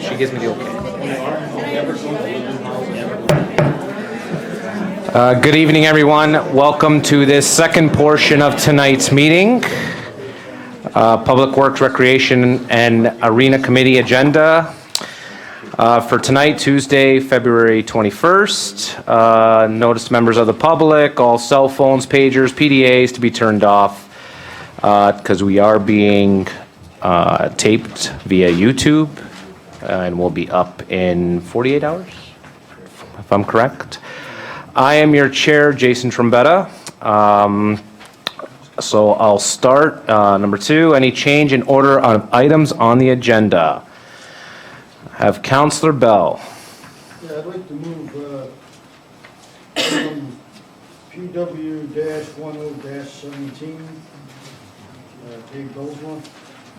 She gives me the okay. Good evening, everyone. Welcome to this second portion of tonight's meeting. Public Works, Recreation, and Arena Committee agenda. For tonight, Tuesday, February 21st. Notice to members of the public, all cell phones, pagers, PDAs to be turned off because we are being taped via YouTube and will be up in 48 hours, if I'm correct. I am your chair, Jason Trombetta. So I'll start. Number 2, any change in order of items on the agenda? Have Councillor Bell. Yeah, I'd like to move item PW-10-17, Dave Bellsma,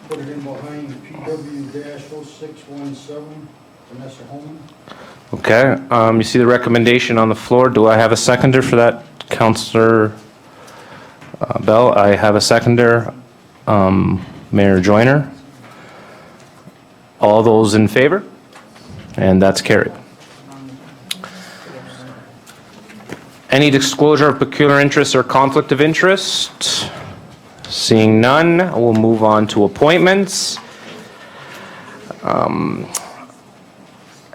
put it in behind PW-0617, Vanessa Holman. Okay, you see the recommendation on the floor. Do I have a seconder for that, Councillor Bell? I have a seconder, Mayor Joyner. All those in favor? And that's carried. Any disclosure of peculiar interest or conflict of interest? Seeing none, we'll move on to appointments.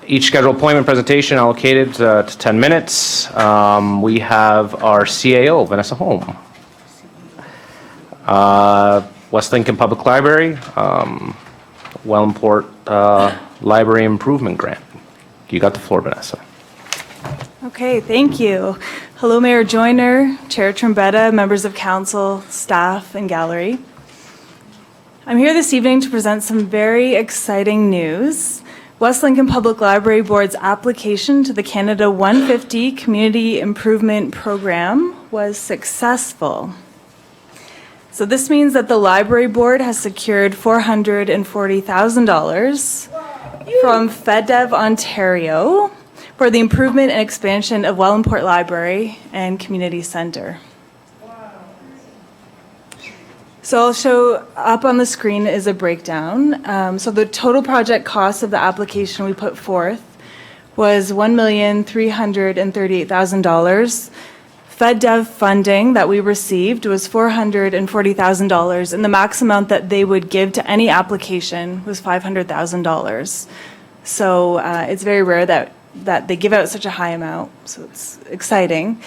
Each scheduled appointment presentation allocated to 10 minutes. We have our CAO, Vanessa Holm. West Lincoln Public Library, Wellandport Library Improvement Grant. You got the floor, Vanessa. Okay, thank you. Hello, Mayor Joyner, Chair Trombetta, members of council, staff, and gallery. I'm here this evening to present some very exciting news. West Lincoln Public Library Board's application to the Canada 150 Community Improvement Program was successful. So this means that the Library Board has secured $440,000 from FedDev Ontario for the improvement and expansion of Wellandport Library and Community Centre. So I'll show up on the screen is a breakdown. So the total project cost of the application we put forth was $1,338,000. FedDev funding that we received was $440,000, and the max amount that they would give to any application was $500,000. So it's very rare that they give out such a high amount, so it's exciting.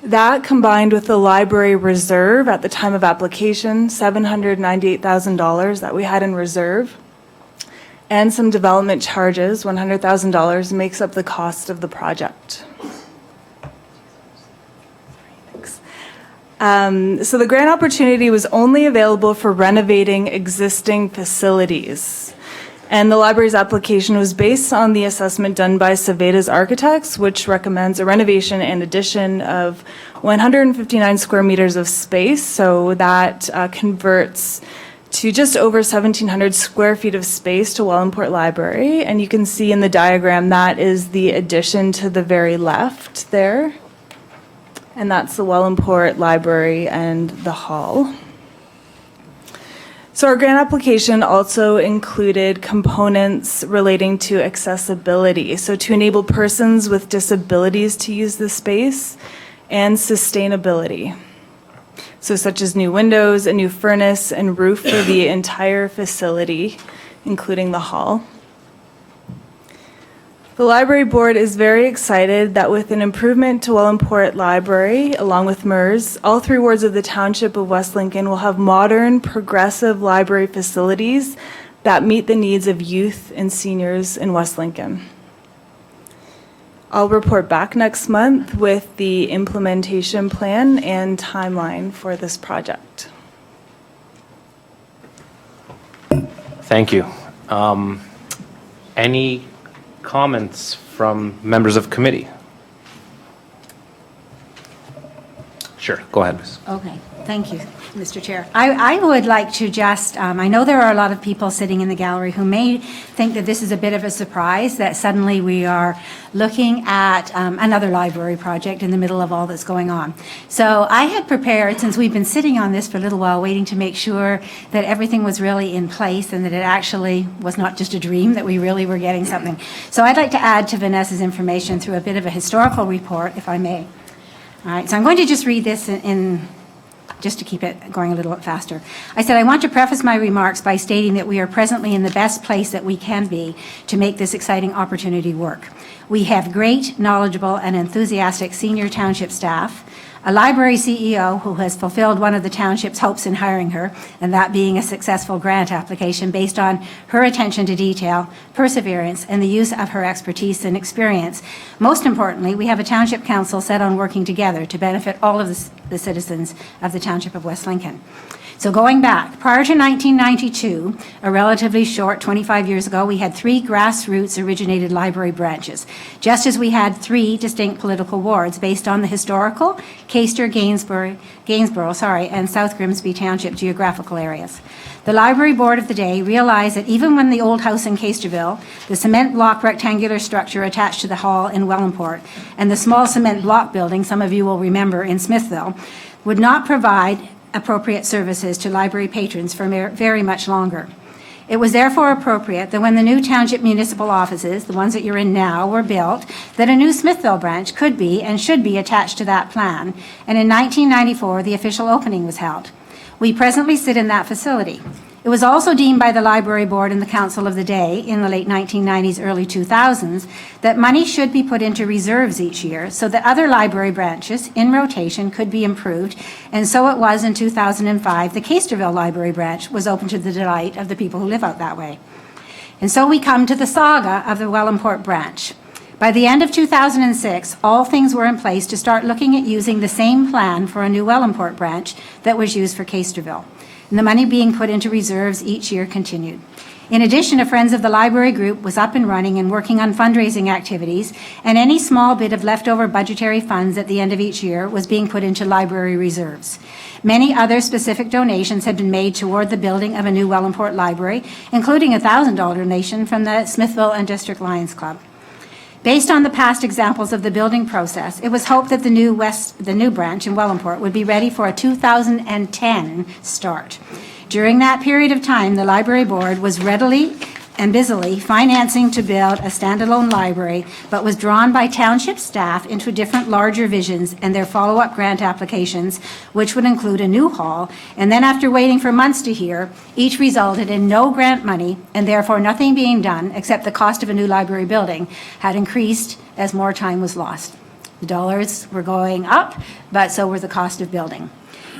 That combined with the library reserve at the time of application, $798,000 that we had in reserve, and some development charges, $100,000, makes up the cost of the project. So the grant opportunity was only available for renovating existing facilities. And the library's application was based on the assessment done by Savedas Architects, which recommends a renovation and addition of 159 square meters of space. So that converts to just over 1,700 square feet of space to Wellandport Library. And you can see in the diagram that is the addition to the very left there. And that's the Wellandport Library and the hall. So our grant application also included components relating to accessibility, so to enable persons with disabilities to use the space, and sustainability. So such as new windows, a new furnace, and roof for the entire facility, including the hall. The Library Board is very excited that with an improvement to Wellandport Library, along with MERS, all 3 wards of the Township of West Lincoln will have modern, progressive library facilities that meet the needs of youth and seniors in West Lincoln. I'll report back next month with the implementation plan and timeline for this project. Thank you. Any comments from members of committee? Sure, go ahead, Ms. Okay, Thank you, Mr. Chair. I would like to just, I know there are a lot of people sitting in the gallery who may think that this is a bit of a surprise, that suddenly we are looking at another library project in the middle of all that's going on. So I had prepared, since we've been sitting on this for a little while, waiting to make sure that everything was really in place and that it actually was not just a dream, that we really were getting something. So I'd like to add to Vanessa's information through a bit of a historical report, if I may. All right, so I'm going to just read this in just to keep it going a little bit faster. I said, I want to preface my remarks by stating that we are presently in the best place that we can be to make this exciting opportunity work. We have great, knowledgeable, and enthusiastic senior township staff, a library CEO who has fulfilled one of the township's hopes in hiring her, and that being a successful grant application based on her attention to detail, perseverance, and the use of her expertise and experience. Most importantly, we have a township council set on working together to benefit all of the citizens of the township of West Lincoln. So going back, prior to 1992, a relatively short 25 years ago, we had 3 grassroots-originated library branches, just as we had 3 distinct political wards based on the historical Caister, Gainsborough, and South Grimsby Township geographical areas. The library board of the day realized that even when the old house in Caisterville, the cement block rectangular structure attached to the hall in Wellandport, and the small cement block building, some of you will remember, in Smithville, would not provide appropriate services to library patrons for very much longer. It was therefore appropriate that when the new township municipal offices, the ones that you're in now, were built, that a new Smithville branch could be and should be attached to that plan, and in 1994 the official opening was held. We presently sit in that facility. It was also deemed by the library board and the council of the day in the late 1990s, early 2000s, that money should be put into reserves each year so that other library branches in rotation could be improved, and so it was in 2005 the Caisterville Library branch was open to the delight of the people who live out that way. And so we come to the saga of the Wellandport branch. By the end of 2006, all things were in place to start looking at using the same plan for a new Wellandport branch that was used for Caisterville. And the money being put into reserves each year continued. In addition, a Friends of the Library group was up and running and working on fundraising activities, and any small bit of leftover budgetary funds at the end of each year was being put into library reserves. Many other specific donations had been made toward the building of a new Wellandport library, including a $1,000 donation from the Smithville and District Lions Club. Based on the past examples of the building process, it was hoped that the new branch in Wellandport would be ready for a 2010 start. During that period of time, the library board was readily and busily financing to build a standalone library, but was drawn by township staff into different larger visions and their follow-up grant applications, which would include a new hall, and then after waiting for months to hear, each resulted in no grant money, and therefore nothing being done except the cost of a new library building had increased as more time was lost. The dollars were going up, but so were the cost of building.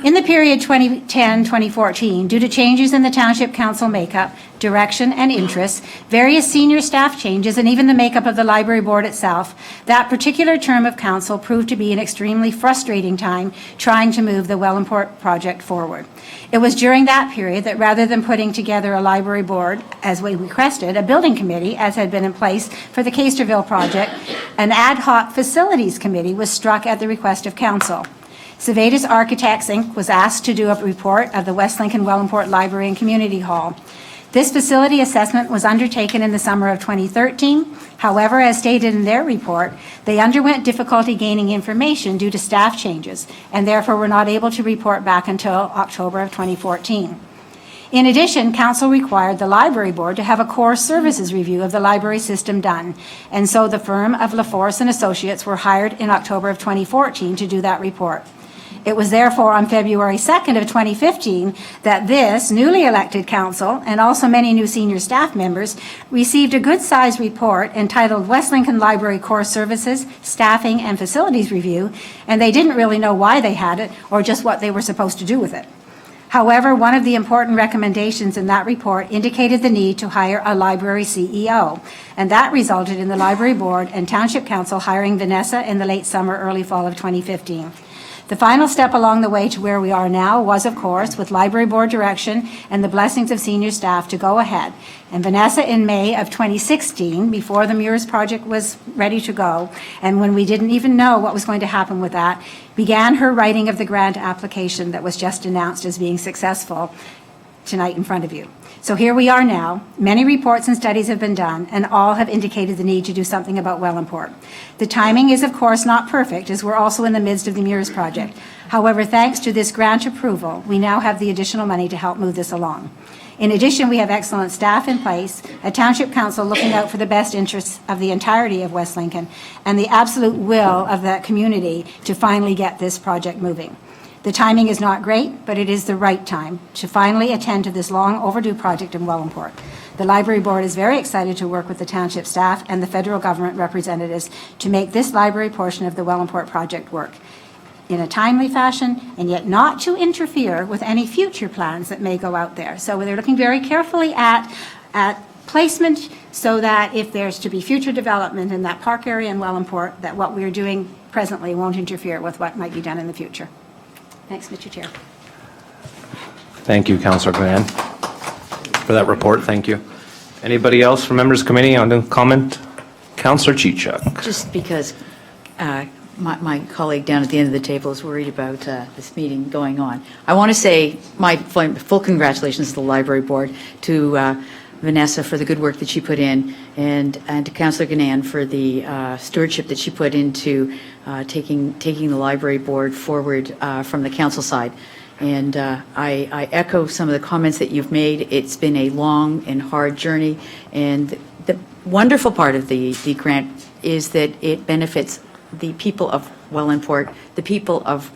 In the period 2010-2014, due to changes in the township council makeup, direction, and interests, various senior staff changes, and even the makeup of the library board itself, that particular term of council proved to be an extremely frustrating time trying to move the Wellandport project forward. It was during that period that rather than putting together a library board, as we requested, a building committee, as had been in place for the Caisterville project, an ad hoc facilities committee was struck at the request of council. Servetus Architects, Inc. was asked to do a report of the West Lincoln Wellandport Library and Community Hall. This facility assessment was undertaken in the summer of 2013. However, as stated in their report, they underwent difficulty gaining information due to staff changes, and therefore were not able to report back until October of 2014. In addition, council required the library board to have a core services review of the library system done, and so the firm of LaForce and Associates were hired in October of 2014 to do that report. It was therefore on February 2nd of 2015 that this newly elected council and also many new senior staff members received a good-sized report entitled West Lincoln Library Core Services, Staffing and Facilities Review, and they didn't really know why they had it or just what they were supposed to do with it. However, one of the important recommendations in that report indicated the need to hire a library CEO, and that resulted in the library board and township council hiring Vanessa in the late summer, early fall of 2015. The final step along the way to where we are now was, of course, with library board direction and the blessings of senior staff, to go ahead. And Vanessa, in May of 2016, before the Mures project was ready to go, and when we didn't even know what was going to happen with that, began her writing of the grant application that was just announced as being successful tonight in front of you. So here we are now. Many reports and studies have been done, and all have indicated the need to do something about Wellandport. The timing is, of course, not perfect, as we're also in the midst of the Mures project. However, thanks to this grant approval, we now have the additional money to help move this along. In addition, we have excellent staff in place, a township council looking out for the best interests of the entirety of West Lincoln, and the absolute will of that community to finally get this project moving. The timing is not great, but it is the right time to finally attend to this long overdue project in Wellandport. The library board is very excited to work with the township staff and the federal government representatives to make this library portion of the Wellandport project work in a timely fashion, and yet not to interfere with any future plans that may go out there. So they're looking very carefully at placement, so that if there's to be future development in that park area in Wellandport, that what we're doing presently won't interfere with what might be done in the future. Thanks, Mr. Chair. Thank you, Councillor Glenn, for that report. Thank you. Anybody else from members of the committee on the comment? Councillor Chichuk. Just because my colleague down at the end of the table is worried about this meeting going on. I want to say my full congratulations to the library board, to Vanessa for the good work that she put in, and to Councillor Gannan for the stewardship that she put into taking the library board forward from the council side. And I echo some of the comments that you've made. It's been a long and hard journey, and the wonderful part of the grant is that it benefits the people of Wellandport, the people of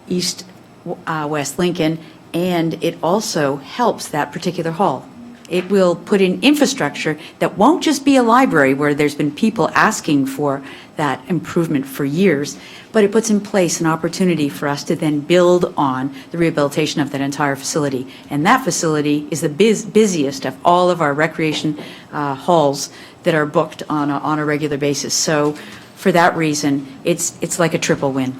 East West Lincoln, and it also helps that particular hall. It will put in infrastructure that won't just be a library where there's been people asking for that improvement for years, but it puts in place an opportunity for us to then build on the rehabilitation of that entire facility. And that facility is the busiest of all of our recreation halls that are booked on a regular basis. So for that reason, it's like a triple win.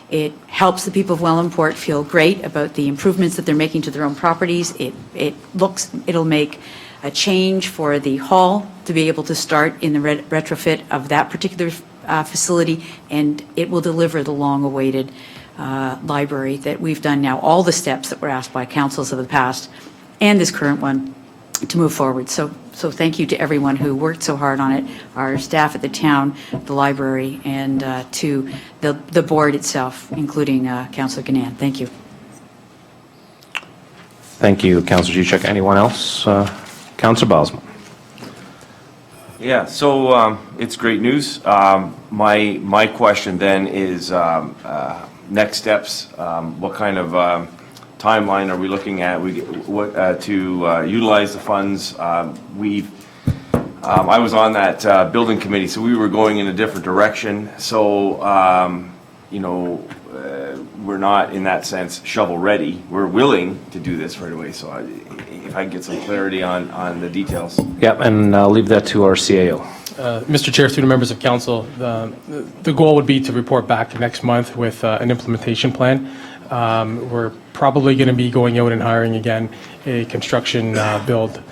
It helps the people of Wellandport feel great about the improvements that they're making to their own properties. It'll make a change for the hall to be able to start in the retrofit of that particular facility, and it will deliver the long-awaited library that we've done now, all the steps that were asked by councils of the past and this current one to move forward. So thank you to everyone who worked so hard on it, our staff at the town, the library, and to the board itself, including Councillor Gannan. Thank you. Thank you, Councillor Chichuk. Anyone else? Councillor Bosman. Yeah, so it's great news. My question then is next steps. What kind of timeline are we looking at? To utilize the funds? I was on that building committee, so we were going in a different direction. So we're not in that sense shovel ready. We're willing to do this right away. So if I can get some clarity on the details. Yep, and I'll leave that to our CAO. Mr. Chair, through the members of council, the goal would be to report back next month with an implementation plan. We're probably going to be going out and hiring again a construction build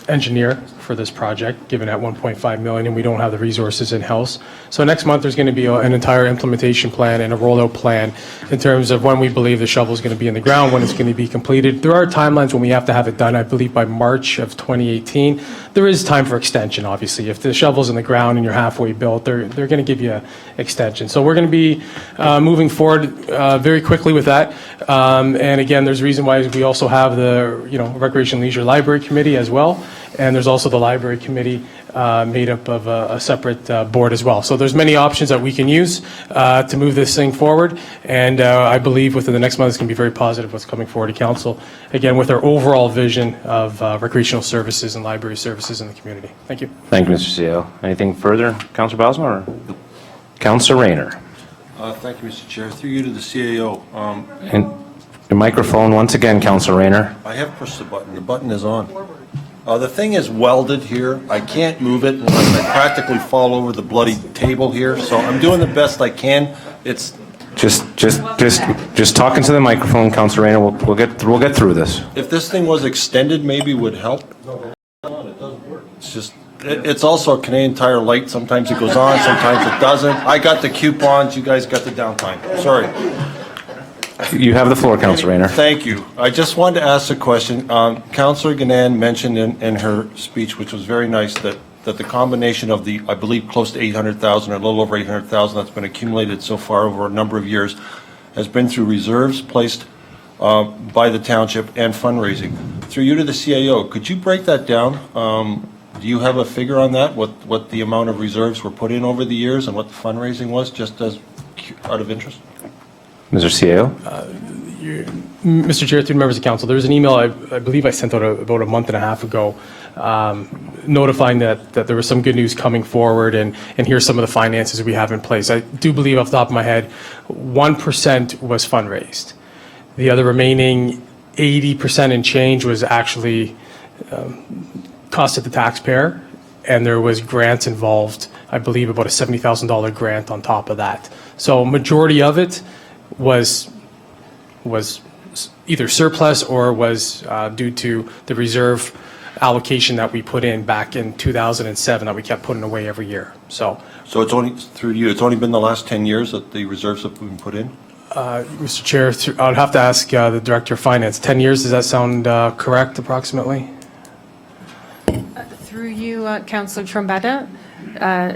engineer for this project, given at $1.5 million, and we don't have the resources in-house. So next month, there's going to be an entire implementation plan and a rollout plan in terms of when we believe the shovel is going to be in the ground, when it's going to be completed. There are timelines when we have to have it done, I believe, by March of 2018. There is time for extension, obviously. If the shovel's in the ground and you're halfway built, they're going to give you an extension. So we're going to be moving forward very quickly with that. And again, there's a reason why we also have the Recreation Leisure Library Committee as well. And there's also the library committee made up of a separate board as well. So there's many options that we can use to move this thing forward. And I believe within the next month, it's going to be very positive what's coming forward to council. Again, with our overall vision of recreational services and library services in the community. Thank you. Thank you, Mr. CAO. Anything further, Councillor Bosman or Councillor Rayner? Thank you, Mr. Chair. Through you to the CAO. And your microphone once again, Councillor Rayner. I have pushed the button. The button is on. The thing is welded here. I can't move it unless I practically fall over the bloody table here. So I'm doing the best I can. It's Just talking to the microphone, Councilor Reyna, we'll get through this. If this thing was extended, maybe would help. It doesn't work. It's just, it's also a Canadian Tire light. Sometimes it goes on, sometimes it doesn't. I got the coupons, you guys got the downtime. Sorry. You have the floor, Councilor Reyna. Thank you. I just wanted to ask a question. Councilor Ganan mentioned in her speech, which was very nice, that the combination of the, I believe, close to 800,000 or a little over 800,000 that's been accumulated so far over a number of years has been through reserves placed by the township and fundraising. Through you to the CAO, could you break that down? Do you have a figure on that, what the amount of reserves were put in over the years and what the fundraising was, just as out of interest? Mr. CAO? Mr. Chair, through members of council, there was an email I believe I sent out about a month and a half ago notifying that there was some good news coming forward and here's some of the finances we have in place. I do believe off the top of my head, 1% was fundraised. The other remaining 80% and change was actually cost to the taxpayer, and there was grants involved, I believe about a $70,000 grant on top of that. So majority of it was either surplus or was due to the reserve allocation that we put in back in 2007 that we kept putting away every year. So it's only, through you, it's only been the last 10 years that the reserves have been put in? Mr. Chair, I'd have to ask the Director of Finance. 10 years, does that sound correct approximately? Through you, Councillor Trombetta,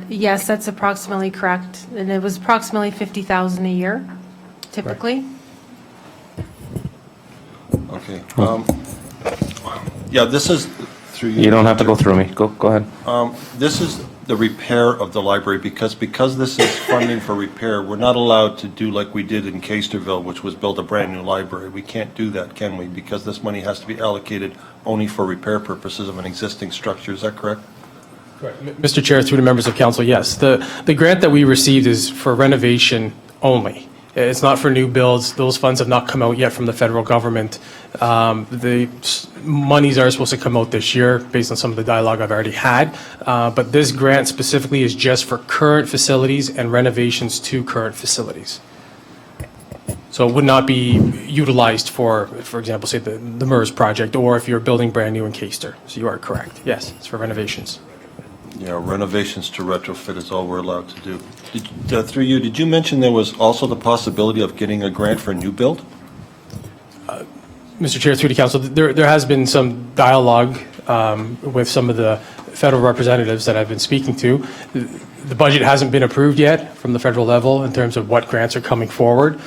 yes, that's approximately correct. And it was approximately 50,000 a year, typically. Okay. Yeah, this is through you. You don't have to go through me. Go ahead. This is the repair of the library, because this is funding for repair, we're not allowed to do like we did in Casterville, which was build a brand new library. We can't do that, can we? Because this money has to be allocated only for repair purposes of an existing structure. Is that correct? Correct. Mr. Chair, through the members of council, yes. The grant that we received is for renovation only. It's not for new builds. Those funds have not come out yet from the federal government. The monies are supposed to come out this year based on some of the dialogue I've already had. But this grant specifically is just for current facilities and renovations to current facilities. So it would not be utilized for example, say the MERS project, or if you're building brand new in Caister. So you are correct. Yes, it's for renovations. Yeah, renovations to retrofit is all we're allowed to do. Through you, did you mention there was also the possibility of getting a grant for new build? Mr. Chair, through the council, there has been some dialogue with some of the federal representatives that I've been speaking to. The budget hasn't been approved yet from the federal level in terms of what grants are coming forward.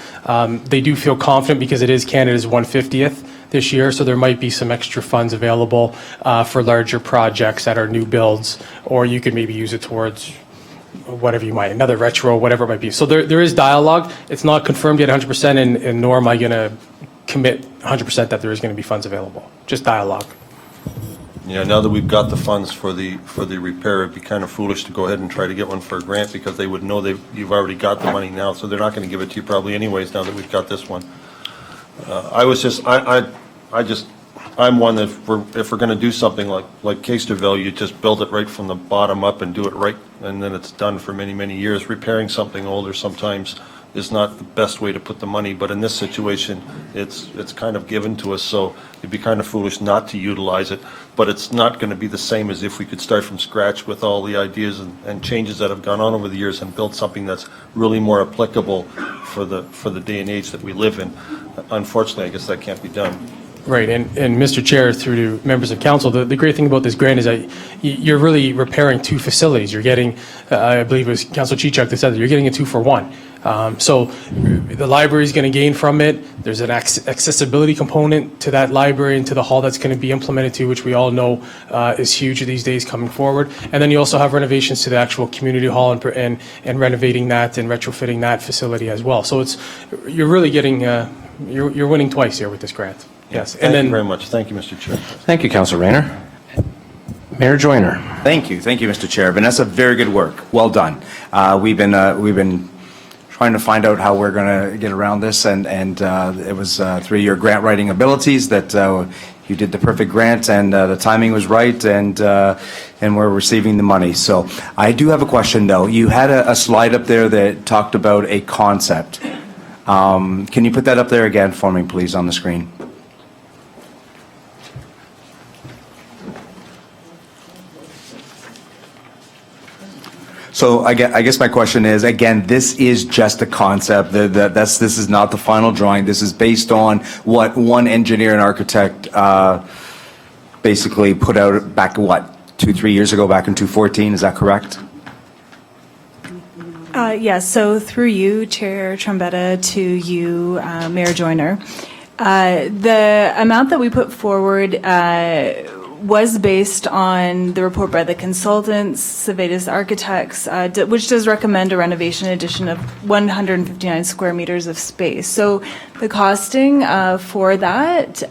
They do feel confident because it is Canada's 150th this year, so there might be some extra funds available for larger projects that are new builds, or you could maybe use it towards whatever you might, another retro, whatever it might be. So there is dialogue. It's not confirmed yet 100%, and nor am I going to commit 100% that there is going to be funds available. Just dialogue. Yeah, now that we've got the funds for the repair, it'd be kind of foolish to go ahead and try to get one for a grant, because they would know you've already got the money now, so they're not going to give it to you probably anyways now that we've got this one. I'm one that if we're going to do something like Casterville, you just build it right from the bottom up and do it right, and then it's done for many, many years. Repairing something older sometimes is not the best way to put the money, but in this situation, it's kind of given to us, so it'd be kind of foolish not to utilize it. But it's not going to be the same as if we could start from scratch with all the ideas and changes that have gone on over the years and build something that's really more applicable for the day and age that we live in. Unfortunately, I guess that can't be done. Right, and Mr. Chair, through to members of council, the great thing about this grant is that you're really repairing two facilities. You're getting, I believe it was Councilor Chichuk that said that, you're getting a 2-for-1. So the library is going to gain from it. There's an accessibility component to that library and to the hall that's going to be implemented to, which we all know is huge these days coming forward. And then you also have renovations to the actual community hall and renovating that and retrofitting that facility as well. So you're really getting, you're winning twice here with this grant. Yes. Thank you very much. Thank you, Mr. Chair. Thank you, Councilor Rayner. Mayor Joyner. Thank you, Mr. Chair. Vanessa, very good work. Well done. We've been trying to find out how we're going to get around this, and it was through your grant writing abilities that you did the perfect grant, and the timing was right, and we're receiving the money. So I do have a question, though. You had a slide up there that talked about a concept. Can you put that up there again for me, please, on the screen? So I guess my question is, again, this is just a concept. This is not the final drawing. This is based on what one engineer and architect basically put out back, 2-3 years ago, back in 2014. Is that correct? Yes, so through you, Chair Trombetta, to you, Mayor Joyner. The amount that we put forward was based on the report by the consultants, Savedas Architects, which does recommend a renovation addition of 159 square meters of space. So the costing for that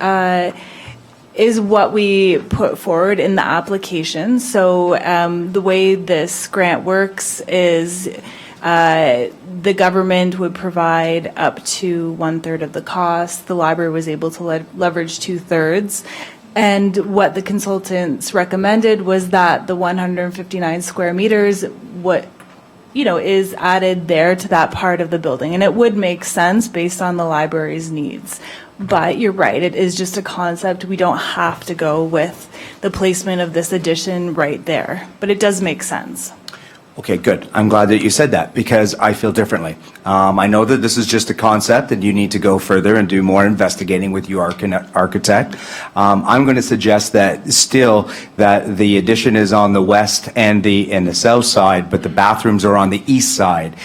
is what we put forward in the application. So the way this grant works is the government would provide up to 1/3 of the cost. The library was able to leverage 2/3. And what the consultants recommended was that the 159 square meters, is added there to that part of the building. And it would make sense based on the library's needs. But you're right, it is just a concept. We don't have to go with the placement of this addition right there. But it does make sense. Okay, good. I'm glad that you said that because I feel differently. I know that this is just a concept and you need to go further and do more investigating with your architect. I'm going to suggest that still that the addition is on the west and the south side, but the bathrooms are on the east side.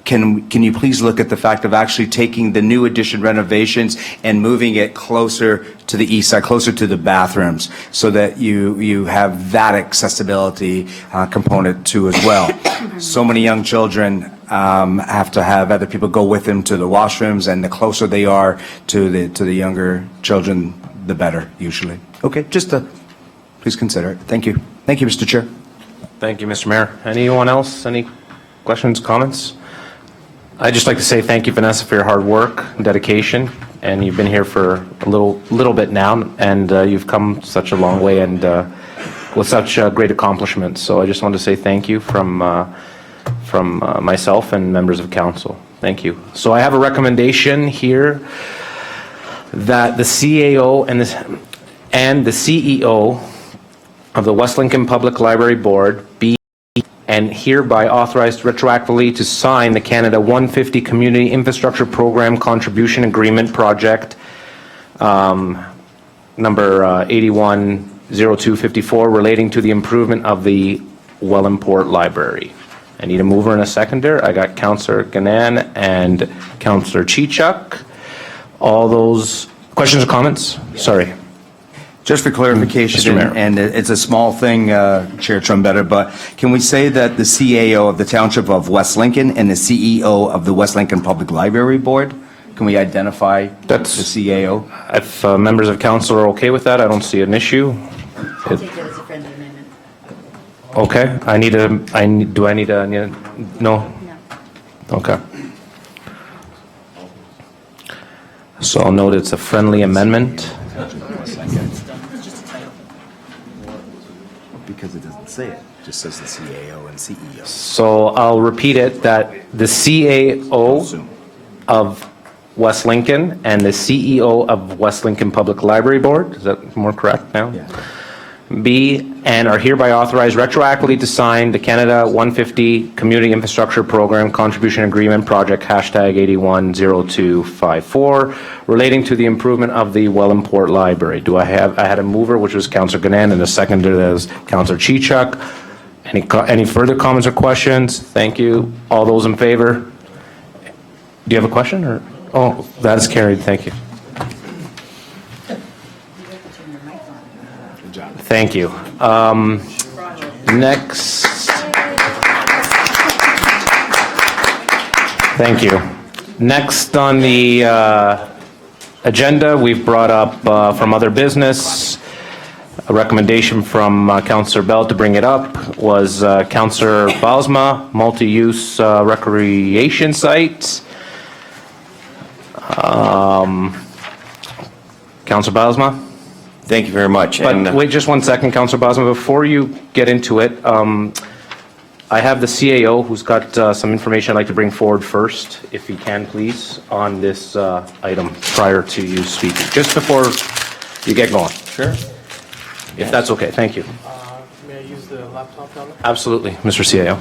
Can you please look at the fact of actually taking the new addition renovations and moving it closer to the east side, closer to the bathrooms, so that you have that accessibility component too as well. So many young children have to have other people go with them to the washrooms, and the closer they are to the younger children, the better usually. Okay, please consider it. Thank you. Thank you, Mr. Chair. Thank you, Mr. Mayor. Anyone else? Any questions, comments? I'd just like to say thank you, Vanessa, for your hard work and dedication. And you've been here for a little bit now, and you've come such a long way and with such great accomplishments. So I just want to say thank you from myself and members of council. Thank you. So I have a recommendation here that the CAO and the CEO of the West Lincoln Public Library Board be and hereby authorized retroactively to sign the Canada 150 Community Infrastructure Program Contribution Agreement Project number 810254 relating to the improvement of the Wellandport Library. I need a mover and a seconder. I got Councillor Ganan and Councillor Chichuk. All those questions or comments? Sorry. Just for clarification, Mr. Mayor. and it's a small thing, Chair Trombetta, but can we say that the CAO of the Township of West Lincoln and the CEO of the West Lincoln Public Library Board, can we identify the CAO? If members of council are okay with that, I don't see an issue. I'll take that as a friendly amendment. Okay, do I need a, no? Okay. So I'll note it's a friendly amendment. Because it doesn't say it. It just says the CAO and CEO. So I'll repeat it, that the CAO of West Lincoln and the CEO of West Lincoln Public Library Board, is that more correct now? Yeah. B, and are hereby authorized retroactively to sign the Canada 150 Community Infrastructure Program Contribution Agreement Project #810254 relating to the improvement of the Wellandport Library. I had a mover, which was Councillor Ganan, and a seconder that was Councillor Chichuk. Any further comments or questions? Thank you. All those in favor? Do you have a question or? Oh, that is carried. Thank you. Thank you. Next. Thank you. Next on the agenda, we've brought up from other business, a recommendation from Councillor Bell to bring it up was Councillor Balsma, multi-use recreation site. Councillor Balsma? Thank you very much. But wait just one second, Councillor Bosma. Before you get into it, I have the CAO who's got some information I'd like to bring forward first, if he can, please, on this item prior to you speaking, just before you get going. Sure. If that's okay, thank you. May I use the laptop down there? Absolutely, Mr. CAO.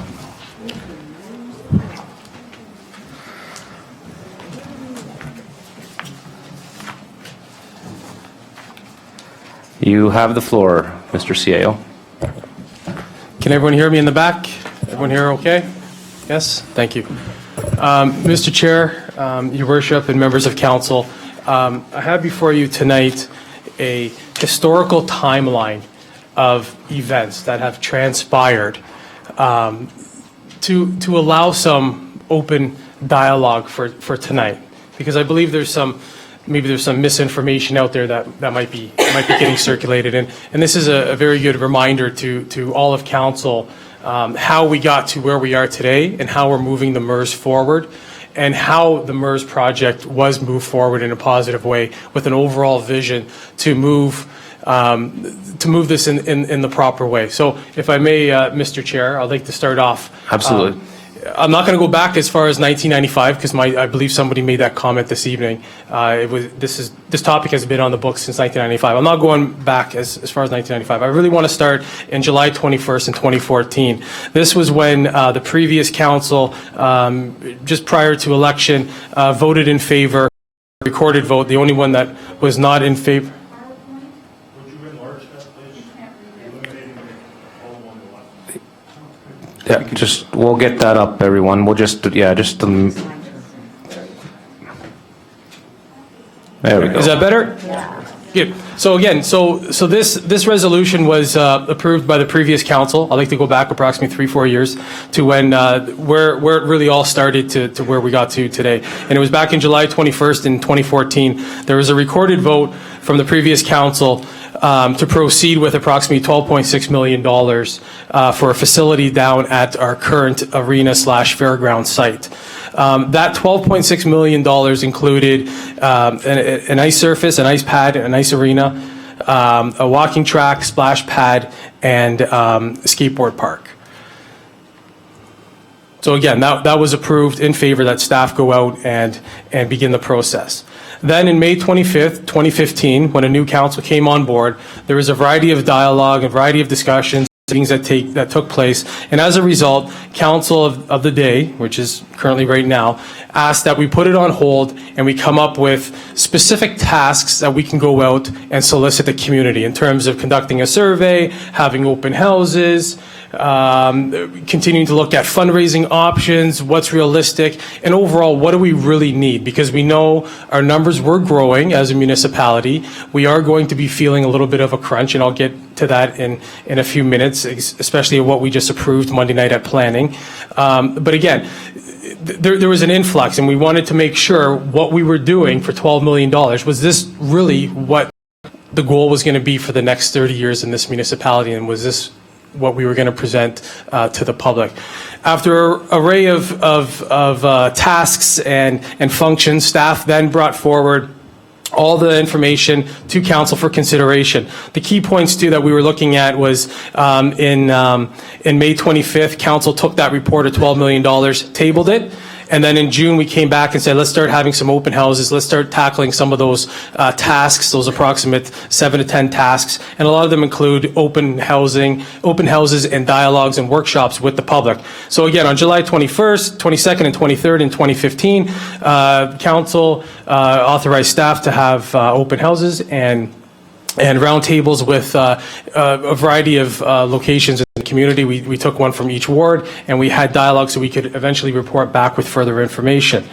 You have the floor, Mr. CAO. Can everyone hear me in the back? Everyone here okay? Yes? Thank you. Mr. Chair, Your Worship, and members of council, I have before you tonight a historical timeline of events that have transpired to allow some open dialogue for tonight. Because I believe maybe there's some misinformation out there that might be getting circulated. And this is a very good reminder to all of council how we got to where we are today and how we're moving the MERS forward and how the MERS project was moved forward in a positive way with an overall vision to move this in the proper way. So if I may, Mr. Chair, I'd like to start off. Absolutely. I'm not going to go back as far as 1995 because I believe somebody made that comment this evening. This topic has been on the books since 1995. I'm not going back as far as 1995. I really want to start in July 21st in 2014. This was when the previous council, just prior to election, voted in favor, recorded vote, the only one that was not in favor. Yeah, we'll get that up, everyone. We'll there we go. Is that better? Yeah. Good. So again, so this resolution was approved by the previous council. I'd like to go back approximately 3-4 years to when where it really all started to where we got to today. And it was back in July 21st in 2014. There was a recorded vote from the previous council to proceed with approximately $12.6 million for a facility down at our current arena/fairground site. That $12.6 million included an ice surface, an ice pad, an ice arena, a walking track, splash pad, and skateboard park. So again, that was approved in favor that staff go out and begin the process. Then in May 25th, 2015, when a new council came on board, there was a variety of dialogue, a variety of discussions, meetings that took place. And as a result, council of the day, which is currently right now, asked that we put it on hold and we come up with specific tasks that we can go out and solicit the community in terms of conducting a survey, having open houses, continuing to look at fundraising options, what's realistic, and overall, what do we really need? Because we know our numbers were growing as a municipality. We are going to be feeling a little bit of a crunch, and I'll get to that in a few minutes, especially what we just approved Monday night at planning. But again, there was an influx, and we wanted to make sure what we were doing for $12 million, was this really what the goal was going to be for the next 30 years in this municipality, and was this what we were going to present to the public. After an array of tasks and functions, staff then brought forward all the information to council for consideration. The key points too that we were looking at was in May 25th, council took that report of $12 million, tabled it. And then in June, we came back and said, let's start having some open houses. Let's start tackling some of those tasks, those approximate 7 to 10 tasks. And a lot of them include open houses and dialogues and workshops with the public. So again, on July 21st, 22nd, and 23rd in 2015, council authorized staff to have open houses and roundtables with a variety of locations in the community. We took one from each ward, and we had dialogue so we could eventually report back with further information.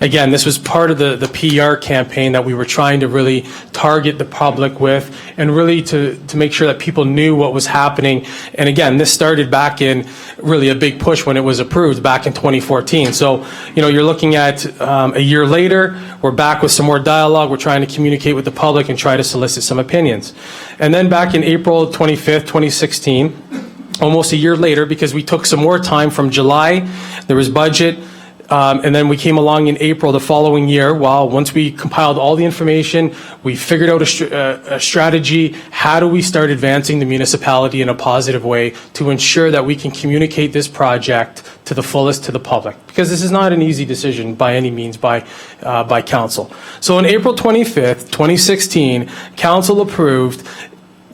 Again, this was part of the PR campaign that we were trying to really target the public with, and really to make sure that people knew what was happening. And again, this started back in really a big push when it was approved back in 2014. So, you're looking at a year later, we're back with some more dialogue. We're trying to communicate with the public and try to solicit some opinions. And then back in April 25th, 2016, almost a year later, because we took some more time from July, there was budget And then we came along in April the following year. Well, once we compiled all the information, we figured out a strategy. How do we start advancing the municipality in a positive way to ensure that we can communicate this project to the fullest to the public? Because this is not an easy decision by any means by council. So on April 25th, 2016, council approved.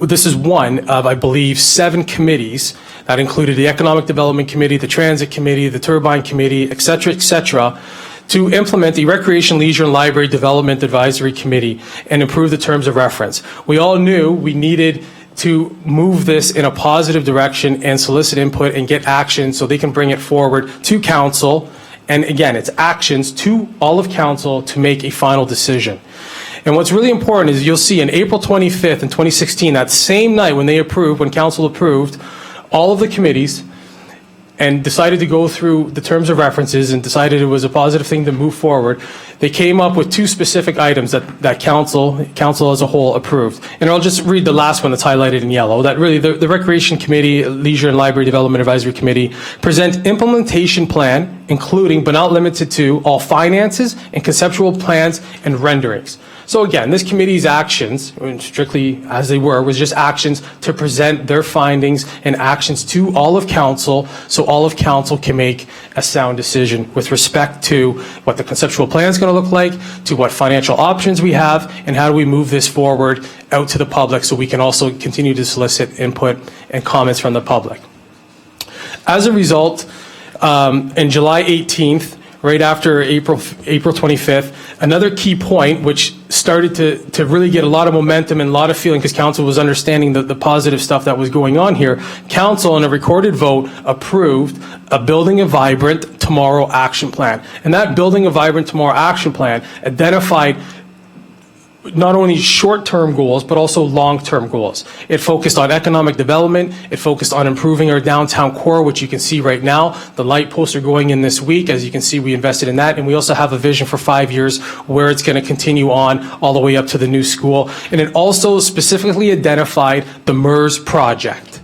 This is one of, I believe, 7 committees that included the Economic Development Committee, the Transit Committee, the Turbine Committee, et cetera, to implement the Recreation, Leisure, and Library Development Advisory Committee and improve the terms of reference. We all knew we needed to move this in a positive direction and solicit input and get action so they can bring it forward to council. And again, it's actions to all of council to make a final decision. And what's really important is you'll see on April 25th in 2016, that same night when council approved all of the committees and decided to go through the terms of references and decided it was a positive thing to move forward, they came up with 2 specific items that council as a whole approved. And I'll just read the last one that's highlighted in yellow, that really the Recreation Committee, Leisure and Library Development Advisory Committee present implementation plan, including but not limited to all finances and conceptual plans and renderings. So again, this committee's actions, strictly as they were, was just actions to present their findings and actions to all of council so all of council can make a sound decision with respect to what the conceptual plan is going to look like, to what financial options we have, and how do we move this forward out to the public so we can also continue to solicit input and comments from the public. As a result, in July 18th, right after April 25th, another key point which started to really get a lot of momentum and a lot of feeling because council was understanding the positive stuff that was going on here. Council, in a recorded vote, approved a Building a Vibrant Tomorrow action plan. And that Building a Vibrant Tomorrow action plan identified not only short-term goals, but also long-term goals. It focused on economic development. It focused on improving our downtown core, which you can see right now. The light posts are going in this week. As you can see, we invested in that. And we also have a vision for 5 years where it's going to continue on all the way up to the new school. And it also specifically identified the MERS project.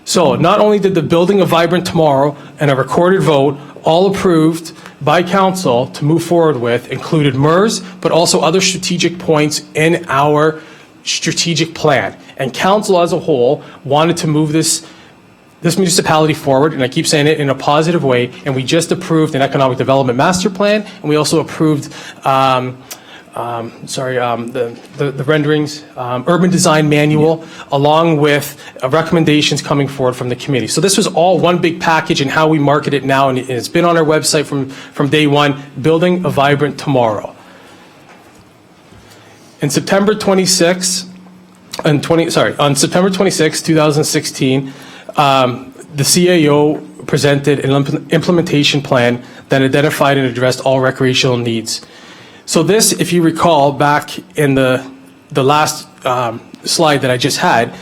So not only did the Building a Vibrant Tomorrow and a recorded vote all approved by council to move forward with included MERS, but also other strategic points in our strategic plan. And council as a whole wanted to move this municipality forward, and I keep saying it, in a positive way. And we just approved an economic development master plan, and we also approved the renderings, urban design manual, along with recommendations coming forward from the committee. So this was all one big package in how we market it now, and it's been on our website from day one, Building a Vibrant Tomorrow. On September 26, 2016, the CAO presented an implementation plan that identified and addressed all recreational needs. So this, if you recall, back in the last slide that I just had,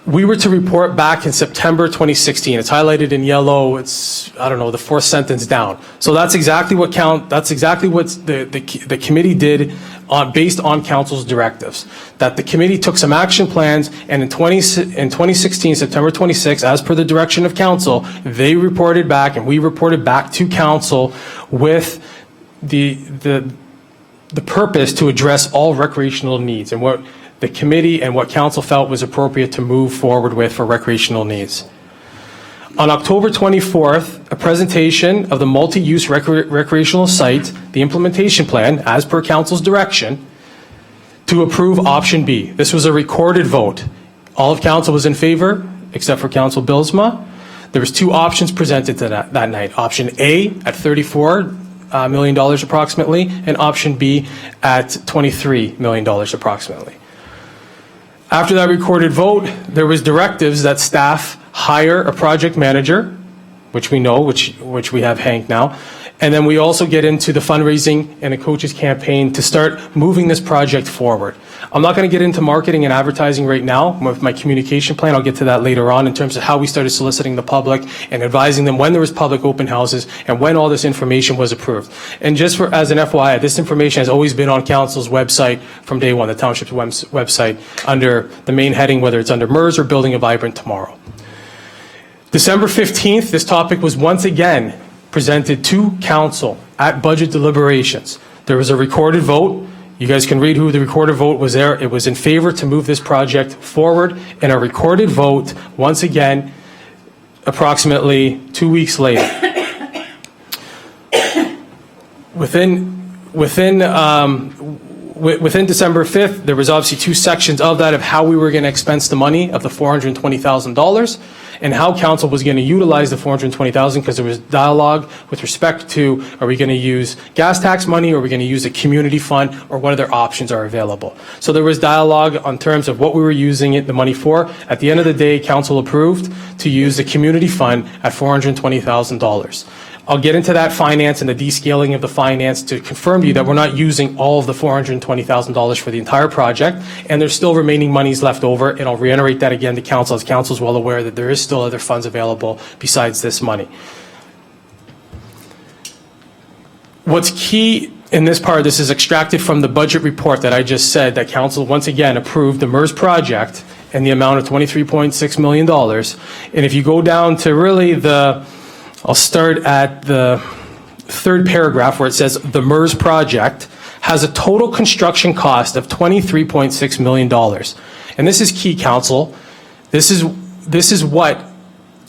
we were to report back in September 2016. It's highlighted in yellow. It's, I don't know, the 4th sentence down. So that's exactly what the committee did based on council's directives. That the committee took some action plans, and in 2016, September 26, as per the direction of council, they reported back, and we reported back to council with the purpose to address all recreational needs and what the committee and what council felt was appropriate to move forward with for recreational needs. On October 24th, a presentation of the multi-use recreational site, the implementation plan, as per council's direction, to approve option B. This was a recorded vote. All of council was in favor, except for Council Bylsma. There was 2 options presented to that night. Option A at $34 million approximately, and option B at $23 million approximately. After that recorded vote, there was directives that staff hire a project manager, which we know, which we have Hank now, and then we also get into the fundraising and a coaches campaign to start moving this project forward. I'm not going to get into marketing and advertising right now with my communication plan. I'll get to that later on in terms of how we started soliciting the public and advising them when there was public open houses and when all this information was approved. And just as an FYI, this information has always been on council's website from day one, the township's website, under the main heading, whether it's under MERS or Building a Vibrant Tomorrow. December 15th, this topic was once again presented to council at budget deliberations. There was a recorded vote. You guys can read who the recorded vote was there. It was in favor to move this project forward, and a recorded vote, once again, approximately 2 weeks later. Within December 5th, there was obviously two sections of that, of how we were going to expense the money of the $420,000 and how council was going to utilize the $420,000, because there was dialogue with respect to, are we going to use gas tax money, or are we going to use a community fund, or what other options are available? So there was dialogue on terms of what we were using the money for. At the end of the day, council approved to use the community fund at $420,000. I'll get into that finance and the descaling of the finance to confirm to you that we're not using all of the $420,000 for the entire project, and there's still remaining monies left over, and I'll reiterate that again to council, as council is well aware that there is still other funds available besides this money. What's key in this part, this is extracted from the budget report that I just said, that council once again approved the MERS project in the amount of $23.6 million. And if you go down to really I'll start at the third paragraph where it says the MERS project has a total construction cost of $23.6 million. And this is key, council. This is what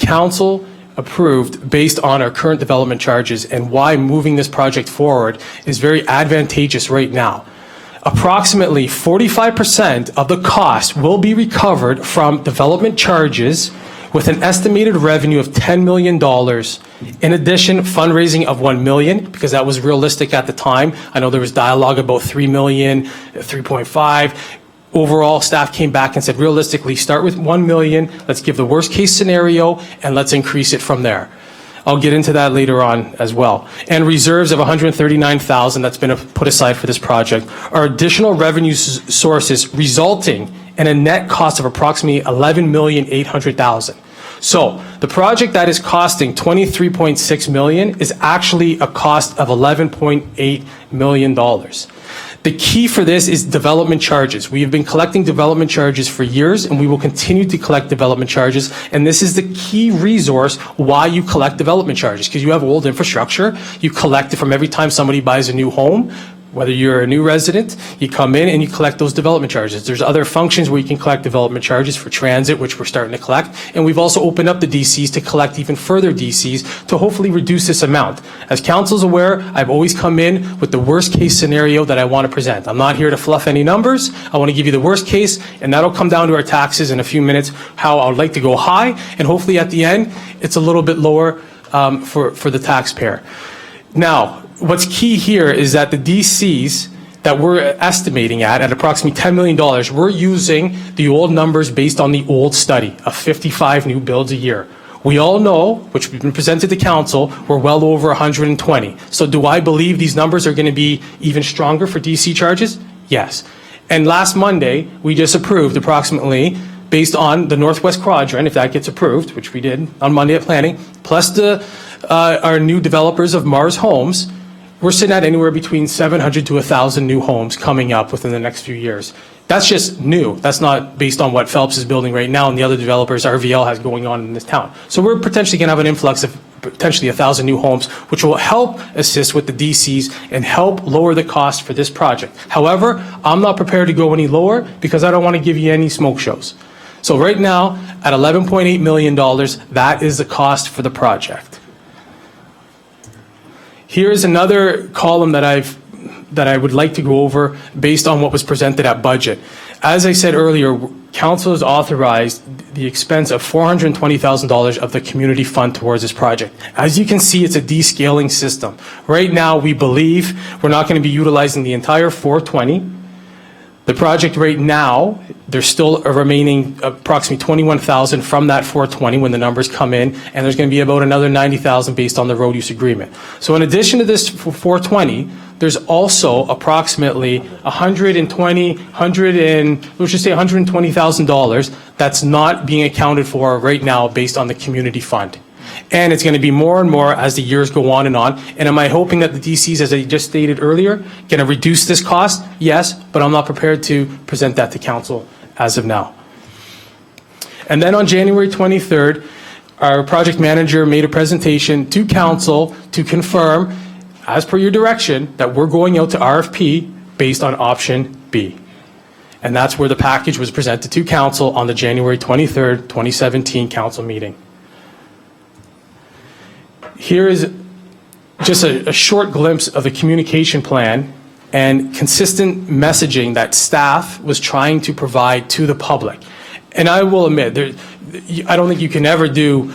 council approved based on our current development charges, and why moving this project forward is very advantageous right now. Approximately 45% of the cost will be recovered from development charges, with an estimated revenue of $10 million. In addition, fundraising of $1 million, because that was realistic at the time. I know there was dialogue about $3 million, 3.5. Overall, staff came back and said, realistically, start with $1 million, let's give the worst case scenario, and let's increase it from there. I'll get into that later on as well. And reserves of $139,000 that's been put aside for this project are additional revenue sources, resulting in a net cost of approximately $11,800,000. So the project that is costing $23.6 million is actually a cost of $11.8 million. The key for this is development charges. We have been collecting development charges for years, and we will continue to collect development charges. And this is the key resource why you collect development charges, because you have old infrastructure. You collect it from every time somebody buys a new home. Whether you're a new resident, you come in and you collect those development charges. There's other functions where you can collect development charges for transit, which we're starting to collect. And we've also opened up the DCs to collect even further DCs to hopefully reduce this amount. As council's aware, I've always come in with the worst case scenario that I want to present. I'm not here to fluff any numbers. I want to give you the worst case, and that'll come down to our taxes in a few minutes, how I would like to go high, and hopefully at the end, it's a little bit lower for the taxpayer. Now, what's key here is that the DCs that we're estimating at approximately $10 million, we're using the old numbers based on the old study of 55 new builds a year. We all know, which we've been presented to council, we're well over 120. So do I believe these numbers are going to be even stronger for DC charges? Yes. And last Monday, we just approved approximately, based on the Northwest Quadrant, if that gets approved, which we did on Monday at planning, plus our new developers of Mars Homes, we're sitting at anywhere between 700 to 1,000 new homes coming up within the next few years. That's just new. That's not based on what Phelps is building right now and the other developers RVL has going on in this town. So we're potentially going to have an influx of potentially 1,000 new homes, which will help assist with the DCs and help lower the cost for this project. However, I'm not prepared to go any lower because I don't want to give you any smoke shows. So right now, at $11.8 million, that is the cost for the project. Here's another column that I would like to go over based on what was presented at budget. As I said earlier, council has authorized the expense of $420,000 of the community fund towards this project. As you can see, it's a descaling system. Right now, we believe we're not going to be utilizing the entire 420. The project right now, there's still a remaining approximately 21,000 from that 420 when the numbers come in, and there's going to be about another 90,000 based on the road use agreement. So in addition to this 420, there's also approximately $120,000 that's not being accounted for right now based on the community fund. And it's going to be more and more as the years go on. And am I hoping that the DCs, as I just stated earlier, going to reduce this cost? Yes, but I'm not prepared to present that to council as of now. And then on January 23rd, our project manager made a presentation to council to confirm, as per your direction, that we're going out to RFP based on option B. And that's where the package was presented to council on the January 23rd, 2017 council meeting. Here is just a short glimpse of the communication plan and consistent messaging that staff was trying to provide to the public. And I will admit, I don't think you can ever do,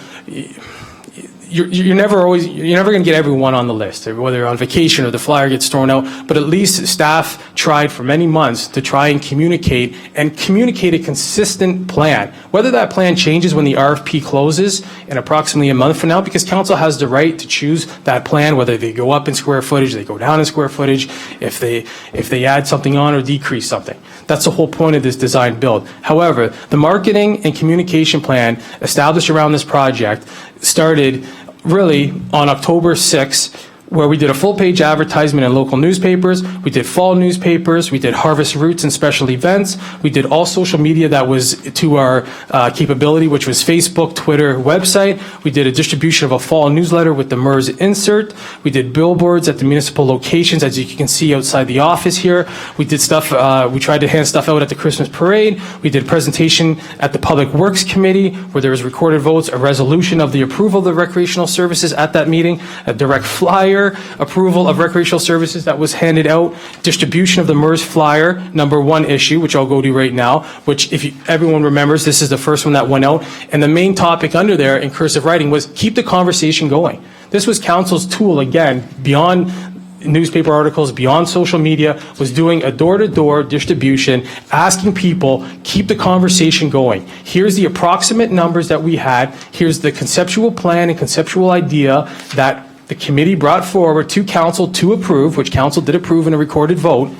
you're never going to get everyone on the list, whether you're on vacation or the flyer gets thrown out, but at least staff tried for many months to try and communicate a consistent plan. Whether that plan changes when the RFP closes in approximately a month from now, because council has the right to choose that plan, whether they go up in square footage, they go down in square footage, if they add something on or decrease something. That's the whole point of this design build. However, the marketing and communication plan established around this project started really on October 6th, where we did a full-page advertisement in local newspapers, we did fall newspapers, we did harvest roots and special events, we did all social media that was to our capability, which was Facebook, Twitter, website. We did a distribution of a fall newsletter with the MERS insert. We did billboards at the municipal locations, as you can see outside the office here. We did stuff, we tried to hand stuff out at the Christmas parade. We did a presentation at the Public Works Committee, where there was recorded votes, a resolution of the approval of the recreational services at that meeting, a direct flyer, approval of recreational services that was handed out, distribution of the MERS flyer, number 1 issue, which I'll go to right now, which if everyone remembers, this is the first one that went out. And the main topic under there in cursive writing was keep the conversation going. This was council's tool, again, beyond newspaper articles, beyond social media, was doing a door-to-door distribution, asking people, keep the conversation going. Here's the approximate numbers that we had. Here's the conceptual plan and conceptual idea that the committee brought forward to council to approve, which council did approve in a recorded vote,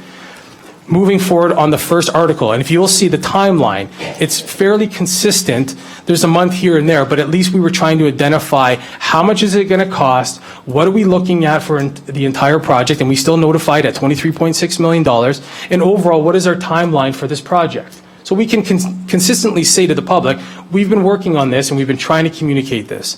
moving forward on the first article. And if you'll see the timeline, it's fairly consistent. There's a month here and there, but at least we were trying to identify how much is it going to cost, what are we looking at for the entire project, and we still notified at $23.6 million, and overall, what is our timeline for this project? So we can consistently say to the public, we've been working on this and we've been trying to communicate this.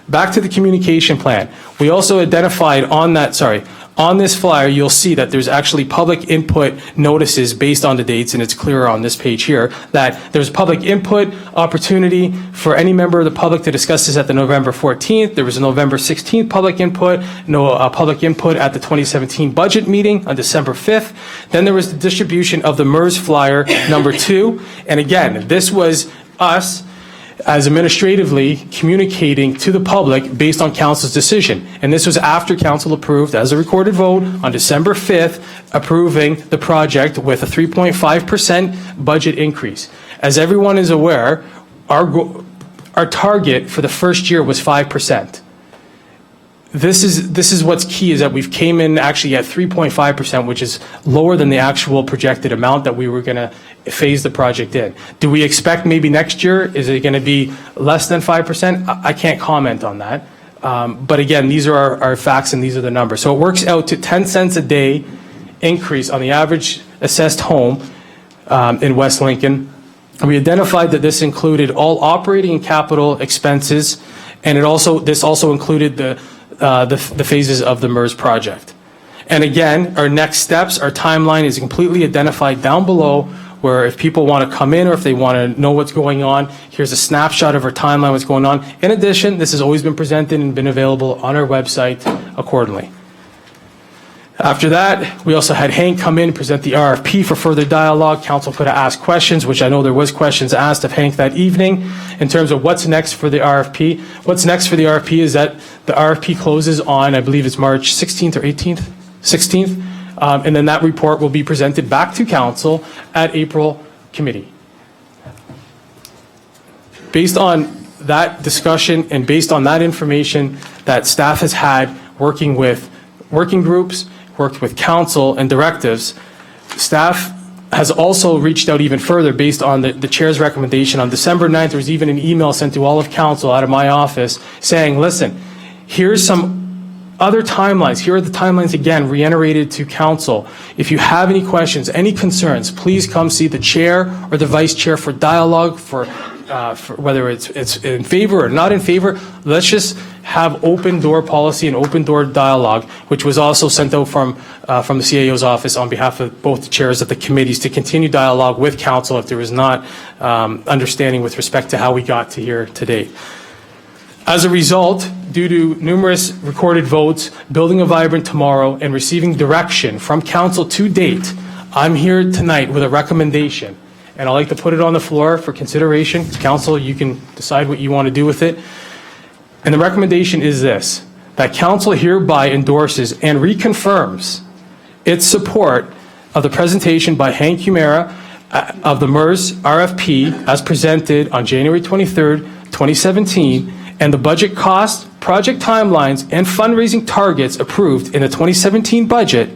Back to the communication plan. We also identified on this flyer, you'll see that there's actually public input notices based on the dates, and it's clearer on this page here, that there's public input opportunity for any member of the public to discuss this at the November 14th. There was a November 16th public input, public input at the 2017 budget meeting on December 5th. Then there was the distribution of the MERS flyer number 2. And again, this was us as administratively communicating to the public based on council's decision. And this was after council approved, as a recorded vote, on December 5th, approving the project with a 3.5% budget increase. As everyone is aware, our target for the first year was 5%. This is what's key, is that we've came in actually at 3.5%, which is lower than the actual projected amount that we were going to phase the project in. Do we expect maybe next year, is it going to be less than 5%? I can't comment on that. But again, these are our facts and these are the numbers. So it works out to 10 cents a day increase on the average assessed home in West Lincoln. We identified that this included all operating and capital expenses, and this also included the phases of the MERS project. And again, our next steps, our timeline is completely identified down below, where if people want to come in or if they want to know what's going on, here's a snapshot of our timeline, what's going on. In addition, this has always been presented and been available on our website accordingly. After that, we also had Hank come in and present the RFP for further dialogue. Council could have asked questions, which I know there was questions asked of Hank that evening in terms of what's next for the RFP. What's next for the RFP is that the RFP closes on, I believe it's March 16th or 18th? 16th. And then that report will be presented back to council at April committee. Based on that discussion and based on that information that staff has had working with working groups, worked with council and directives, staff has also reached out even further based on the chair's recommendation. On December 9th, there was even an email sent to all of council out of my office saying, listen, here's some other timelines. Here are the timelines again, reiterated to council. If you have any questions, any concerns, please come see the chair or the vice chair for dialogue, for whether it's in favor or not in favor, let's just have open door policy and open door dialogue, which was also sent out from the CAO's office on behalf of both the chairs of the committees to continue dialogue with council if there was not understanding with respect to how we got to here today. As a result, due to numerous recorded votes, building a vibrant tomorrow, and receiving direction from council to date, I'm here tonight with a recommendation, and I'd like to put it on the floor for consideration. Council, you can decide what you want to do with it. And the recommendation is this, that council hereby endorses and reconfirms its support of the presentation by Hank Humera of the MERS RFP as presented on January 23rd, 2017, and the budget cost, project timelines, and fundraising targets approved in the 2017 budget,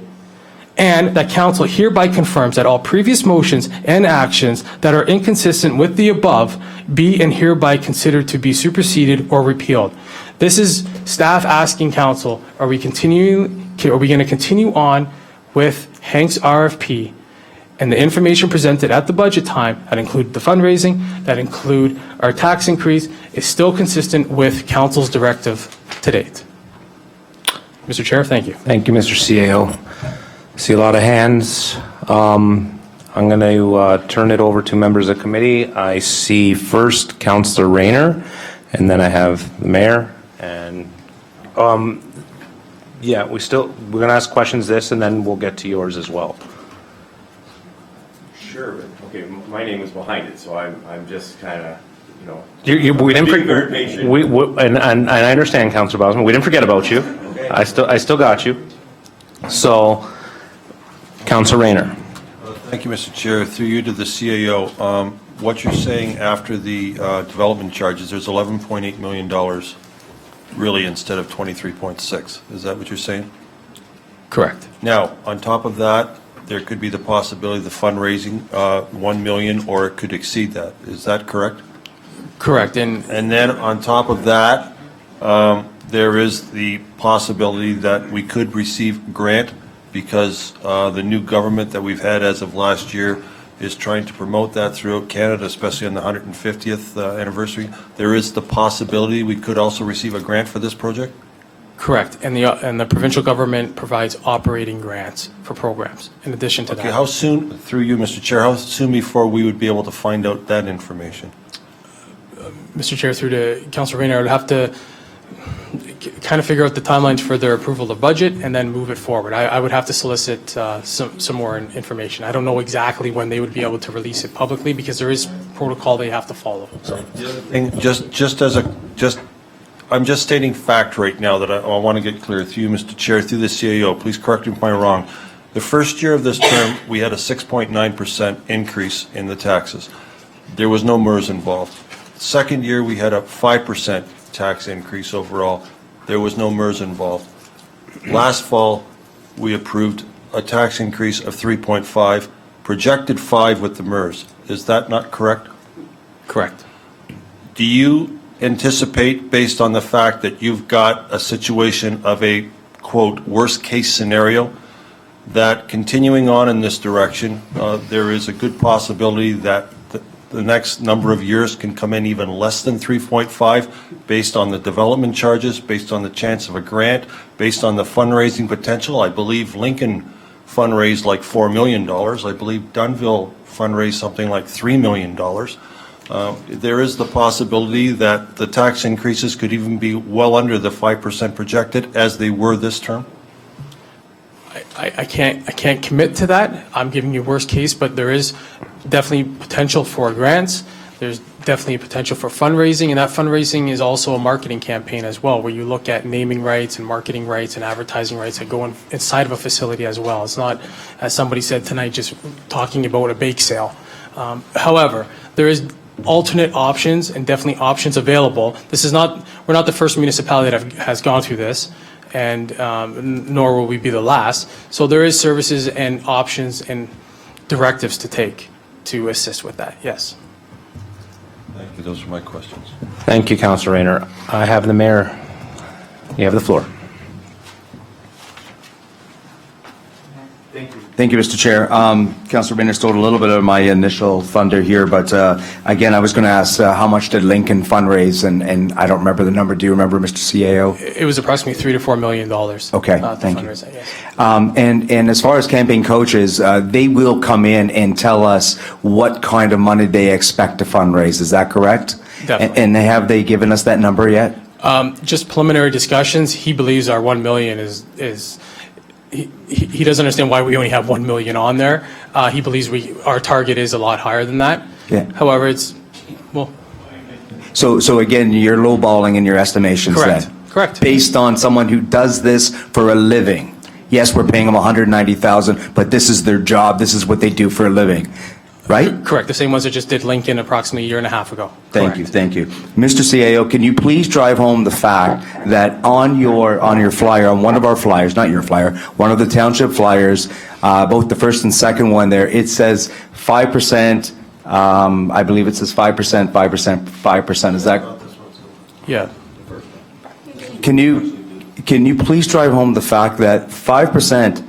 and that council hereby confirms that all previous motions and actions that are inconsistent with the above be and hereby considered to be superseded or repealed. This is staff asking council, are we going to continue on with Hank's RFP and the information presented at the budget time that include the fundraising, that include our tax increase, is still consistent with council's directive to date. Mr. Chair, thank you. Thank you, Mr. CAO. See a lot of hands. I'm going to turn it over to members of committee. I see first Councillor Rayner, and then I have the mayor. And yeah, we're going to ask questions this, and then we'll get to yours as well. Sure, okay, my name is behind it, so I'm just kind of, We didn't being very patient. and I understand, Councillor Bosman. We didn't forget about you. Okay. I still got you. So, Councillor Rayner. Thank you, Mr. Chair. Through you to the CAO, what you're saying after the development charges, there's $11.8 million really instead of 23.6. Is that what you're saying? Correct. Now, on top of that, there could be the possibility of the fundraising, 1 million, or it could exceed that. Is that correct? Correct. And And then on top of that, there is the possibility that we could receive grant because the new government that we've had as of last year is trying to promote that throughout Canada, especially on the 150th anniversary. There is the possibility we could also receive a grant for this project? correct. And the provincial government provides operating grants for programs in addition to that. Okay, how soon, through you, Mr. Chair, how soon before we would be able to find out that information? Mr. Chair, through to Councilor Rayner, I would have to kind of figure out the timelines for their approval of budget and then move it forward. I would have to solicit some more information. I don't know exactly when they would be able to release it publicly because there is protocol they have to follow. So. And I'm just stating fact right now that I want to get clear through you, Mr. Chair, through the CAO. Please correct me if I'm wrong. The first year of this term, we had a 6.9% increase in the taxes. There was no MERS involved. Second year, we had a 5% tax increase overall. There was no MERS involved. Last fall, we approved a tax increase of 3.5, projected 5 with the MERS. Is that not correct? Correct. Do you anticipate, based on the fact that you've got a situation of a, quote, worst-case scenario, that continuing on in this direction, there is a good possibility that the next number of years can come in even less than 3.5 based on the development charges, based on the chance of a grant, based on the fundraising potential? I believe Lincoln fundraised like $4 million. I believe Dunnville fundraised something like $3 million. There is the possibility that the tax increases could even be well under the 5% projected as they were this term? I can't commit to that. I'm giving you worst case, but there is definitely potential for grants. There's definitely a potential for fundraising, and that fundraising is also a marketing campaign as well, where you look at naming rights and marketing rights and advertising rights that go inside of a facility as well. It's not, as somebody said tonight, just talking about a bake sale. However, there is alternate options and definitely options available. We're not the first municipality that has gone through this, and nor will we be the last. So there is services and options and directives to take to assist with that, yes. Thank you. Those are my questions. Thank you, Councilor Rayner. I have the mayor. You have the floor. Thank you. Thank you, Mr. Chair. Councillor Minner stole a little bit of my initial thunder here, but again, I was going to ask how much did Lincoln fundraise, and I don't remember the number. Do you remember, Mr. CAO? It was approximately $3 to $4 million. Okay, to thank you. fundraise that, yes. And as far as campaign coaches, they will come in and tell us what kind of money they expect to fundraise. Is that correct? Definitely. And have they given us that number yet? Just preliminary discussions. He believes our 1 million is he doesn't understand why we only have 1 million on there. He believes our target is a lot higher than that. Yeah. However, it's, well, So again, you're lowballing in your estimations Correct. then? Correct. Based on someone who does this for a living. Yes, we're paying them $190,000, but this is their job. This is what they do for a living, right? correct. The same ones that just did Lincoln approximately a year and a half ago. Thank you, Correct. thank you. Mr. CAO, can you please drive home the fact that on your flyer, on one of our flyers, not your flyer, one of the township flyers, both the first and second one there, it says 5%, I believe it says 5%, 5%, 5%. Is that, Yeah. can you please drive home the fact that 5%,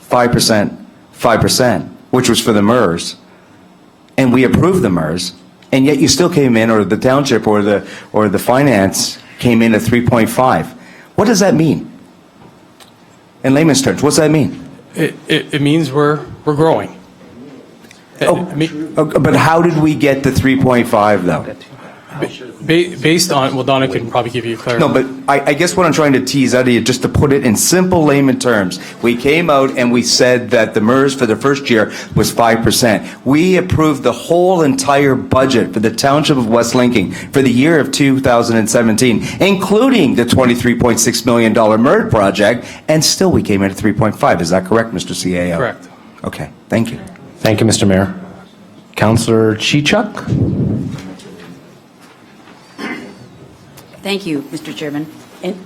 5%, 5%, which was for the MERS, and we approved the MERS, and yet you still came in, or the township or the finance came in at 3.5. What does that mean? In layman's terms, what's that mean? It means we're growing. But how did we get to 3.5 though? Based on, well, Donna can probably give you clarity. No, but I guess what I'm trying to tease out of you, just to put it in simple layman terms, we came out and we said that the MERS for the first year was 5%. We approved the whole entire budget for the Township of West Lincoln for the year of 2017, including the $23.6 million MERD project, and still we came in at 3.5. Is that correct, Mr. CAO? Correct. Okay, thank you. Thank you, Mr. Mayor. Councillor Chichuk? Thank you, Mr. Chairman. And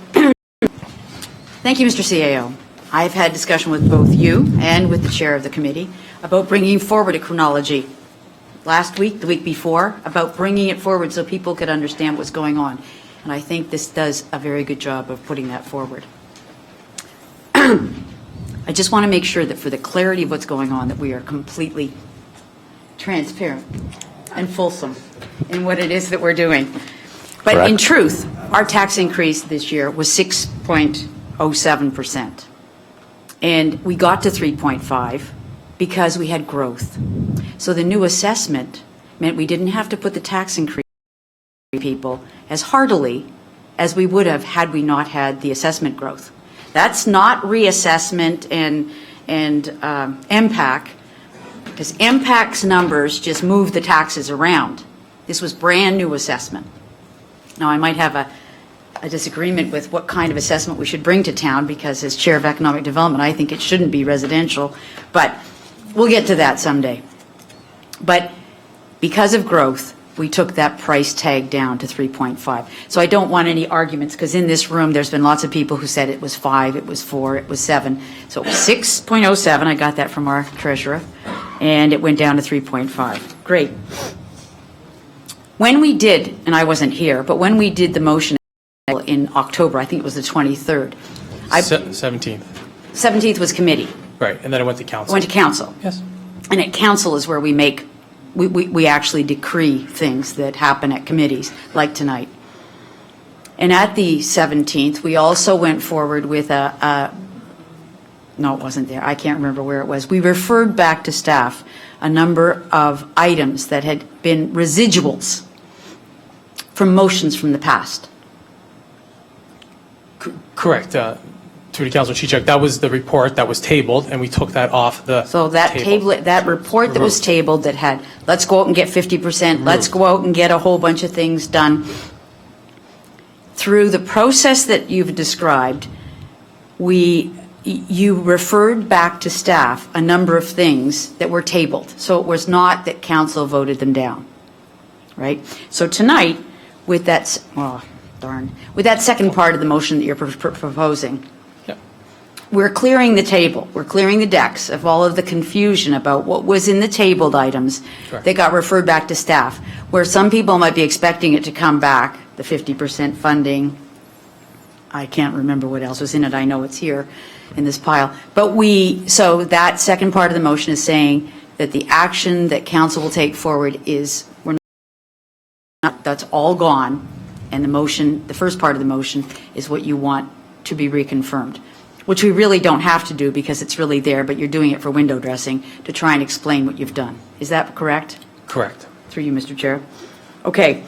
thank you, Mr. CAO. I've had discussion with both you and with the chair of the committee about bringing forward a chronology last week, the week before, about bringing it forward so people could understand what's going on. And I think this does a very good job of putting that forward. I just want to make sure that for the clarity of what's going on, that we are completely transparent and fulsome in what it is that we're doing. But in Correct. truth, our tax increase this year was 6.07%. And we got to 3.5 because we had growth. So the new assessment meant we didn't have to put the tax increase on people as heartily as we would have had we not had the assessment growth. That's not reassessment and MPAC, because MPAC's numbers just move the taxes around. This was brand new assessment. Now, I might have a disagreement with what kind of assessment we should bring to town, because as Chair of Economic Development, I think it shouldn't be residential, but we'll get to that someday. But because of growth, we took that price tag down to 3.5. So I don't want any arguments, because in this room, there's been lots of people who said it was 5, it was 4, it was 7. So it was 6.07, I got that from our treasurer, and it went down to 3.5. Great. When we did, and I wasn't here, but when we did the motion in October, I think it was the 23rd, 17th. 17th was committee, Right, and then it went to council. went to council. Yes. And at council is where we actually decree things that happen at committees, like tonight. And at the 17th, we also went forward with no, it wasn't there. I can't remember where it was. We referred back to staff a number of items that had been residuals from motions from the past. Correct. To the Councilor Chichuk, that was the report that was tabled, and we took that off the So that that report that was tabled that had, let's go out and get 50%, let's go out and get a whole bunch of things done. Through the process that you've described, you referred back to staff a number of things that were tabled. So it was not that council voted them down, right? So tonight, with that, with that second part of the motion that you're proposing, Yep. we're clearing the table, we're clearing the decks of all of the confusion about what was in the tabled items Correct. that got referred back to staff, where some people might be expecting it to come back, the 50% funding. I can't remember what else was in it. I know it's here in this pile. But so that second part of the motion is saying that the action that council will take forward is, that's all gone, and the motion, the first part of the motion is what you want to be reconfirmed, which we really don't have to do because it's really there, but you're doing it for window dressing to try and explain what you've done. Is that correct? Correct. Through you, Mr. Chair. Okay.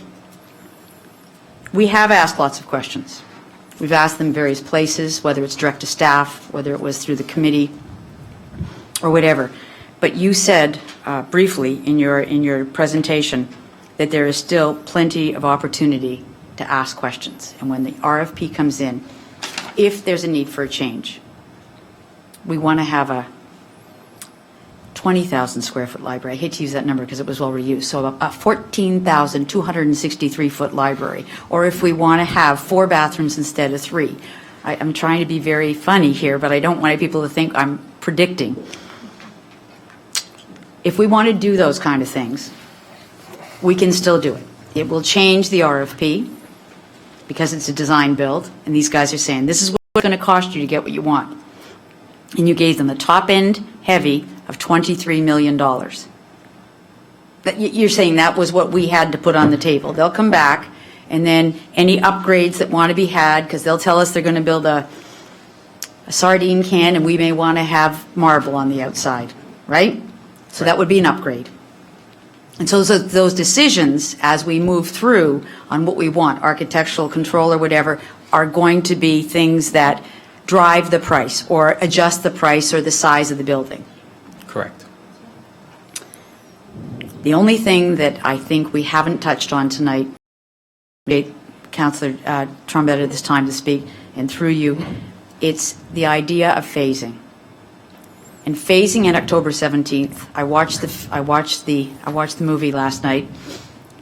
We have asked lots of questions. We've asked them various places, whether it's direct to staff, whether it was through the committee, or whatever. But you said briefly in your presentation that there is still plenty of opportunity to ask questions. And when the RFP comes in, if there's a need for a change, we want to have a 20,000 square foot library. I hate to use that number because it was well reused. So a 14,263 foot library. Or if we want to have 4 bathrooms instead of 3. I'm trying to be very funny here, but I don't want people to think I'm predicting. If we want to do those kind of things, we can still do it. It will change the RFP because it's a design build, and these guys are saying, this is what it's going to cost you to get what you want. And you gave them the top end heavy of $23 million. You're saying that was what we had to put on the table. They'll come back, and then any upgrades that want to be had, because they'll tell us they're going to build a sardine can, and we may want to have marble on the outside, right? So that would be an upgrade. And so those decisions, as we move through on what we want, architectural control or whatever, are going to be things that drive the price or adjust the price or the size of the building. Correct. The only thing that I think we haven't touched on tonight, Councillor Trombetta this time to speak, and through you, it's the idea of phasing. And phasing in October 17th, I watched the movie last night,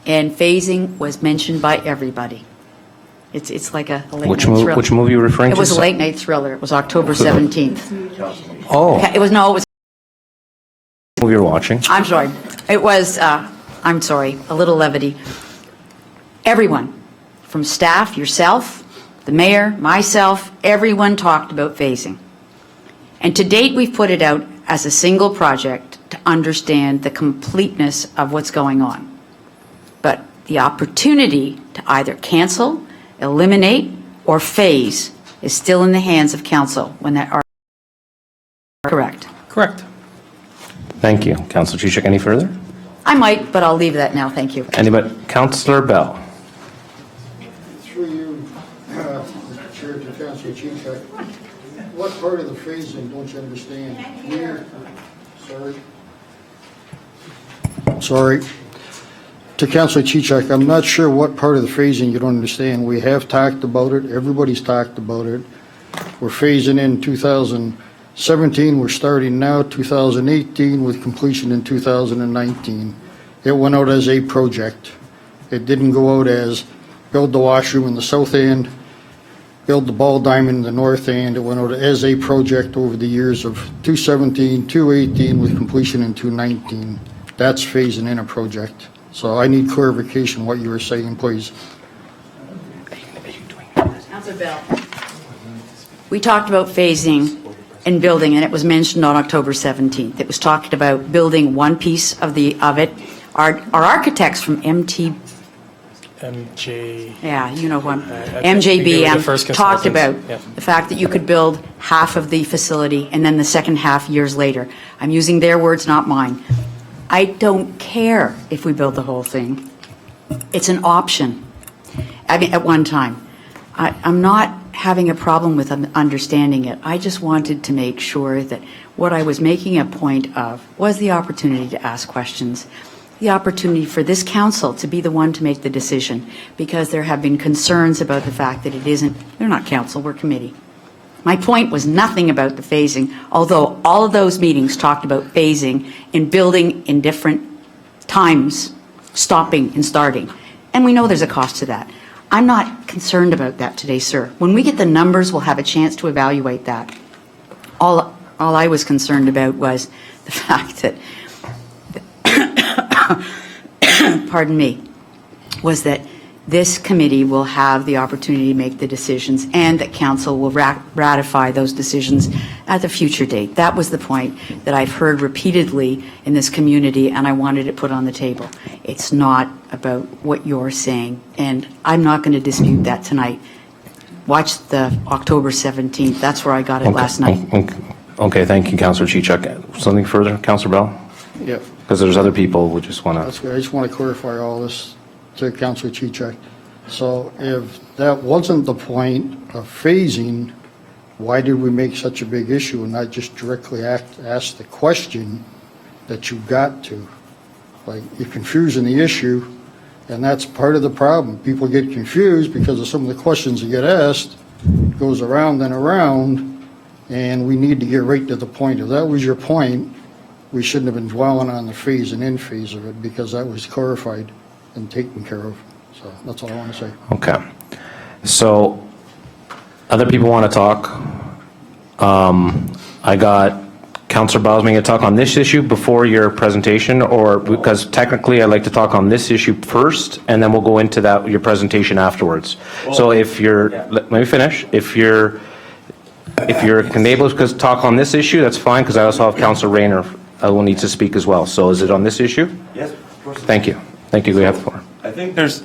and phasing was mentioned by everybody. It's like a late night thriller. Which movie are you referring to? It was a late night thriller. It was October 17th. Oh, It was movie you're watching. I'm sorry. It was, I'm sorry, a little levity. Everyone, from staff, yourself, the mayor, myself, everyone talked about phasing. And to date, we've put it out as a single project to understand the completeness of what's going on. But the opportunity to either cancel, eliminate, or phase is still in the hands of council when that are correct. Correct. Thank you. Councillor Chichik, any further? I might, but I'll leave that now. Thank you. Anybody? Councillor Bell. Through you, Mr. Chair, to Councillor Chichak, what part of the phasing don't you understand? Sorry. To Councillor Chichak, I'm not sure what part of the phasing you don't understand. We have talked about it. Everybody's talked about it. We're phasing in 2017. We're starting now 2018 with completion in 2019. It went out as a project. It didn't go out as build the washroom in the south end, build the ball diamond in the north end. It went out as a project over the years of 2017, 2018 with completion in 2019. That's phasing in a project. So I need clarification what you were saying, please. Councillor Bell. We talked about phasing and building, and it was mentioned on October 17th. It was talked about building one piece of it. Our architects from MJ. yeah, you know what, I think they were the first MJBM talked about consultants. Yeah. the fact that you could build half of the facility and then the second half years later. I'm using their words, not mine. I don't care if we build the whole thing. It's an option. I mean, at one time. I'm not having a problem with understanding it. I just wanted to make sure that what I was making a point of was the opportunity to ask questions, the opportunity for this council to be the one to make the decision, because there have been concerns about the fact that it isn't, they're not council, we're committee. My point was nothing about the phasing, although all of those meetings talked about phasing and building in different times, stopping and starting. And we know there's a cost to that. I'm not concerned about that today, sir. When we get the numbers, we'll have a chance to evaluate that. All I was concerned about was the fact that, pardon me, was that this committee will have the opportunity to make the decisions and that council will ratify those decisions at a future date. That was the point that I've heard repeatedly in this community, and I wanted it put on the table. It's not about what you're saying, and I'm not going to dispute that tonight. Watch the October 17th. That's where I got it last night. Okay, thank you, Councillor Chichuk. Something further, Councillor Bell? Yeah, Because there's other people who just want that's to. good. I just want to clarify all this to Councilor Chichak. So if that wasn't the point of phasing, why did we make such a big issue and not just directly ask the question that you got to? Like, you're confusing the issue, and that's part of the problem. People get confused because of some of the questions that get asked, it goes around and around, and we need to get right to the point. If that was your point, we shouldn't have been dwelling on the phase and in phase of it, because that was clarified and taken care of. So that's all I want to say. Okay. So, other people want to talk. I got Councillor Bowles going to talk on this issue before your presentation, or because technically I'd like to talk on this issue first, and then we'll go into that, your presentation afterwards. So if you're, let me finish. If you're able to talk on this issue, that's fine, because I also have Councillor Rayner who needs to speak as well. So is it on this issue? Yes, of course. Thank you. Thank you. We have the floor. I think there's,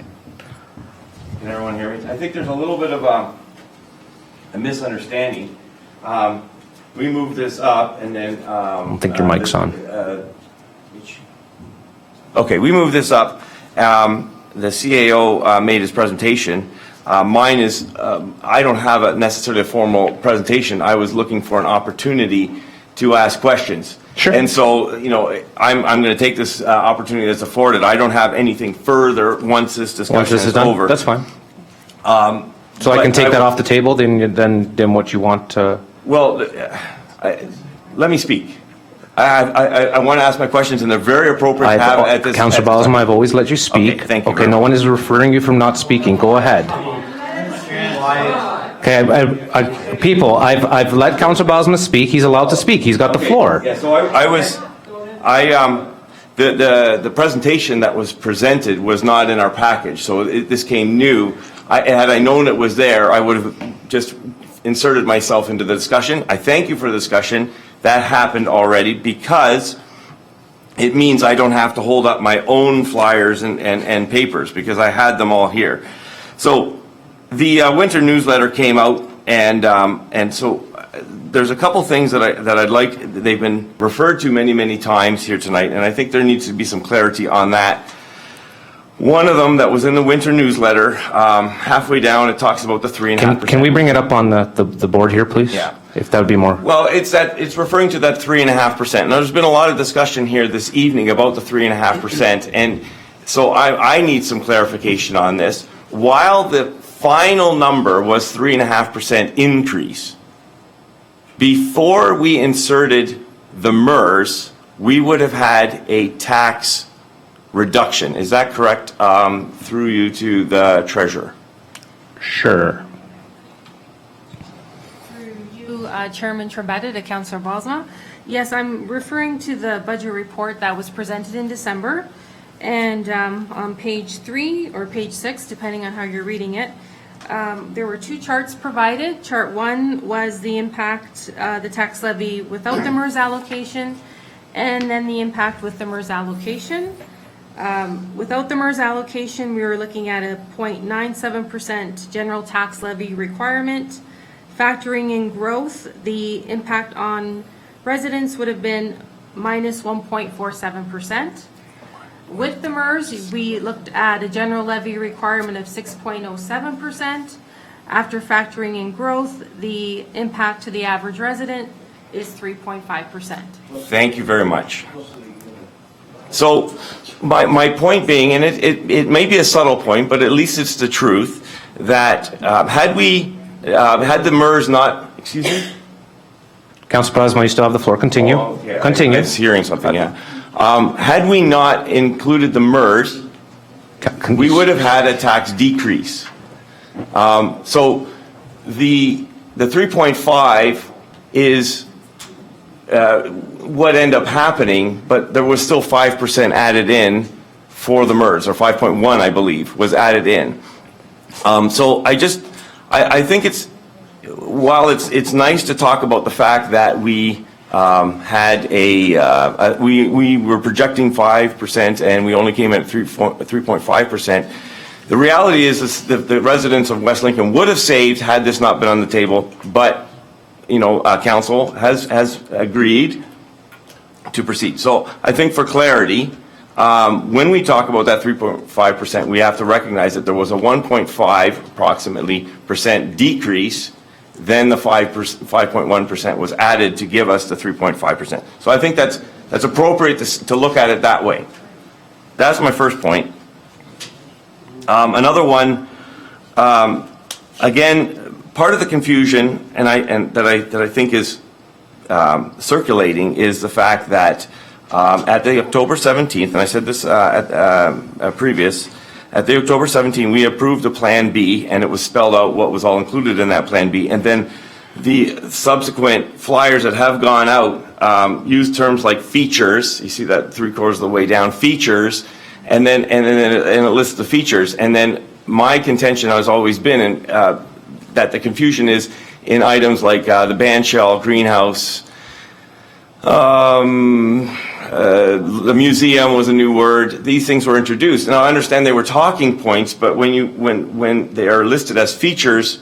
can everyone hear me? I think there's a little bit of a misunderstanding. We moved this up and then. I don't think your mic's on. Okay, we moved this up. The CAO made his presentation. Mine is, I don't have necessarily a formal presentation. I was looking for an opportunity to ask questions. Sure. And so, I'm going to take this opportunity that's afforded. I don't have anything further once this Once discussion this is is done, over. that's fine. So I can take that off the table, then what you want to. Well, let me speak. I want to ask my questions, and they're very appropriate to have at this. Councillor Bosma, I've always let you speak. Okay, thank you Okay, very no much. one is referring you from not speaking. Go ahead. Okay, people, I've let Councillor Bosma speak. He's allowed to speak. He's got the floor. Yeah, so the presentation that was presented was not in our package, so this came new. Had I known it was there, I would have just inserted myself into the discussion. I thank you for the discussion. That happened already because it means I don't have to hold up my own flyers and papers because I had them all here. So the winter newsletter came out, and so there's a couple things that I'd like. They've been referred to many times here tonight, and I think there needs to be some clarity on that. One of them that was in the winter newsletter, halfway down, it talks about the 3.5%. Can we bring it up on the board here, please? Yeah. If that would be more. Well, it's referring to that 3.5%. Now, there's been a lot of discussion here this evening about the 3.5%, and so I need some clarification on this. While the final number was 3.5% increase, before we inserted the MERS, we would have had a tax reduction. Is that correct, through you to the treasurer? Sure. Through you, Chairman Trombetta, to Councillor Bosma. Yes, I'm referring to the budget report that was presented in December. And on page 3 or page 6, depending on how you're reading it, there were two charts provided. Chart 1 was the impact, the tax levy without the MERS allocation, and then the impact with the MERS allocation. Without the MERS allocation, we were looking at a 0.97% general tax levy requirement. Factoring in growth, the impact on residents would have been minus 1.47%. With the MERS, we looked at a general levy requirement of 6.07%. After factoring in growth, the impact to the average resident is 3.5%. Thank you very much. So my point being, and it may be a subtle point, but at least it's the truth, that had the MERS not, excuse me? Councillor Bosma, you still have the floor. Continue. Oh, okay. Continue. I was hearing something, yeah. Had we not included the MERS, we would have had a tax decrease. So the 3.5 is what ended up happening, but there was still 5% added in for the MERS, or 5.1, I believe, was added in. So I think while it's nice to talk about the fact that we had we were projecting 5% and we only came in at 3.5%. The reality is the residents of West Lincoln would have saved had this not been on the table, but, council has agreed to proceed. So I think for clarity, when we talk about that 3.5%, we have to recognize that there was a 1.5 approximately % decrease. Then the 5.1% was added to give us the 3.5%. So I think that's appropriate to look at it that way. That's my first point. Another one, again, part of the confusion that I think is circulating is the fact that at the October 17th, and I said this at the October 17th, we approved a Plan B, and it was spelled out what was all included in that Plan B. And then the subsequent flyers that have gone out use terms like features. You see that 3/4 of the way down, features, and then it lists the features. And then my contention has always been that the confusion is in items like the band shell, greenhouse. The museum was a new word. These things were introduced, and I understand they were talking points. But when they are listed as features,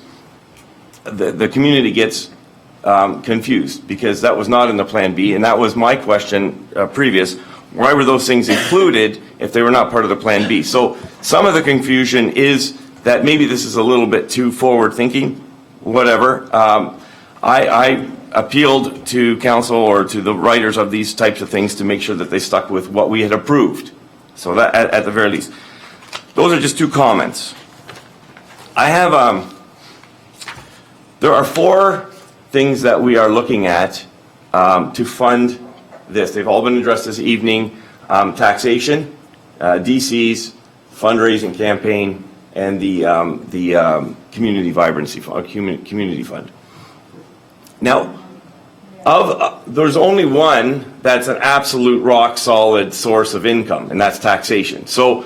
the community gets confused because that was not in the Plan B, and that was my question previous. Why were those things included if they were not part of the Plan B? So some of the confusion is that maybe this is a little bit too forward thinking. Whatever. I appealed to council or to the writers of these types of things to make sure that they stuck with what we had approved. So that at the very least. Those are just two comments. I have, there are 4 things that we are looking at to fund this. They've all been addressed this evening. Taxation, DCs, fundraising campaign, and the community vibrancy community fund. Now, there's only one that's an absolute rock solid source of income, and that's taxation. So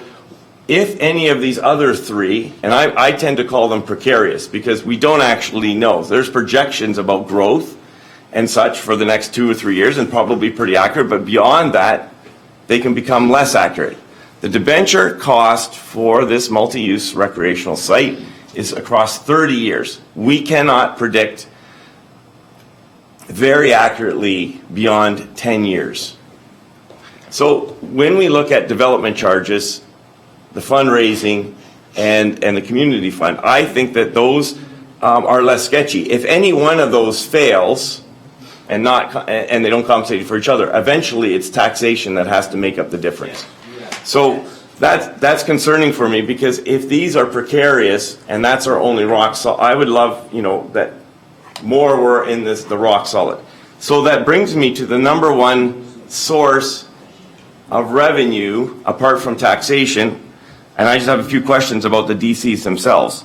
if any of these other 3, and I tend to call them precarious because we don't actually know. There's projections about growth and such for the next 2 or 3 years, and probably pretty accurate, but beyond that, they can become less accurate. The debenture cost for this multi-use recreational site is across 30 years. We cannot predict very accurately beyond 10 years. So when we look at development charges, the fundraising, and the community fund, I think that those are less sketchy. If any one of those fails and they don't compensate for each other, eventually it's taxation that has to make up the difference. So that's concerning for me, because if these are precarious and that's our only rock solid, I would love, that more were in the rock solid. So that brings me to the number one source of revenue apart from taxation, and I just have a few questions about the DCs themselves.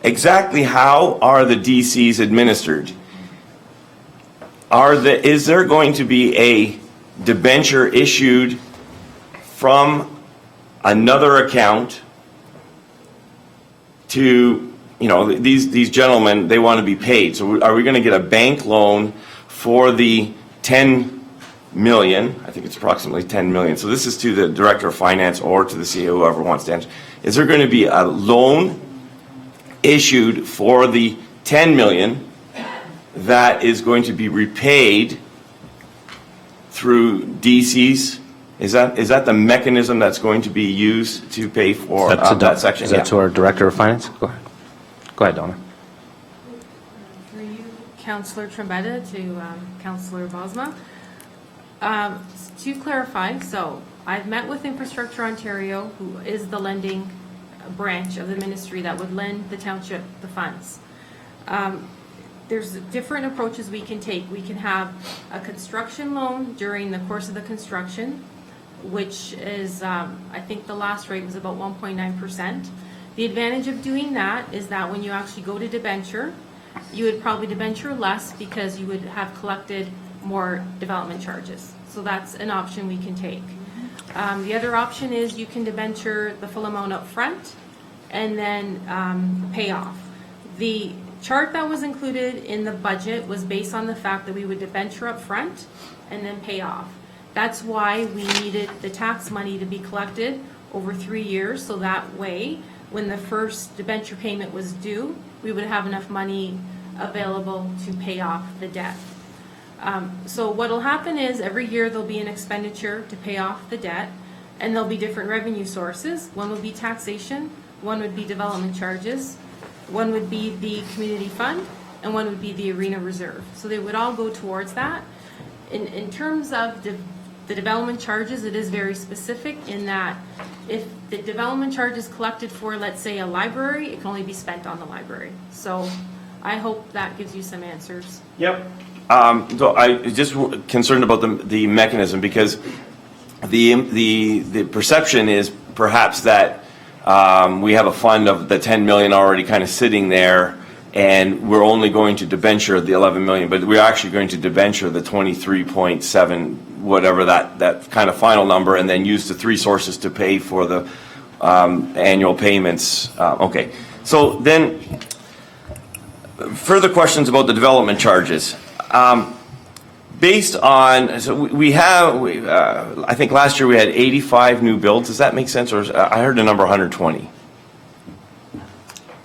Exactly how are the DCs administered? Is there going to be a debenture issued from another account to, these gentlemen, they want to be paid. So are we going to get a bank loan for the 10 million? I think it's approximately 10 million. So this is to the Director of Finance or to the CEO, whoever wants to answer. Is there going to be a loan issued for the 10 million that is going to be repaid through DCs? Is that the mechanism that's going to be used to pay for that section? Is that to our Director of Finance? Go ahead. Go ahead, Donna. Through you, Councillor Trombetta, to Councillor Bosma. To clarify, so I've met with Infrastructure Ontario, who is the lending branch of the ministry that would lend the township the funds. There's different approaches we can take. We can have a construction loan during the course of the construction, which is, I think the last rate was about 1.9%. The advantage of doing that is that when you actually go to debenture, you would probably debenture less because you would have collected more development charges. So that's an option we can take. The other option is you can debenture the full amount up front, and then pay off. The chart that was included in the budget was based on the fact that we would debenture up front and then pay off. That's why we needed the tax money to be collected over 3 years, so that way, when the first debenture payment was due, we would have enough money available to pay off the debt. So what'll happen is, every year there'll be an expenditure to pay off the debt, and there'll be different revenue sources. One will be taxation, one would be development charges, one would be the community fund, and one would be the arena reserve. So they would all go towards that. In terms of the development charges, it is very specific in that if the development charge is collected for, let's say, a library, it can only be spent on the library. So I hope that gives you some answers. Yep. So I just concerned about the mechanism, because the perception is perhaps that we have a fund of the 10 million already kind of sitting there, and we're only going to debenture the 11 million, but we're actually going to debenture the 23.7, whatever that kind of final number, and then use the three sources to pay for the annual payments. Okay. So then, further questions about the development charges. Based on, so we have, I think last year we had 85 new builds. Does that make sense? Or I heard the number 120.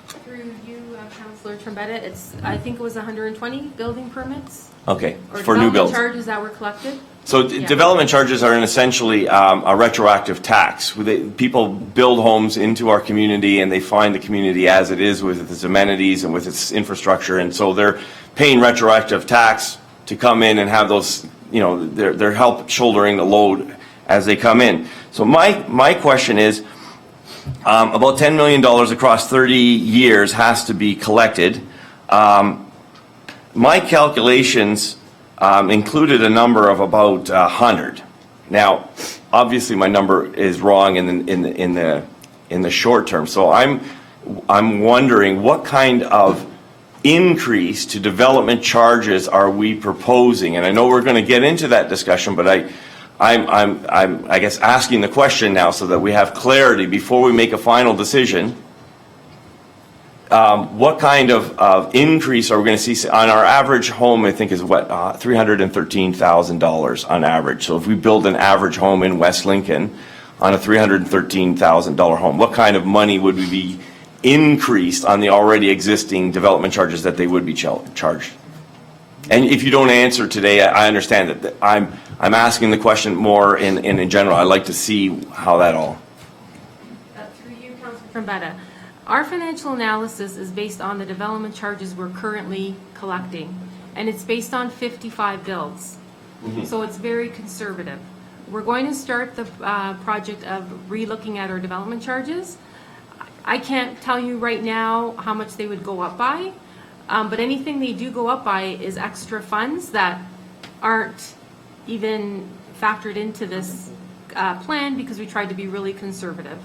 Through you, Councillor Trombetta, I think it was 120 building permits? Okay, Or for new development builds. charges that were collected? So Yeah. development charges are essentially a retroactive tax. People build homes into our community, and they find the community as it is with its amenities and with its infrastructure, and so they're paying retroactive tax to come in and have those, they're help shouldering the load as they come in. So my question is, about $10 million across 30 years has to be collected. My calculations included a number of about 100. Now, obviously, my number is wrong in the short term. So I'm wondering what kind of increase to development charges are we proposing? And I know we're going to get into that discussion, but I guess asking the question now so that we have clarity before we make a final decision. What kind of increase are we going to see on our average home? I think is what, $313,000 on average. So if we build an average home in West Lincoln on a $313,000 home, what kind of money would we be increased on the already existing development charges that they would be charged? And if you don't answer today, I understand that I'm asking the question more in general. I'd like to see how that all. Through you, Councillor Trombetta. Our financial analysis is based on the development charges we're currently collecting, and it's based on 55 builds. So it's very conservative. We're going to start the project of re-looking at our development charges. I can't tell you right now how much they would go up by, but anything they do go up by is extra funds that aren't even factored into this plan because we tried to be really conservative.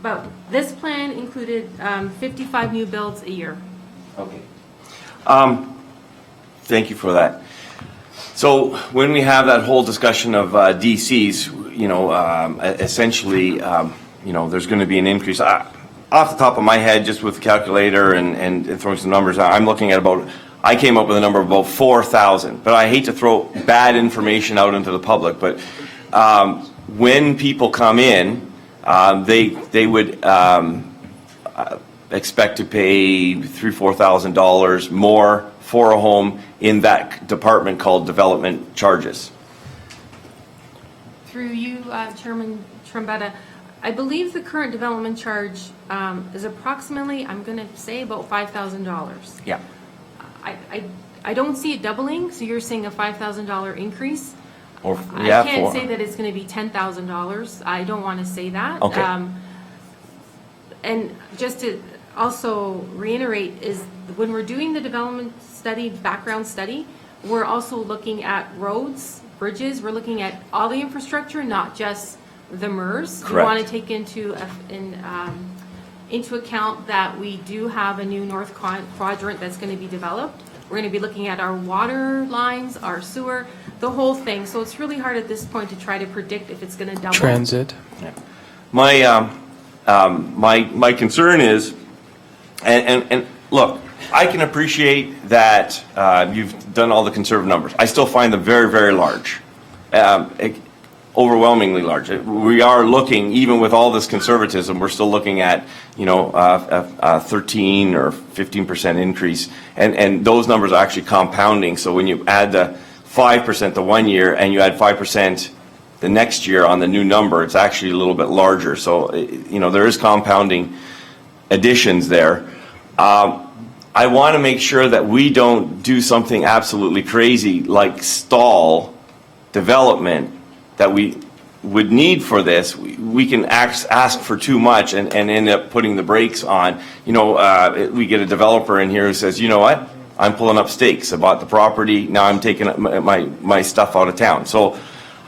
But this plan included 55 new builds a year. Okay. Thank you for that. So when we have that whole discussion of DCs, essentially, there's going to be an increase. Off the top of my head, just with the calculator and throwing some numbers out, I'm looking at I came up with a number of about 4,000. But I hate to throw bad information out into the public, but when people come in, they would expect to pay $3,000-4,000 more for a home in that department called development charges. Through you, Chairman Trombetta, I believe the current development charge is approximately, I'm going to say, about $5,000. Yeah. I don't see it doubling, so you're saying a $5,000 increase? Or I can't say that it's going to be $10,000. I don't want to say that. Okay. And just to also reiterate is when we're doing the development study, background study, we're also looking at roads, bridges. We're looking at all the infrastructure, not just the MERS. Correct. We want to take into account that we do have a new north quadrant that's going to be developed. We're going to be looking at our water lines, our sewer, the whole thing. So it's really hard at this point to try to predict if it's going to double. Transit. My My concern is, and look, I can appreciate that you've done all the conservative numbers. I still find them very, very large, overwhelmingly large. We are looking, even with all this conservatism, we're still looking at, a 13 or 15% increase, and those numbers are actually compounding. So when you add the 5% the 1 year and you add 5% the next year on the new number, it's actually a little bit larger. So, there is compounding additions there. I want to make sure that we don't do something absolutely crazy like stall development that we would need for this. We can ask for too much and end up putting the brakes on. We get a developer in here who says, you know what, I'm pulling up stakes. I bought the property, now I'm taking my stuff out of town. So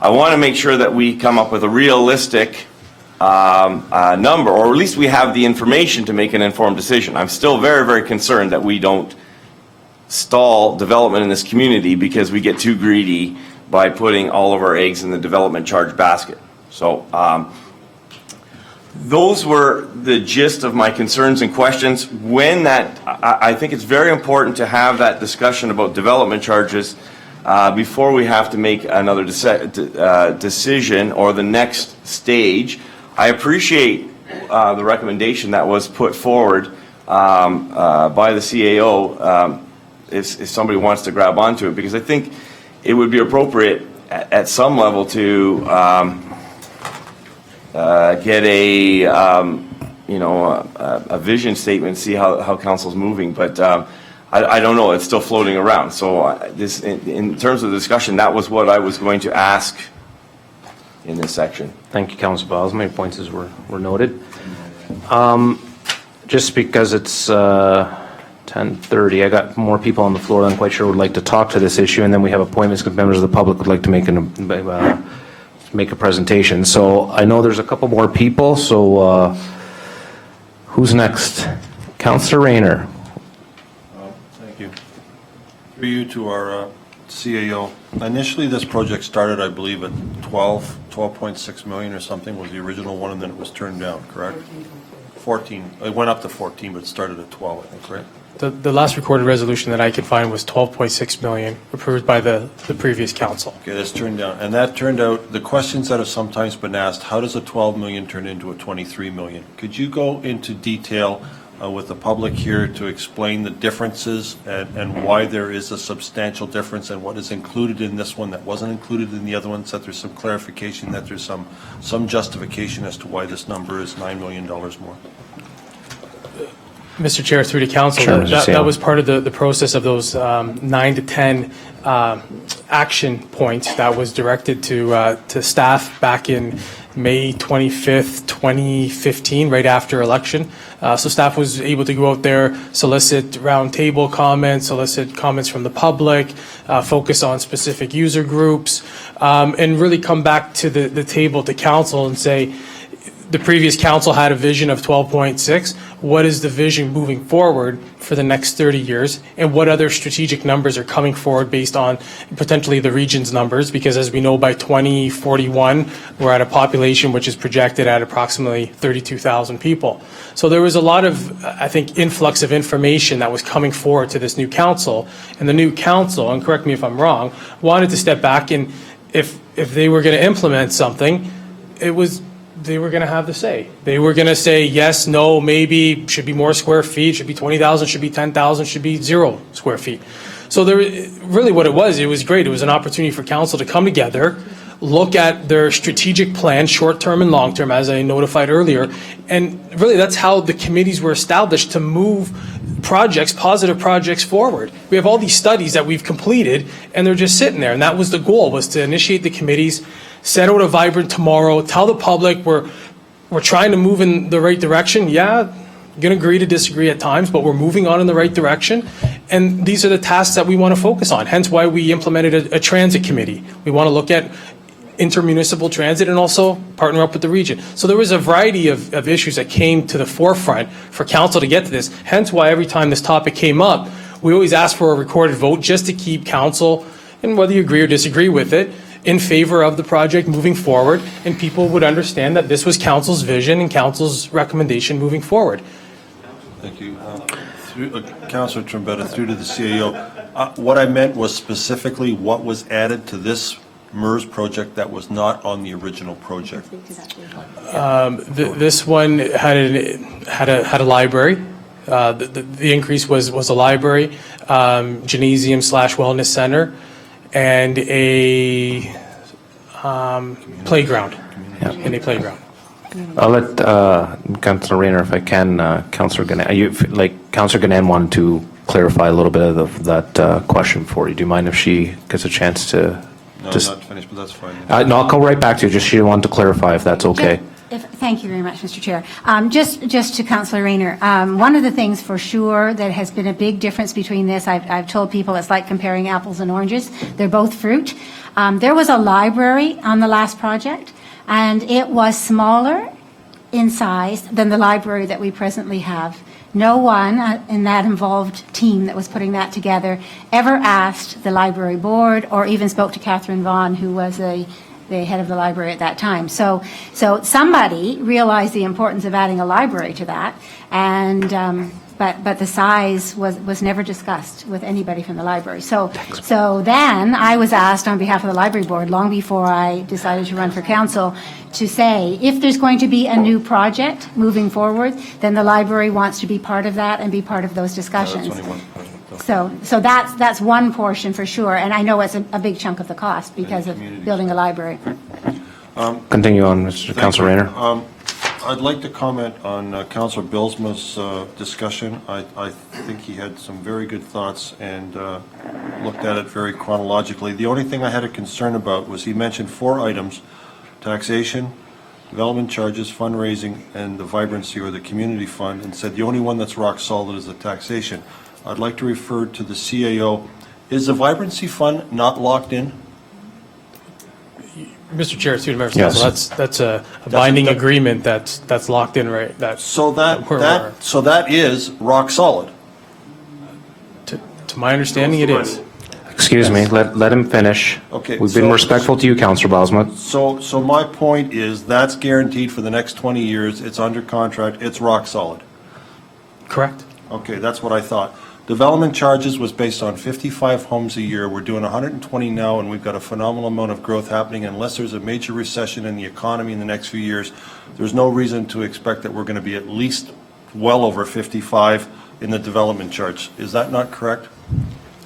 I want to make sure that we come up with a realistic number, or at least we have the information to make an informed decision. I'm still very, very concerned that we don't stall development in this community because we get too greedy by putting all of our eggs in the development charge basket. So those were the gist of my concerns and questions. I think it's very important to have that discussion about development charges before we have to make another decision or the next stage. I appreciate the recommendation that was put forward by the CAO, if somebody wants to grab onto it, because I think it would be appropriate at some level to get a vision statement, see how council's moving. But I don't know, it's still floating around. So in terms of the discussion, that was what I was going to ask in this section. Thank you, Councilor Bosma. Your points were noted. Just because it's 10:30, I got more people on the floor than I'm quite sure would like to talk to this issue, and then we have appointments because members of the public would like to make a presentation. So I know there's a couple more people, so who's next? Councilor Rayner. Thank you. For you to our CAO. Initially, this project started, I believe, at 12.6 million or something was the original one, and then it was turned down, correct? 14. It went up to 14, but it started at 12, I think, right? The last recorded resolution that I could find was 12.6 million, approved by the previous council. Okay, that's turned down. And that turned out, the questions that have sometimes been asked, how does a 12 million turn into a 23 million? Could you go into detail with the public here to explain the differences and why there is a substantial difference and what is included in this one that wasn't included in the other ones, that there's some clarification, that there's some justification as to why this number is $9 million more? Mr. Chair, through to council, Sure, that was part of the process of those 9 to 10 action points that was directed to staff back in May 25th, 2015, right after election. So staff was able to go out there, solicit roundtable comments, solicit comments from the public, focus on specific user groups, and really come back to the table to council and say, the previous council had a vision of 12.6. What is the vision moving forward for the next 30 years? And what other strategic numbers are coming forward based on potentially the region's numbers? Because as we know, by 2041, we're at a population which is projected at approximately 32,000 people. So there was a lot of, I think, influx of information that was coming forward to this new council. And the new council, and correct me if I'm wrong, wanted to step back, and if they were going to implement something, they were going to have the say. They were going to say yes, no, maybe, should be more square feet, should be 20,000, should be 10,000, should be 0 square feet. So really what it was great. It was an opportunity for council to come together, look at their strategic plan, short-term and long-term, as I notified earlier. And really that's how the committees were established, to move projects, positive projects forward. We have all these studies that we've completed, and they're just sitting there. And that was the goal, was to initiate the committees, set out a vibrant tomorrow, tell the public we're trying to move in the right direction. Yeah, you're going to agree to disagree at times, but we're moving on in the right direction. And these are the tasks that we want to focus on. Hence why we implemented a transit committee. We want to look at intermunicipal transit and also partner up with the region. So there was a variety of issues that came to the forefront for council to get to this. Hence why every time this topic came up, we always asked for a recorded vote just to keep council, and whether you agree or disagree with it, in favor of the project moving forward, and people would understand that this was council's vision and council's recommendation moving forward. Thank you. Councilor Trombetta, through to the CAO. What I meant was specifically what was added to this MERS project that was not on the original project. This one had a library. The increase was a library, gymnasium / wellness center, and a playground. And a playground. I'll let Councilor Rayner, if I can, Councilor Ganan, Councilor Ganan wanted to clarify a little bit of that question for you. Do you mind if she gets a chance to? No, just, I'm not finished, but that's fine. no, I'll go right back to you. Just she wanted to clarify if that's okay. Thank you very much, Mr. Chair. Just to Councillor Rayner, one of the things for sure that has been a big difference between this, I've told people it's like comparing apples and oranges. They're both fruit. There was a library on the last project, and it was smaller in size than the library that we presently have. No one in that involved team that was putting that together ever asked the library board or even spoke to Catherine Vaughan, who was the head of the library at that time. So somebody realized the importance of adding a library to that, and but the size was never discussed with anybody from the library. So then I was asked on behalf of the library board, long before I decided to run for council, to say if there's going to be a new project moving forward, then the library wants to be part of that and be part of those discussions. That's only one project. So that's one portion for sure, and I know it's a big chunk of the cost because of communities. building a library. Continue on, Mr. Councilor Rayner. I'd like to comment on Councilor Bilsma's discussion. I think he had some very good thoughts and looked at it very chronologically. The only thing I had a concern about was he mentioned 4 items: taxation, development charges, fundraising, and the vibrancy or the community fund, and said the only one that's rock solid is the taxation. I'd like to refer to the CAO. Is the vibrancy fund not locked in? Mr. Chair, student members Yes. council, that's a binding agreement that's locked in, right? So we're- that is rock solid. To my understanding, it is. Excuse me, let him finish. Okay, We've been so- respectful to you, Councilor Bosma. So my point is that's guaranteed for the next 20 years. It's under contract. It's rock solid. Correct. Okay, that's what I thought. Development charges was based on 55 homes a year. We're doing 120 now, and we've got a phenomenal amount of growth happening. Unless there's a major recession in the economy in the next few years, there's no reason to expect that we're going to be at least well over 55 in the development charge. Is that not correct?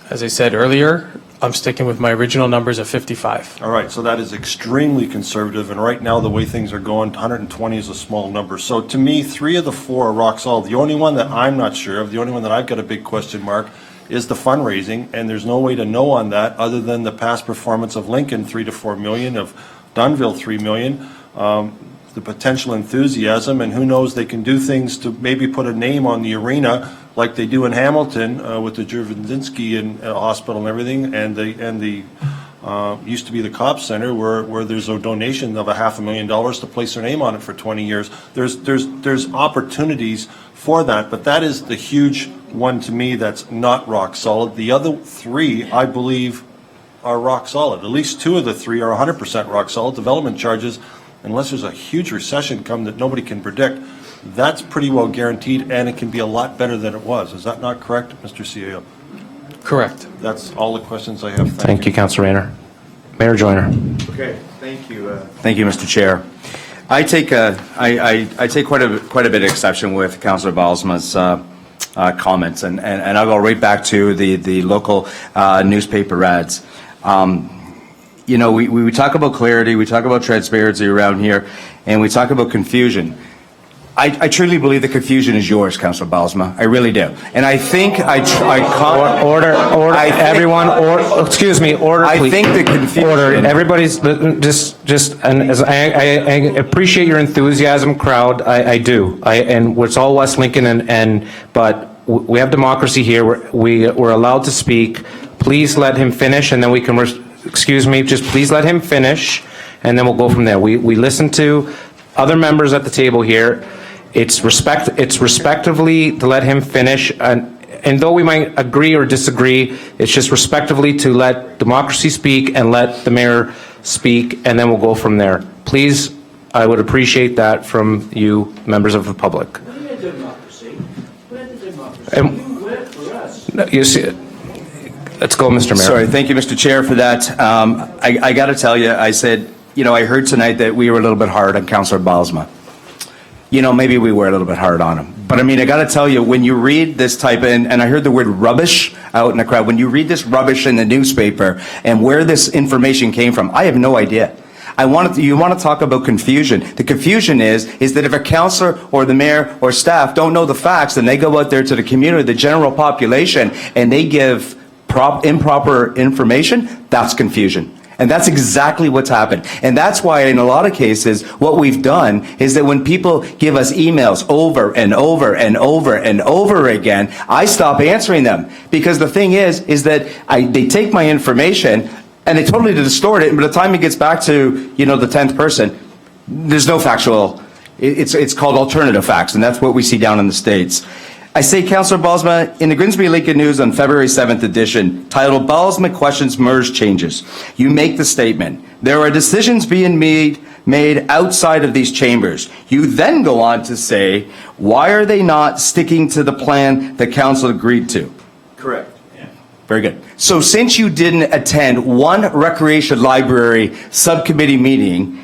As I said earlier, I'm sticking with my original numbers of 55. All right, so that is extremely conservative, and right now, the way things are going, 120 is a small number. So to me, 3 of the 4 are rock solid. The only one that I'm not sure of, the only one that I've got a big question mark, is the fundraising, and there's no way to know on that other than the past performance of Lincoln, 3 to 4 million, of Dunnville, 3 million, the potential enthusiasm, and who knows, they can do things to maybe put a name on the arena like they do in Hamilton with the Jurvendinsky Hospital and everything, and the used to be the Cobb Center where there's a donation of $500,000 to place their name on it for 20 years. There's opportunities for that, but that is the huge one to me that's not rock solid. The other 3, I believe, are rock solid. At least 2 of the 3 are 100% rock solid. Development charges, unless there's a huge recession come that nobody can predict, that's pretty well guaranteed, and it can be a lot better than it was. Is that not correct, Mr. CAO? Correct. That's all the questions I have. Thank you, Councilor Rayner. Mayor Joyner. Okay, thank you. Thank you, Mr. Chair. I take quite a bit of exception with Councilor Balsama's comments, and I'll go right back to the local newspaper ads. You know, we talk about clarity, we talk about transparency around here, and we talk about confusion. I truly believe the confusion is yours, Councilor Balsma. I really do. And I think Order, everyone, excuse me, order, please. I think the confusion. Order, everybody's, and as I appreciate your enthusiasm, crowd, I do. And it's all West Lincoln, but we have democracy here, we're allowed to speak. Please let him finish, and then we can, excuse me, just please let him finish, and then we'll go from there. We listen to other members at the table here. It's respectively to let him finish, and though we might agree or disagree, it's just respectively to let democracy speak and let the mayor speak, and then we'll go from there. Please, I would appreciate that from you, members of the public. No, you see, let's go, Mr. Mayor. Sorry, thank you, Mr. Chair, for that. I got to tell you, I said, I heard tonight that we were a little bit hard on Councillor Balsma. Maybe we were a little bit hard on him. But I mean, I got to tell you, when you read this type, and I heard the word rubbish out in the crowd, when you read this rubbish in the newspaper and where this information came from, I have no idea. You want to talk about confusion. The confusion is that if a councillor or the mayor or staff don't know the facts, then they go out there to the community, the general population, and they give improper information, that's confusion. And that's exactly what's happened. And that's why in a lot of cases, what we've done is that when people give us emails over and over and over and over again, I stop answering them. Because the thing is that they take my information and they totally distort it. And by the time it gets back to, the 10th person, there's no factual, it's called alternative facts. And that's what we see down in the States. I say, Councillor Balsma, in the Grimsby Lincoln News on February 7th edition, titled Balsma Questions MERS Changes, you make the statement, there are decisions being made outside of these chambers. You then go on to say, why are they not sticking to the plan the council agreed to? Correct. Very good. So since you didn't attend one recreation library subcommittee meeting,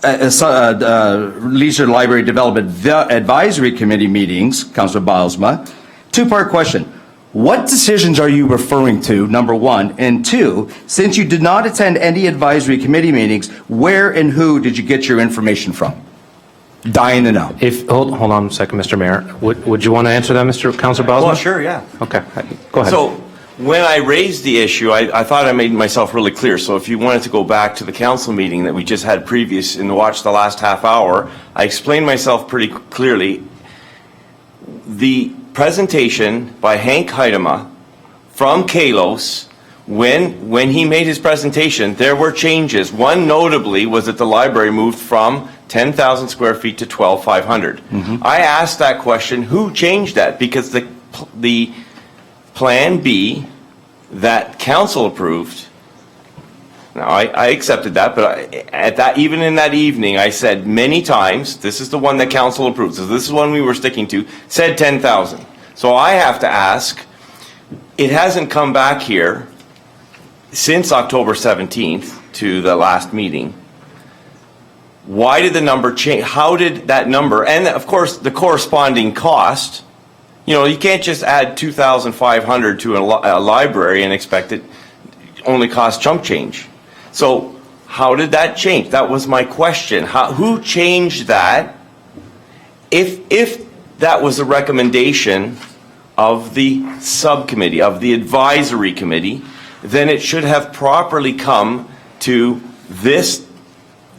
Leisure Library Development Advisory Committee meetings, Councillor Balsma, two-part question. What decisions are you referring to, number one? And two, since you did not attend any advisory committee meetings, where and who did you get your information from? Dying to know. Hold on a second, Mr. Mayor. Would you want to answer that, Mr. Councillor Balsma? Well, sure, yeah. Okay, go ahead. So when I raised the issue, I thought I made myself really clear. So if you wanted to go back to the council meeting that we just had previous and watch the last half hour, I explained myself pretty clearly. The presentation by Hank Heidema from Kalos, when he made his presentation, there were changes. One notably was that the library moved from 10,000 square feet to 12,500. I asked that question, who changed that? Because the Plan B that council approved, now I accepted that, but even in that evening, I said many times, this is the one that council approved, so this is one we were sticking to, said 10,000. So I have to ask, it hasn't come back here since October 17th to the last meeting. Why did the number change? How did that number, and of course the corresponding cost, you can't just add 2,500 to a library and expect it only costs chump change. So how did that change? That was my question. Who changed that? If that was a recommendation of the subcommittee, of the advisory committee, then it should have properly come to this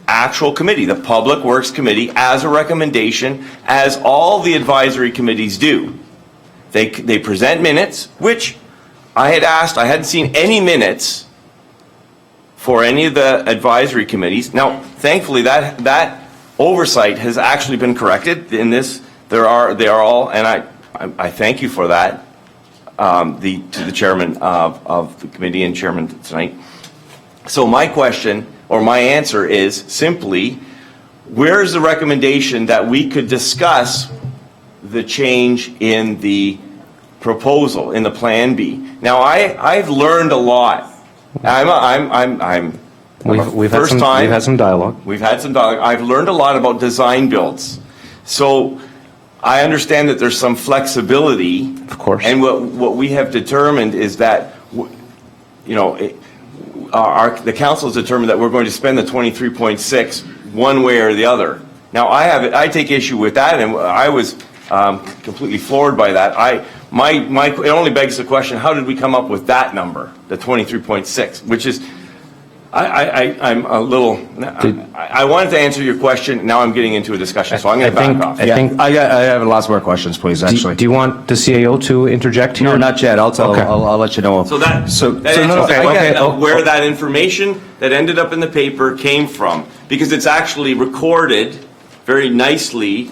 actual committee, the Public Works Committee, as a recommendation, as all the advisory committees do. They present minutes, which I had asked, I hadn't seen any minutes for any of the advisory committees. Now, thankfully, that oversight has actually been corrected in this. They are all, and I thank you for that, to the chairman of the committee and chairman tonight. So my question, or my answer is simply, where is the recommendation that we could discuss the change in the proposal, in the Plan B? Now, I've learned a lot. We've had some dialogue. We've had some dialogue. I've learned a lot about design builds. So I understand that there's some flexibility. Of course. And what we have determined is that, the council has determined that we're going to spend the 23.6 one way or the other. Now, I take issue with that, and I was completely floored by that. It only begs the question, how did we come up with that number, the 23.6, which is, I'm a little, I wanted to answer your question, now I'm getting into a discussion, so I'm going to back off. I have lots more questions, please, actually. Do you want the CAO to interject here? No, not yet. I'll let you know. So that answers the question where that information that ended up in the paper came from, because it's actually recorded very nicely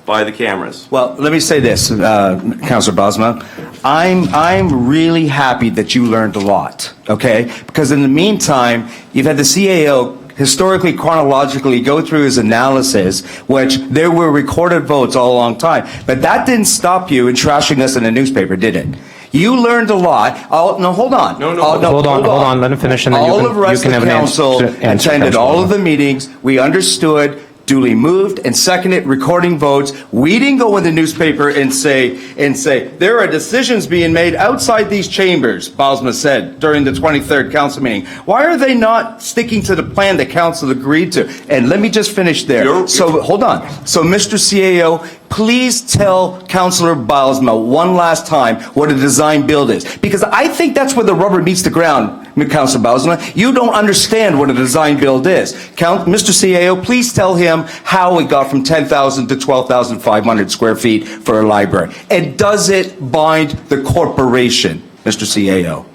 by the cameras. Well, let me say this, Councillor Balsma. I'm really happy that you learned a lot, okay? Because in the meantime, you've had the CAO historically, chronologically go through his analysis, which there were recorded votes all along time. But that didn't stop you in trashing us in the newspaper, did it? You learned a lot. No, hold on. No. Hold on, let him finish, and then All you of the rest can of have the an council answer. attended all of the meetings. We understood, duly moved and seconded, recording votes. We didn't go in the newspaper and say, there are decisions being made outside these chambers, Bosma said during the 23rd council meeting. Why are they not sticking to the plan the council agreed to? And let me just finish there. So, hold on. So, Mr. CAO, please tell Councillor Bylsma one last time what a design build is. Because I think that's where the rubber meets the ground, Councillor Bylsma. You don't understand what a design build is. Mr. CAO, please tell him how we got from 10,000 to 12,500 square feet for a library. And does it bind the corporation, Mr. CAO?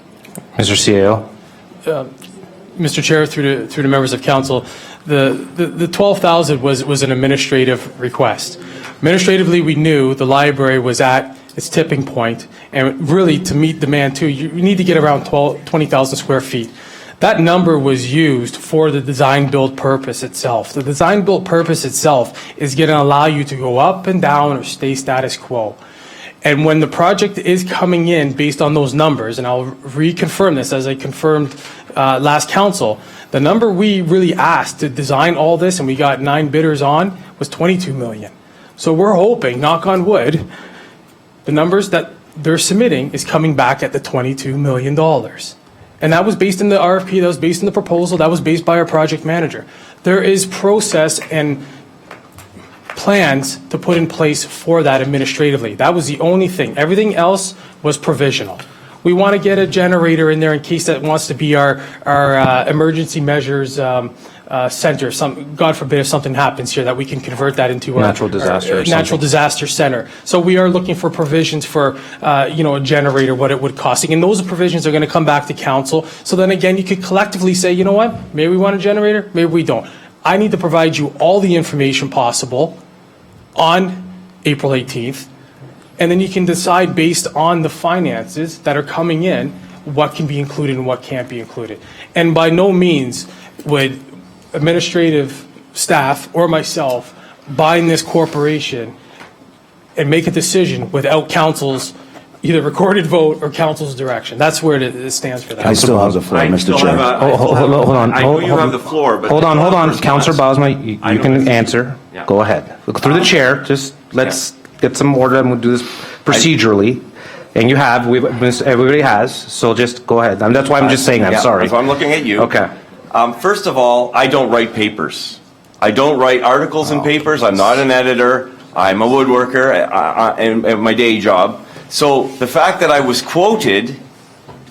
Mr. CAO? Mr. Chair, through the members of council, the 12,000 was an administrative request. Administratively, we knew the library was at its tipping point, and really to meet demand too, you need to get around 20,000 square feet. That number was used for the design build purpose itself. The design build purpose itself is going to allow you to go up and down or stay status quo. And when the project is coming in based on those numbers, and I'll reconfirm this as I confirmed last council, the number we really asked to design all this, and we got 9 bidders on, was 22 million. So we're hoping, knock on wood, the numbers that they're submitting is coming back at the $22 million. And that was based in the RFP, that was based in the proposal, that was based by our project manager. There is process and plans to put in place for that administratively. That was the only thing. Everything else was provisional. We want to get a generator in there in case that wants to be our emergency measures center. God forbid if something happens here, that we can convert that into Natural disaster or natural something. disaster center. So we are looking for provisions for a generator, what it would cost, and those provisions are going to come back to council. So then again, you could collectively say, you know what, maybe we want a generator, maybe we don't. I need to provide you all the information possible on April 18th, and then you can decide based on the finances that are coming in what can be included and what can't be included. And by no means would administrative staff or myself bind this corporation and make a decision without council's either recorded vote or council's direction. That's where it stands for that. I still have the floor, Mr. Chair. Hold on. I know you have the floor, but. Hold on. Response. Councillor Bosma, you I know can this. answer. Yeah. Go ahead. Look through the chair, just let's get some order, and we'll do this procedurally. And you have, everybody has, so just go ahead. That's why I'm just saying, I'm Yeah, sorry. So I'm looking at you. Okay. First of all, I don't write papers. I don't write articles in papers. I'm not an editor. I'm a woodworker in my day job. So the fact that I was quoted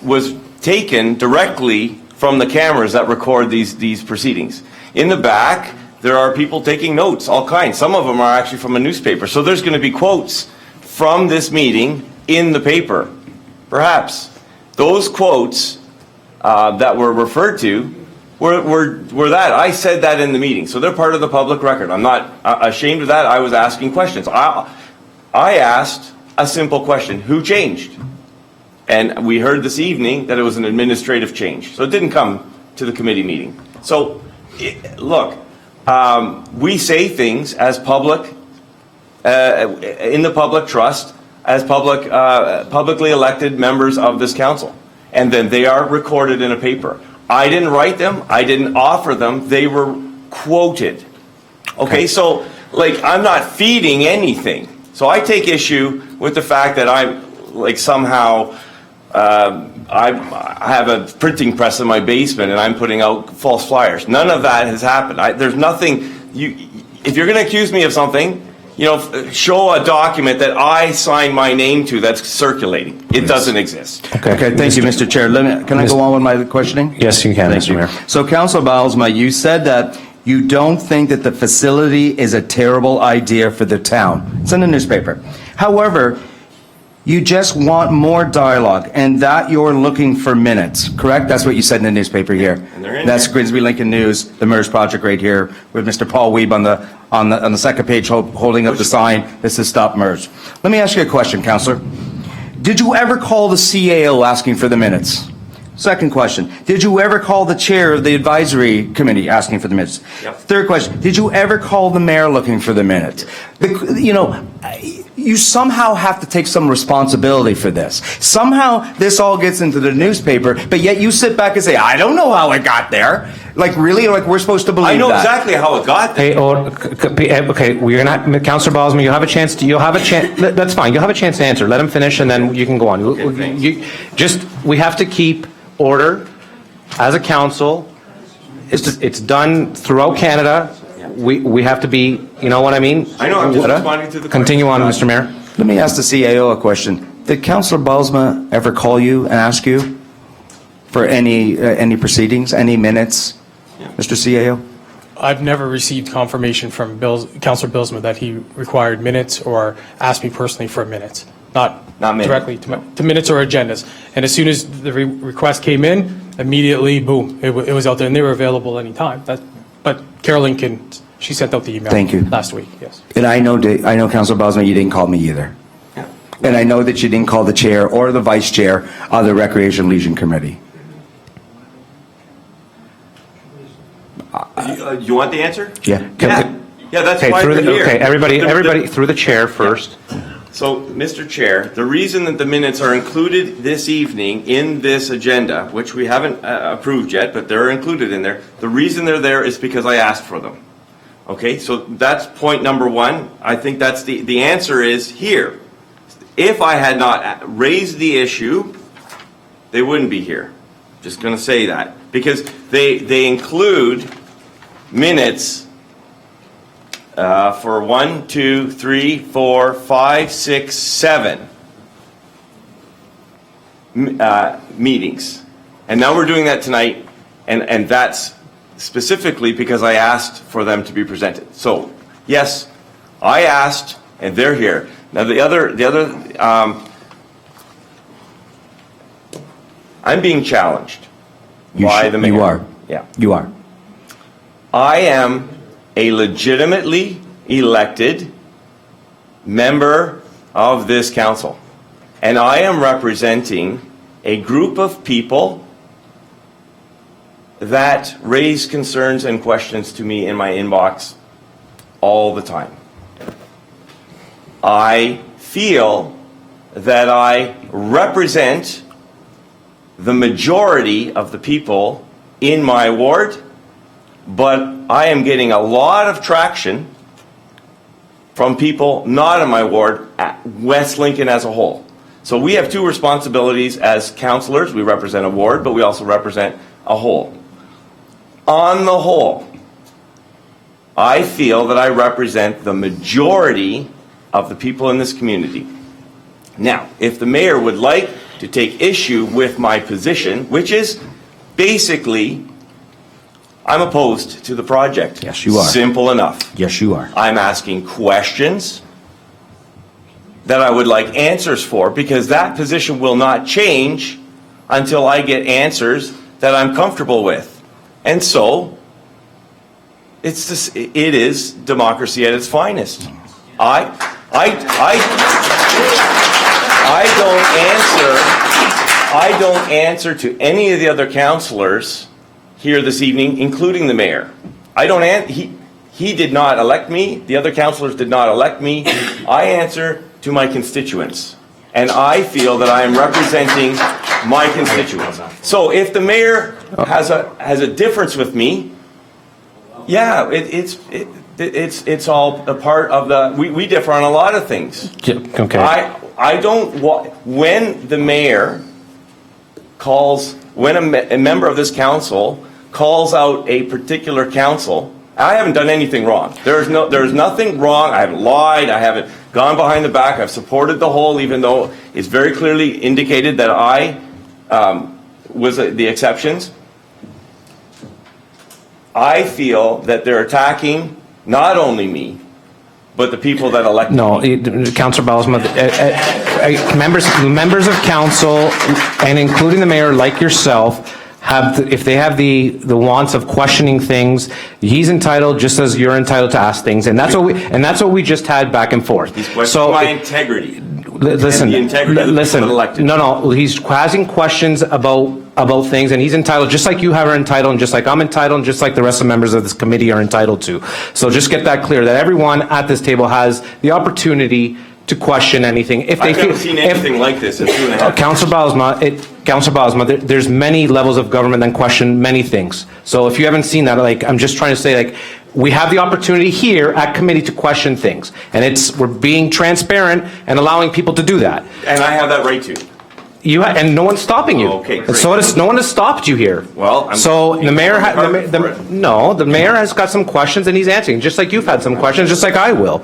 was taken directly from the cameras that record these proceedings. In the back, there are people taking notes, all kinds. Some of them are actually from a newspaper. So there's going to be quotes from this meeting in the paper, perhaps. Those quotes that were referred to were that. I said that in the meeting. So they're part of the public record. I'm not ashamed of that. I was asking questions. I asked a simple question: who changed? And we heard this evening that it was an administrative change. So it didn't come to the committee meeting. So, look, we say things as public, in the public trust, as publicly elected members of this council. And then they are recorded in a paper. I didn't write them. I didn't offer them. They were quoted. Okay, so, I'm not feeding anything. So I take issue with the fact that I'm, somehow, I have a printing press in my basement and I'm putting out false flyers. None of that has happened. There's nothing, if you're going to accuse me of something, show a document that I signed my name to that's circulating. It doesn't exist. Okay, thank you, Mr. Chair. Can I go on with my questioning? Yes, you can, Mr. Mayor. So, Councilor Bylsma, you said that you don't think that the facility is a terrible idea for the town. It's in the newspaper. However, you just want more dialogue, and that you're looking for minutes, correct? That's what you said in the newspaper here. And they're in That's here. Grimsby Lincoln News, the MERS project right here, with Mr. Paul Weeb on the second page holding up the sign that says Stop MERS. Let me ask you a question, Councillor. did you ever call the CAO asking for the minutes? Second question, did you ever call the chair of the advisory committee asking for the minutes? Yep. Third question, did you ever call the mayor looking for the minutes? You know, you somehow have to take some responsibility for this. Somehow this all gets into the newspaper, but yet you sit back and say, I don't know how it got there. Like, really? Like, we're supposed to believe that? I know exactly how it got there. Hey, okay, we're not, Councillor Bosman, you'll have a chance, that's fine, you'll have a chance to answer. Let him finish and then you can go on. We have to keep order as a council. It's done throughout Canada. We have to be, you know what I mean? I know, I'm just responding to the Continue on, question. Mr. Mayor. Let me ask the CAO a question. Did Councillor Bosma ever call you and ask you for any proceedings, any minutes, Mr. CAO? I've never received confirmation from Councillor Billsma that he required minutes or asked me personally for minutes. Not minutes. directly to minutes or agendas. And as soon as the request came in, immediately, boom, it was out there, and they were available anytime. But Carolyn she sent out the email. Thank you. Last week, yes. And I know, Councillor Bosma, you didn't call me either. And I know that you didn't call the chair or the vice chair of the Recreation Legion Committee. You want the answer? Yeah. Yeah, that's Okay, why we're here. okay, everybody through the chair first. So, Mr. Chair, the reason that the minutes are included this evening in this agenda, which we haven't approved yet, but they're included in there, the reason they're there is because I asked for them. Okay, so that's point number one. I think that's the answer is here. If I had not raised the issue, they wouldn't be here. Just going to say that. Because they include minutes for 1, 2, 3, 4, 5, 6, 7 meetings. And now we're doing that tonight, and that's specifically because I asked for them to be presented. So, yes, I asked, and they're here. Now the other, I'm being challenged by the mayor. You are. Yeah. You are. I am a legitimately elected member of this council. And I am representing a group of people that raise concerns and questions to me in my inbox all the time. I feel that I represent the majority of the people in my ward, but I am getting a lot of traction from people not in my ward, at West Lincoln as a whole. So we have two responsibilities as councillors. We represent a ward, but we also represent a whole. On the whole, I feel that I represent the majority of the people in this community. Now, if the mayor would like to take issue with my position, which is basically, I'm opposed to the project. Yes, you are. Simple enough. Yes, you are. I'm asking questions that I would like answers for, because that position will not change until I get answers that I'm comfortable with. And so, it is democracy at its finest. I don't answer to any of the other councillors here this evening, including the mayor. He did not elect me. The other councillors did not elect me. I answer to my constituents, and I feel that I am representing my constituents. So if the mayor has a difference with me, yeah, it's all a part of the. We differ on a lot of things. Okay. I don't want, when the mayor calls, when a member of this council calls out a particular council, I haven't done anything wrong. There's nothing wrong. I haven't lied. I haven't gone behind the back. I've supported the whole, even though it's very clearly indicated that I was the exceptions. I feel that they're attacking not only me, but the people that elected me. No, Councillor Bosma, members of council, and including the mayor, like yourself, if they have the wants of questioning things, he's entitled, just as you're entitled, to ask things, and that's what we just had back and forth. He's questioning my integrity. Listen, the integrity of the listen, people elected. no, he's asking questions about things, and he's entitled, just like you have are entitled, and just like I'm entitled, and just like the rest of the members of this committee are entitled to. So just get that clear, that everyone at this table has the opportunity to question anything. If they I've never seen anything like this in 2.5 Councilor Baalsma, there's many levels of government that question many things. So if you haven't seen that, like, I'm just trying to say, like, we have the opportunity here at committee to question things. And we're being transparent and allowing people to do that. And I have that right to. And no one's stopping you. Okay, And so no one has stopped you here. Well, I'm- So the mayor, for it. the mayor has got some questions and he's answering, just like you've had some questions, just like I will.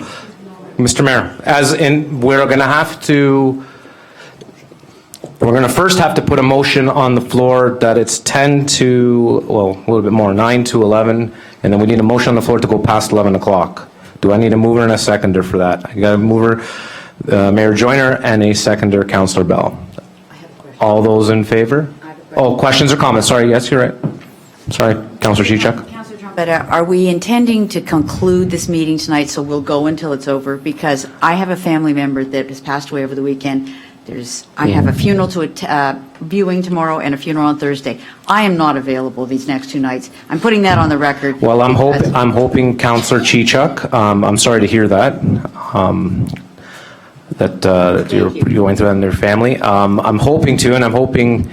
Mr. Mayor, we're going to first have to put a motion on the floor that it's 10 to, well, a little bit more, 9 to 11, and then we need a motion on the floor to go past 11 o'clock. Do I need a mover and a seconder for that? I got a mover, Mayor Joyner, and a seconder, Councilor Bell. All those in favor? Oh, questions or comments? Sorry, yes, you're right. Sorry, Councilor Chichak. But are we intending to conclude this meeting tonight, so we'll go until it's over? Because I have a family member that has passed away over the weekend. I have a funeral viewing tomorrow and a funeral on Thursday. I am not available these next 2 nights. I'm putting that on the record. Well, I'm hoping, Councilor Chichak, I'm sorry to hear that, that you're going through that in your family. I'm hoping to, and I'm hoping,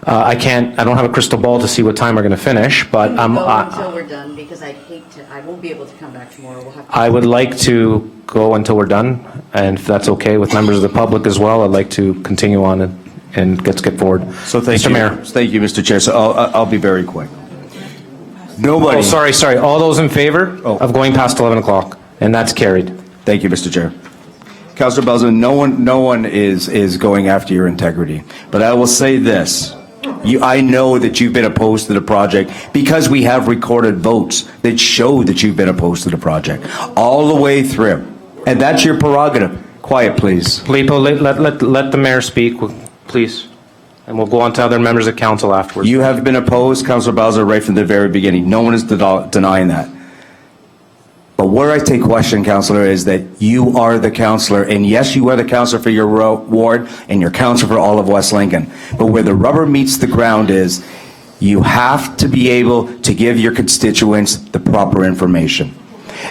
I don't have a crystal ball to see what time we're going to finish, but We'll go until we're done, because I won't be able to come back tomorrow. We'll have to. I would like to go until we're done, and if that's okay with members of the public as well, I'd like to continue on and get forward. So thank Mr. you. Mayor. Thank you, Mr. Chair. So I'll be very quick. Nobody. Oh, sorry. All those in favor Oh. of going past 11 o'clock? And that's carried. Thank you, Mr. Chair. Councilor Belzman, no one is going after your integrity. But I will say this. I know that you've been opposed to the project because we have recorded votes that show that you've been opposed to the project all the way through. And that's your prerogative. Quiet, please. Lipo, let the mayor speak, please. And we'll go on to other members of council afterwards. You have been opposed, Councilor Bowser, right from the very beginning. No one is denying that. But where I take question, Councilor, is that you are the councilor, and yes, you are the councilor for your ward, and you're councilor for all of West Lincoln. But where the rubber meets the ground is, you have to be able to give your constituents the proper information.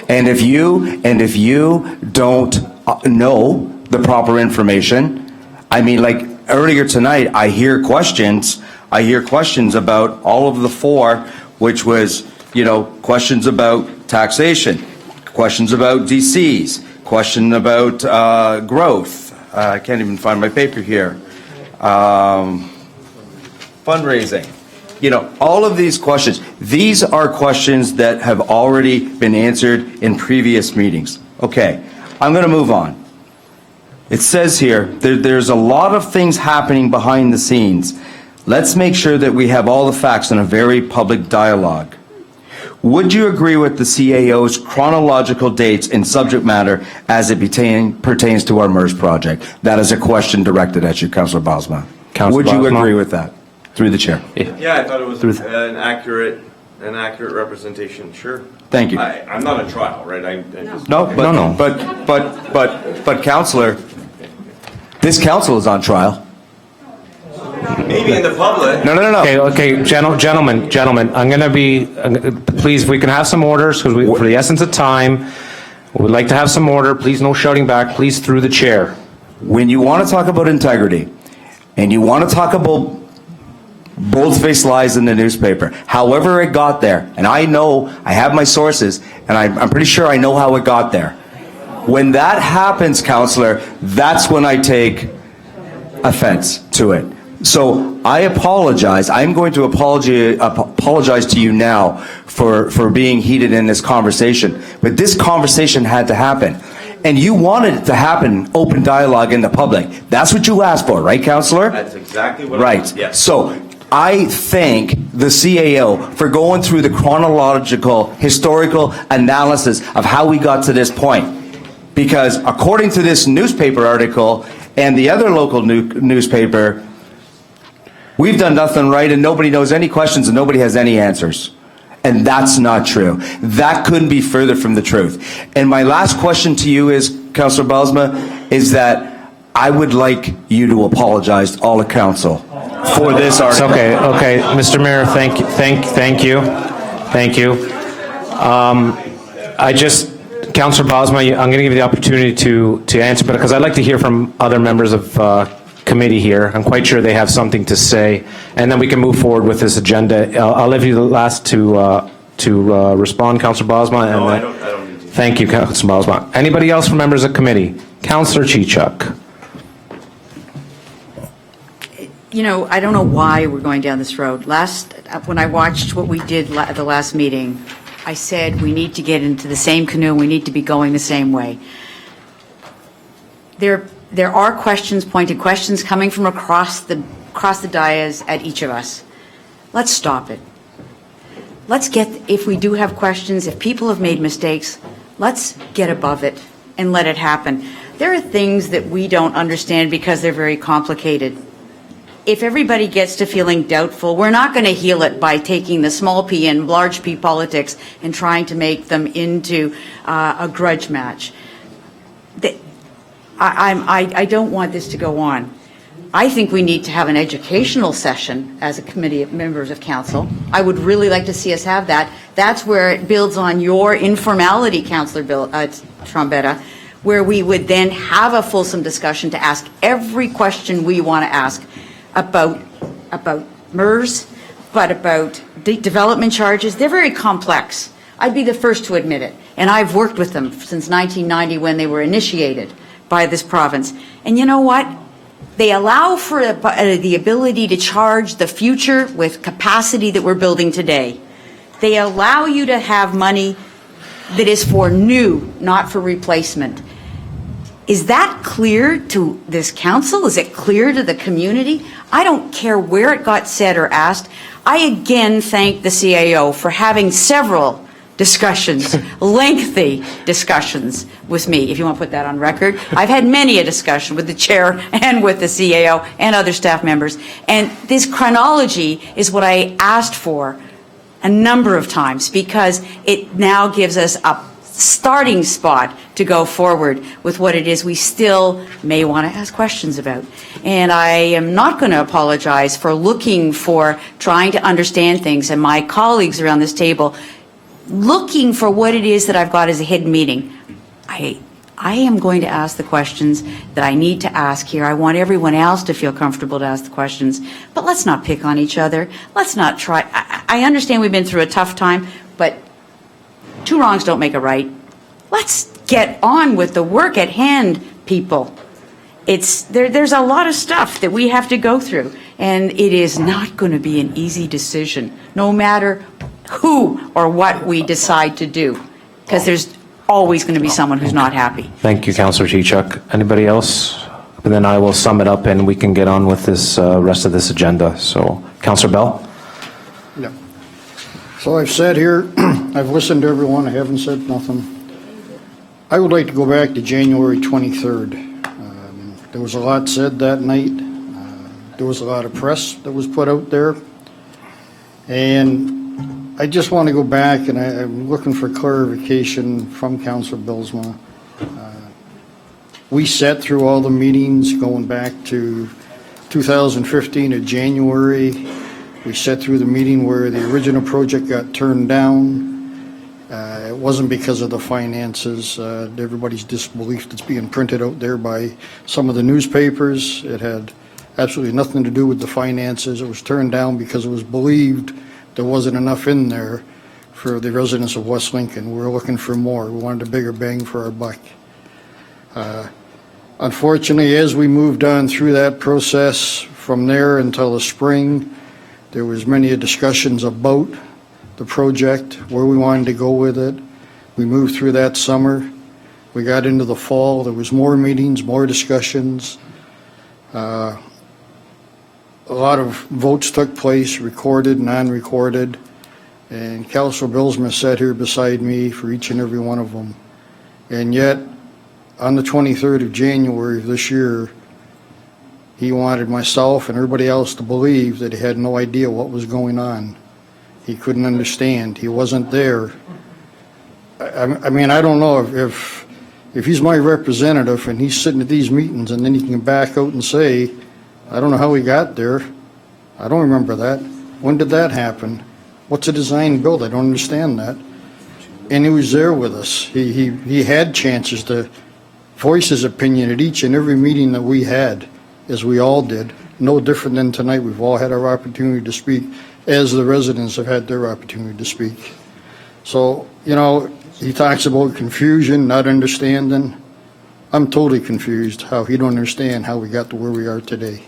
And if you don't know the proper information, I mean, like earlier tonight, I hear questions about all of the 4, which was, questions about taxation, questions about DCs, question about growth. I can't even find my paper here. Fundraising. All of these questions. These are questions that have already been answered in previous meetings. Okay, I'm going to move on. It says here, there's a lot of things happening behind the scenes. Let's make sure that we have all the facts in a very public dialogue. Would you agree with the CAO's chronological dates and subject matter as it pertains to our MERS project? That is a question directed at you, Councilor Bosma. Would you agree with that? Through the chair. Yeah, I thought it was an accurate representation, sure. Thank you. I'm not on trial, right? I just- No. But Councilor, this council is on trial. Maybe in the public. No. Okay, gentlemen, I'm going to be, please, if we can have some orders, because for the essence of time, we'd like to have some order. Please, no shouting back, please, through the chair. When you want to talk about integrity, and you want to talk about bold-faced lies in the newspaper, however it got there, and I know, I have my sources, and I'm pretty sure I know how it got there. When that happens, Councillor, that's when I take offense to it. So I apologize. I'm going to apologize to you now for being heated in this conversation. But this conversation had to happen. And you wanted it to happen, open dialogue in the public. That's what you asked for, right, Councillor? That's exactly what I Right. want, yes. So I thank the CAO for going through the chronological, historical analysis of how we got to this point. Because according to this newspaper article and the other local newspaper, we've done nothing right and nobody knows any questions and nobody has any answers. And that's not true. That couldn't be further from the truth. And my last question to you is, Councillor Belsma, is that I would like you to apologize to all the council for this It's article. okay. Mr. Mayor, thank you. Councillor Bosma, I'm going to give you the opportunity to answer, because I'd like to hear from other members of committee here. I'm quite sure they have something to say, and then we can move forward with this agenda. I'll leave you the last to respond, Councillor Bosma. No, I and then- don't need to. Thank you, Councillor Bosma. Anybody else from members of committee? Councillor Chichuk. You know, I don't know why we're going down this road. When I watched what we did at the last meeting, I said we need to get into the same canoe, and we need to be going the same way. There are pointed questions coming from across the dais at each of us. Let's stop it. If we do have questions, if people have made mistakes, let's get above it and let it happen. There are things that we don't understand because they're very complicated. If everybody gets to feeling doubtful, we're not going to heal it by taking the small p and large p politics and trying to make them into a grudge match. I don't want this to go on. I think we need to have an educational session as a committee of members of council. I would really like to see us have that. That's where it builds on your informality, Councillor Trombetta, where we would then have a fulsome discussion to ask every question we want to ask about MERS, but about development charges. They're very complex. I'd be the first to admit it. And I've worked with them since 1990 when they were initiated by this province. And you know what? They allow for the ability to charge the future with capacity that we're building today. They allow you to have money that is for new, not for replacement. Is that clear to this council? Is it clear to the community? I don't care where it got said or asked. I again thank the CAO for having several discussions, lengthy discussions with me, if you want to put that on record. I've had many a discussion with the chair and with the CAO and other staff members. And this chronology is what I asked for a number of times, because it now gives us a starting spot to go forward with what it is we still may want to ask questions about. And I am not going to apologize for looking for trying to understand things, and my colleagues around this table looking for what it is that I've got as a hidden meaning. I am going to ask the questions that I need to ask here. I want everyone else to feel comfortable to ask the questions, but let's not pick on each other. Let's not try. I understand we've been through a tough time, but two wrongs don't make a right. Let's get on with the work at hand, people. There's a lot of stuff that we have to go through, and it is not going to be an easy decision, no matter who or what we decide to do, because there's always going to be someone who's not happy. Thank you, Councillor Chichuk. Anybody else? And then I will sum it up and we can get on with this rest of this agenda. So, Councillor Bell? Yeah. So I've said here, I've listened to everyone, I haven't said nothing. I would like to go back to January 23rd. There was a lot said that night. There was a lot of press that was put out there. And I just want to go back, and I'm looking for clarification from Councillor Bilsma. We sat through all the meetings going back to 2015 of January. We sat through the meeting where the original project got turned down. It wasn't because of the finances. Everybody's disbelief that's being printed out there by some of the newspapers. It had absolutely nothing to do with the finances. It was turned down because it was believed there wasn't enough in there for the residents of West Lincoln. We were looking for more. We wanted a bigger bang for our buck. Unfortunately, as we moved on through that process from there until the spring, there was many discussions about the project, where we wanted to go with it. We moved through that summer. We got into the fall. There was more meetings, more discussions. A lot of votes took place, recorded, non-recorded, and Councillor Bilsma sat here beside me for each and every one of them. And yet, on the 23rd of January of this year, he wanted myself and everybody else to believe that he had no idea what was going on. He couldn't understand. He wasn't there. I mean, I don't know if if he's my representative and he's sitting at these meetings and then he can back out and say, I don't know how he got there. I don't remember that. When did that happen? What's a design build? I don't understand that. And he was there with us. He had chances to voice his opinion at each and every meeting that we had, as we all did. No different than tonight. We've all had our opportunity to speak, as the residents have had their opportunity to speak. So, you know, he talks about confusion, not understanding. I'm totally confused how he don't understand how we got to where we are today.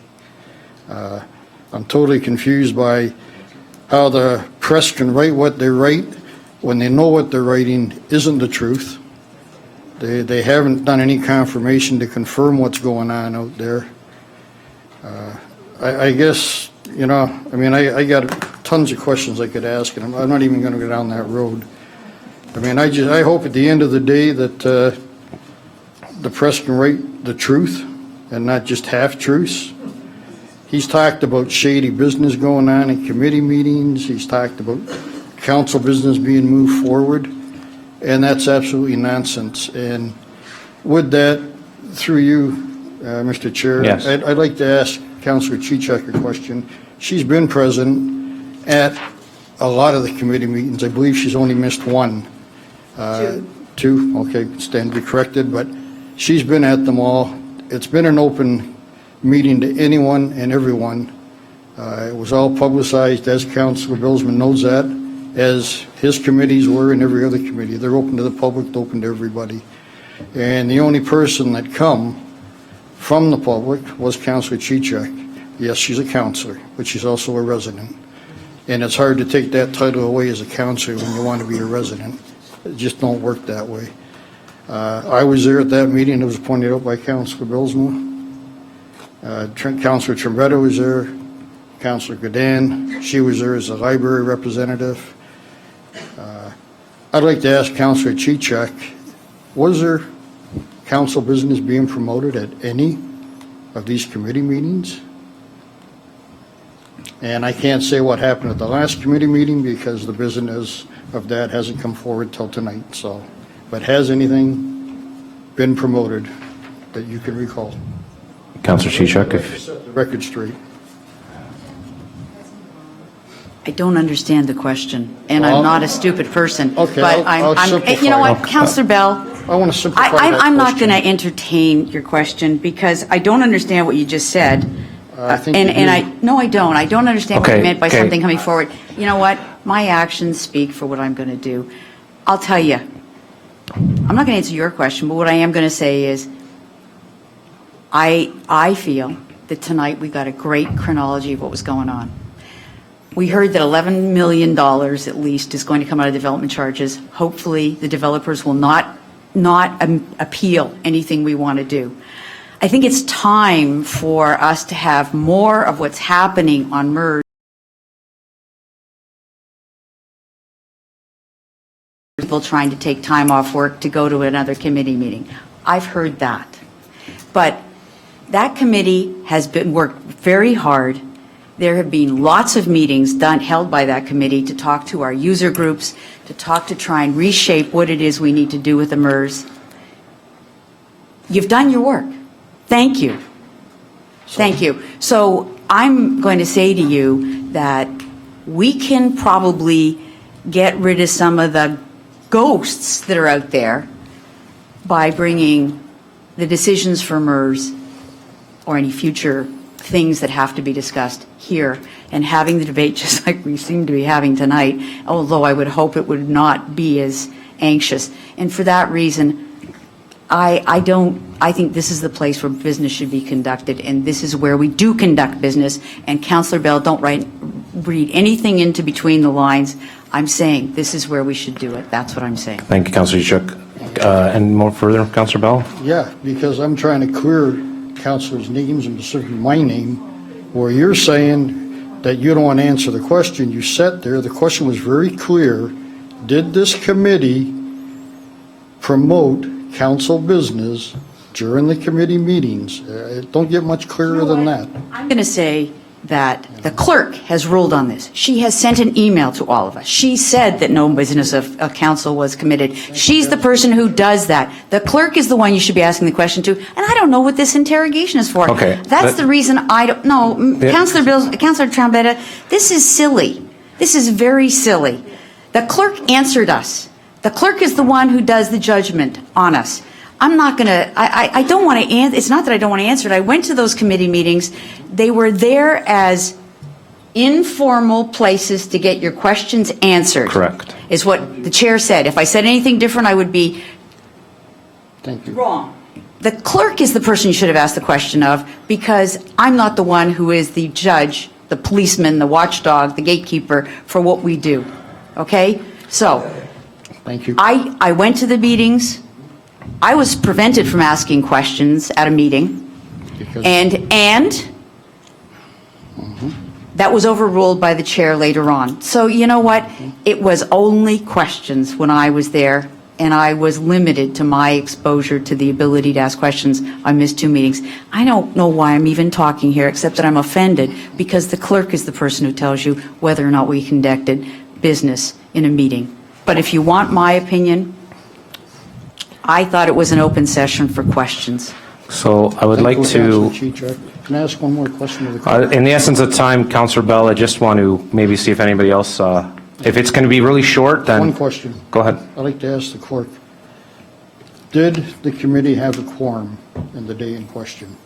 I'm totally confused by how the press can write what they write when they know what they're writing isn't the truth. They haven't done any confirmation to confirm what's going on out there. I guess, you know, I mean, I got tons of questions I could ask, and I'm not even going to go down that road. I mean, I hope at the end of the day that the press can write the truth and not just half-truths. He's talked about shady business going on in committee meetings. He's talked about council business being moved forward, and that's absolutely nonsense. And with that, through you, Mr. Chair, Yes. I'd like to ask Councillor Chichak a question. She's been present at a lot of the committee meetings. I believe she's only missed one. Two, okay, stand to be corrected, but she's been at them all. It's been an open meeting to anyone and everyone. It was all publicized, as Councilor Bilsman knows that, as his committees were and every other committee. They're open to the public, they're open to everybody. And the only person that come from the public was Councilor Chichak. Yes, she's a councilor, but she's also a resident. And it's hard to take that title away as a councilor when you want to be a resident. It just don't work that way. I was there at that meeting. It was pointed out by Councilor Bilsma. Councilor Trombetta was there. Councilor Godin, she was there as a library representative. I'd like to ask Councilor Chichak, was there council business being promoted at any of these committee meetings? And I can't say what happened at the last committee meeting because the business of that hasn't come forward till tonight, so. But has anything been promoted that you can recall? Councillor Chichak, if, Set the record straight. I don't understand the question, and Well, I'm not a stupid person. okay, But I'll I'm, simplify you know it. what, Councillor Bell, I want to simplify that I'm not going to question. entertain your question because I don't understand what you just said. I think And you do. I don't. I don't understand what Okay, you meant by okay. something coming forward. You know what? My actions speak for what I'm going to do. I'll tell you, I'm not going to answer your question, but what I am going to say is I feel that tonight we got a great chronology of what was going on. We heard that $11 million at least is going to come out of development charges. Hopefully, the developers will not appeal anything we want to do. I think it's time for us to have more of what's happening on MERS. People trying to take time off work to go to another committee meeting. I've heard that. But that committee has been worked very hard. There have been lots of meetings held by that committee to talk to our user groups, to try and reshape what it is we need to do with the MERS. You've done your work. Thank you. Thank you. So I'm going to say to you that we can probably get rid of some of the ghosts that are out there by bringing the decisions for MERS or any future things that have to be discussed here and having the debate just like we seem to be having tonight, although I would hope it would not be as anxious. And for that reason, I think this is the place where business should be conducted, and this is where we do conduct business. And Councillor Bell, don't read anything into between the lines. I'm saying this is where we should do it. That's what I'm saying. thank you, Councillor Chichak. And more further, Councillor Bell? Yeah, because I'm trying to clear councilors' names and specifically my name, where you're saying that you don't want to answer the question. You sat there. The question was very clear. Did this committee promote council business during the committee meetings? It don't get much clearer than that. I'm going to say that the clerk has ruled on this. She has sent an email to all of us. She said that no business of council was committed. She's the person who does that. The clerk is the one you should be asking the question to, and I don't know what this interrogation is for. Okay, That's but- the reason I don't, no, Yeah. Councillor Trombetta, this is silly. This is very silly. The clerk answered us. The clerk is the one who does the judgment on us. I'm not going to, I don't want to answer, it's not that I don't want to answer it. I went to those committee meetings. They were there as informal places to get your questions answered. Correct. Is what the chair said. If I said anything different, I would be Thank you. wrong. The clerk is the person you should have asked the question of, because I'm not the one who is the judge, the policeman, the watchdog, the gatekeeper for what we do. Okay? So, Thank you. I went to the meetings. I was prevented from asking questions at a meeting. Because- And that was overruled by the chair later on. So you know what? It was only questions when I was there, and I was limited to my exposure to the ability to ask questions. I missed 2 meetings. I don't know why I'm even talking here, except that I'm offended because the clerk is the person who tells you whether or not we conducted business in a meeting. But if you want my opinion, I thought it was an open session for questions. So I would like Thank you, to, Councillor Chichak. Can I ask one more question of the clerk? in the essence of time, Councillor Bell, I just want to maybe see if anybody else, if it's going to be really short, then. One question. Go ahead. I'd like to ask the clerk. Did the committee have a quorum in the day in question?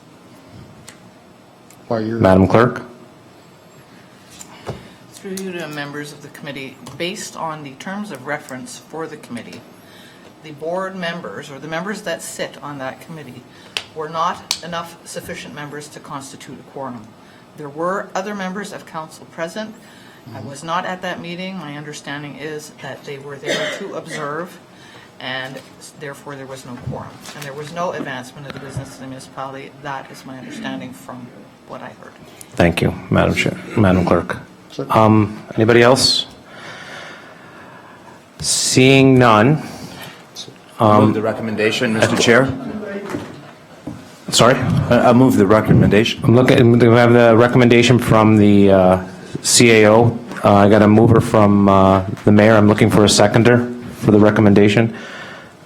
By your... Madam Clerk? Through you to members of the committee, based on the terms of reference for the committee, the board members, or the members that sit on that committee, were not enough sufficient members to constitute a quorum. There were other members of council present. I was not at that meeting. My understanding is that they were there to observe, and therefore there was no quorum. And there was no advancement of the business of the municipality. That is my understanding from what I heard. Thank you, Madam Chair, Madam Clerk. Sir. Anybody else? Seeing none. I'll move the recommendation, Mr. Chair. Sorry? I'll move the recommendation. I'm looking, we have the recommendation from the CAO. I got a mover from the mayor. I'm looking for a seconder for the recommendation.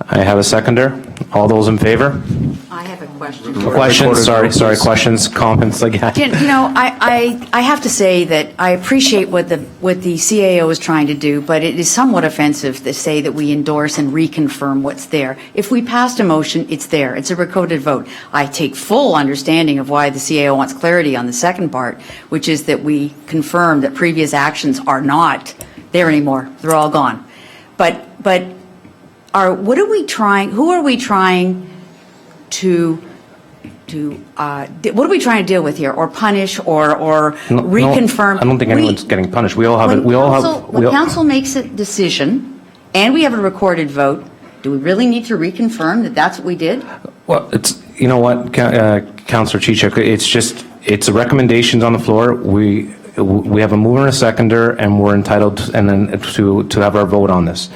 I have a seconder. All those in favor? I have a question. Questions? Sorry, questions, comments, again. You know, I have to say that I appreciate what the CAO is trying to do, but it is somewhat offensive to say that we endorse and reconfirm what's there. If we passed a motion, it's there. It's a recorded vote. I take full understanding of why the CAO wants clarity on the second part, which is that we confirm that previous actions are not there anymore. They're all gone. But what are we trying? Who are we trying to? What are we trying to deal with here, or punish, or No, reconfirm? I don't think anyone's getting punished. We all have it. When council makes a decision, and we have a recorded vote, do we really need to reconfirm that that's what we did? Well, it's, you know what, Councillor Chichak, it's recommendations on the floor. We have a mover and a seconder, and we're entitled to have our vote on this.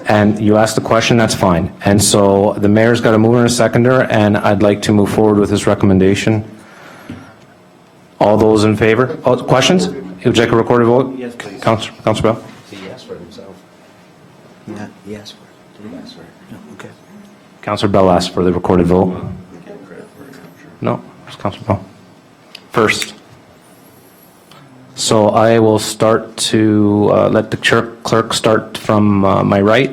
And you asked the question, that's fine. And so the mayor's got a mover and a seconder, and I'd like to move forward with this recommendation. All those in favor? Oh, questions? Would you like a recorded vote? Yes, please. Councillor Bell? He asked for it himself. Yeah, he asked for it. Did he ask for it? No, okay. Councillor Bell asked for the recorded vote. No, it's Councillor Bell. First. So I will start to let the clerk start from my right.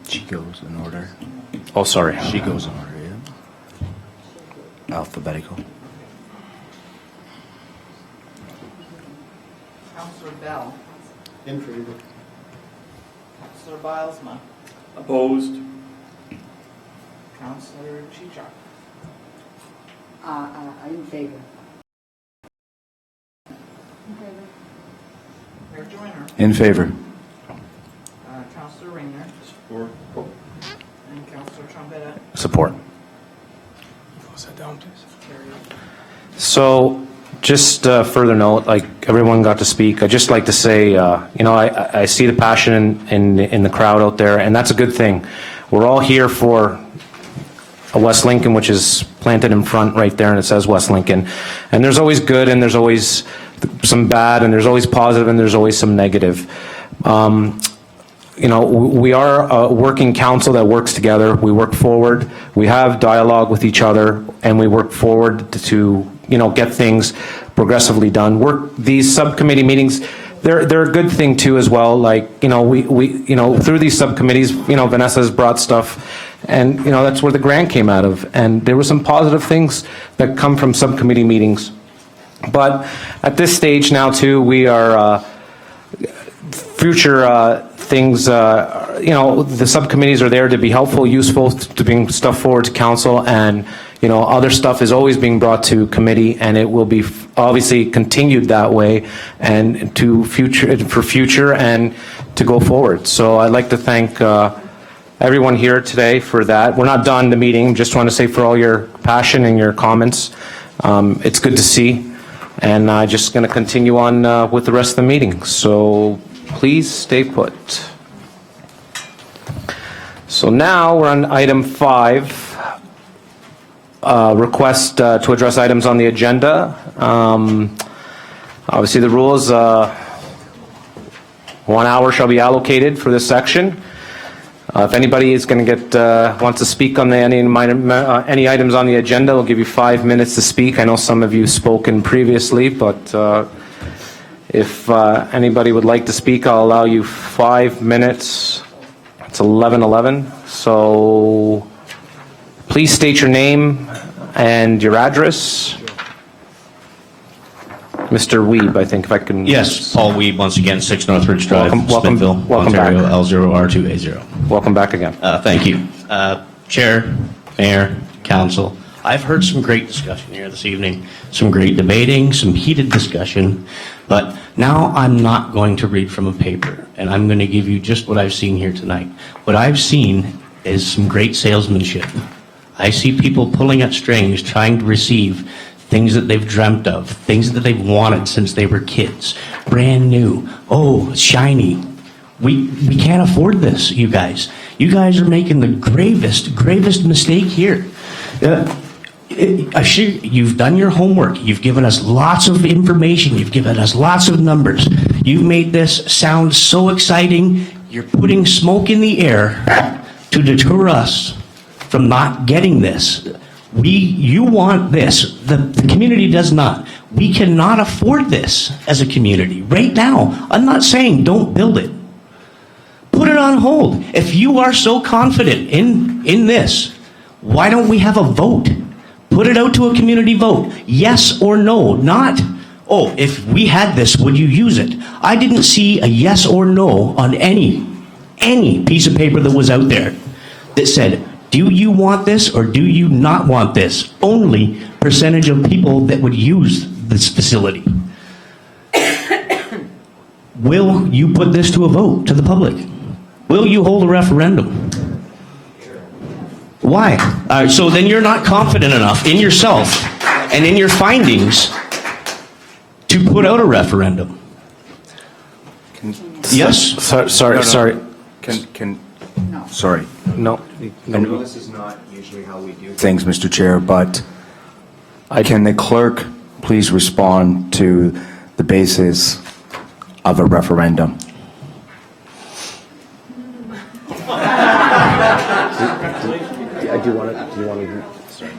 She goes in order. Oh, sorry. She goes in order, yeah. Alphabetical. Councillor Bell. In favor. Councillor Bilesma. Opposed? Councillor Chichak. I'm in favor. Mayor Joyner. In favor. Councillor Rayner. Support. And Councillor Trombetta. Support. Close that down, please. Carried. So just further note, like everyone got to speak, I'd just like to say, you know, I see the passion in the crowd out there, and that's a good thing. We're all here for West Lincoln, which is planted in front right there, and it says West Lincoln. And there's always good, and there's always some bad, and there's always positive, and there's always some negative. You know, we are a working council that works together. We work forward. We have dialogue with each other, and we work forward to, you know, get things progressively done. These subcommittee meetings, they're a good thing too as well. Like, you know, we you know, through these subcommittees, you know, Vanessa's brought stuff, and, you know, that's where the grant came out of. And there were some positive things that come from subcommittee meetings. But at this stage now too, we are, future things, you know, the subcommittees are there to be helpful, useful, to bring stuff forward to council, and, you know, other stuff is always being brought to committee, and it will be obviously continued that way, and for future and to go forward. So I'd like to thank everyone here today for that. We're not done the meeting, just want to say for all your passion and your comments. It's good to see, and I'm just going to continue on with the rest of the meeting. So please stay put. So now we're on item 5, request to address items on the agenda. Obviously the rules, 1 hour shall be allocated for this section. If anybody is going to get, wants to speak on any items on the agenda, we'll give you 5 minutes to speak. I know some of you have spoken previously, but if anybody would like to speak, I'll allow you 5 minutes. It's 11:11, so please state your name and your address. Mr. Weeb, I think, if I can... Yes, Paul Weeb, once again, 6 Northridge Drive, Smithville, welcome Ontario, back. L0R2A0. Welcome back again. Thank you. Chair, Mayor, Council, I've heard some great discussion here this evening, some great debating, some heated discussion, but now I'm not going to read from a paper, and I'm going to give you just what I've seen here tonight. What I've seen is some great salesmanship. I see people pulling at strings, trying to receive things that they've dreamt of, things that they've wanted since they were kids, brand new, oh, shiny. We can't afford this, you guys. You guys are making the gravest mistake here. You've done your homework. You've given us lots of information. You've given us lots of numbers. You've made this sound so exciting. You're putting smoke in the air to deter us from not getting this. You want this. The community does not. We cannot afford this as a community right now. I'm not saying don't build it. Put it on hold. If you are so confident in this, why don't we have a vote? Put it out to a community vote. Yes or no. Not, oh, if we had this, would you use it? I didn't see a yes or no on any piece of paper that was out there that said, do you want this or do you not want this? Only percentage of people that would use this facility. Will you put this to a vote to the public? Will you hold a referendum? Why? So then you're not confident enough in yourself and in your findings to put out a referendum. Yes? Sorry. Sorry. No. I know this is not usually how we do things, Mr. Chair, but can the clerk please respond to the basis of a referendum? Do you want to? Sorry.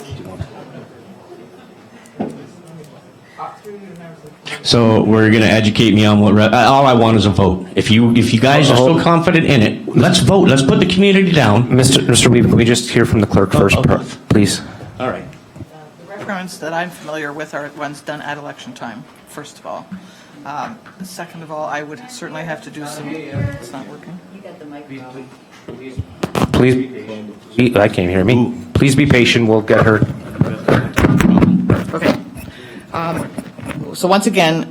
So we're going to educate me on what, all I want is a vote. If you guys are so confident in it, let's vote. Let's put the community down. Mr. Weeb, can we just hear from the clerk first, please? All right. The referendums that I'm familiar with are ones done at election time, first of all. Second of all, I would certainly have to do some, it's not working. Please, I can't hear me. Please be patient, we'll get her. Okay. So once again,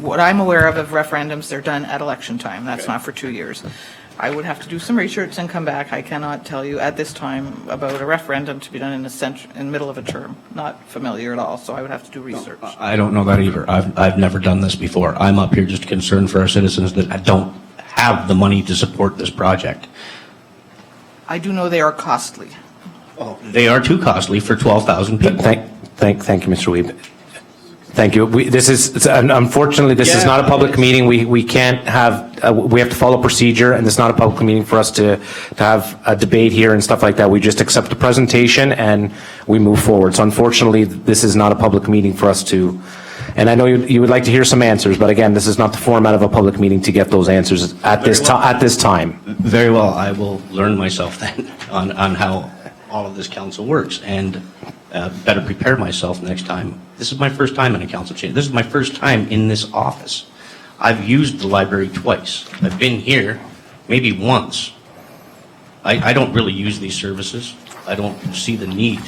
what I'm aware of referendums, they're done at election time. That's not for 2 years. I would have to do some research and come back. I cannot tell you at this time about a referendum to be done in the middle of a term. Not familiar at all, so I would have to do research. I don't know that either. I've never done this before. I'm up here just concerned for our citizens that don't have the money to support this project. I do know they are costly. They are too costly for 12,000 people. Thank you, Mr. Weeb. Thank you. Unfortunately, this is Yeah. not a public meeting. We can't have, we have to follow procedure, and it's not a public meeting for us to have a debate here and stuff like that. We just accept the presentation and we move forward. So unfortunately, this is not a public meeting for us to, and I know you would like to hear some answers, but again, this is not the format of a public meeting to get those answers at this time. Very well, I will learn myself then on how all of this council works, and better prepare myself next time. This is my first time in a council chamber. This is my first time in this office. I've used the library twice. I've been here maybe once. I don't really use these services. I don't see the need.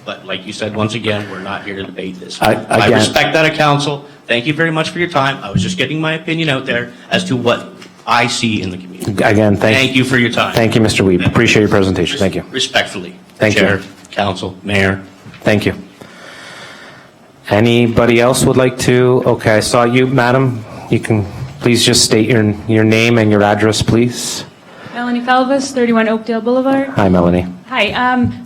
But like you said, once again, we're not here to debate this. I Again- respect that of council. Thank you very much for your time. I was just getting my opinion out there as to what I see in the community. Again, Thank you for your time. Thank you, Mr. Weeb. Appreciate your presentation. Thank you. Respectfully. Thank you. Chair, council, mayor. Thank you. Anybody else would like to? Okay, I saw you, madam. You can please just state your name and your address, please. Melanie Falvas, 31 Oakdale Boulevard. Hi, Melanie. Hi,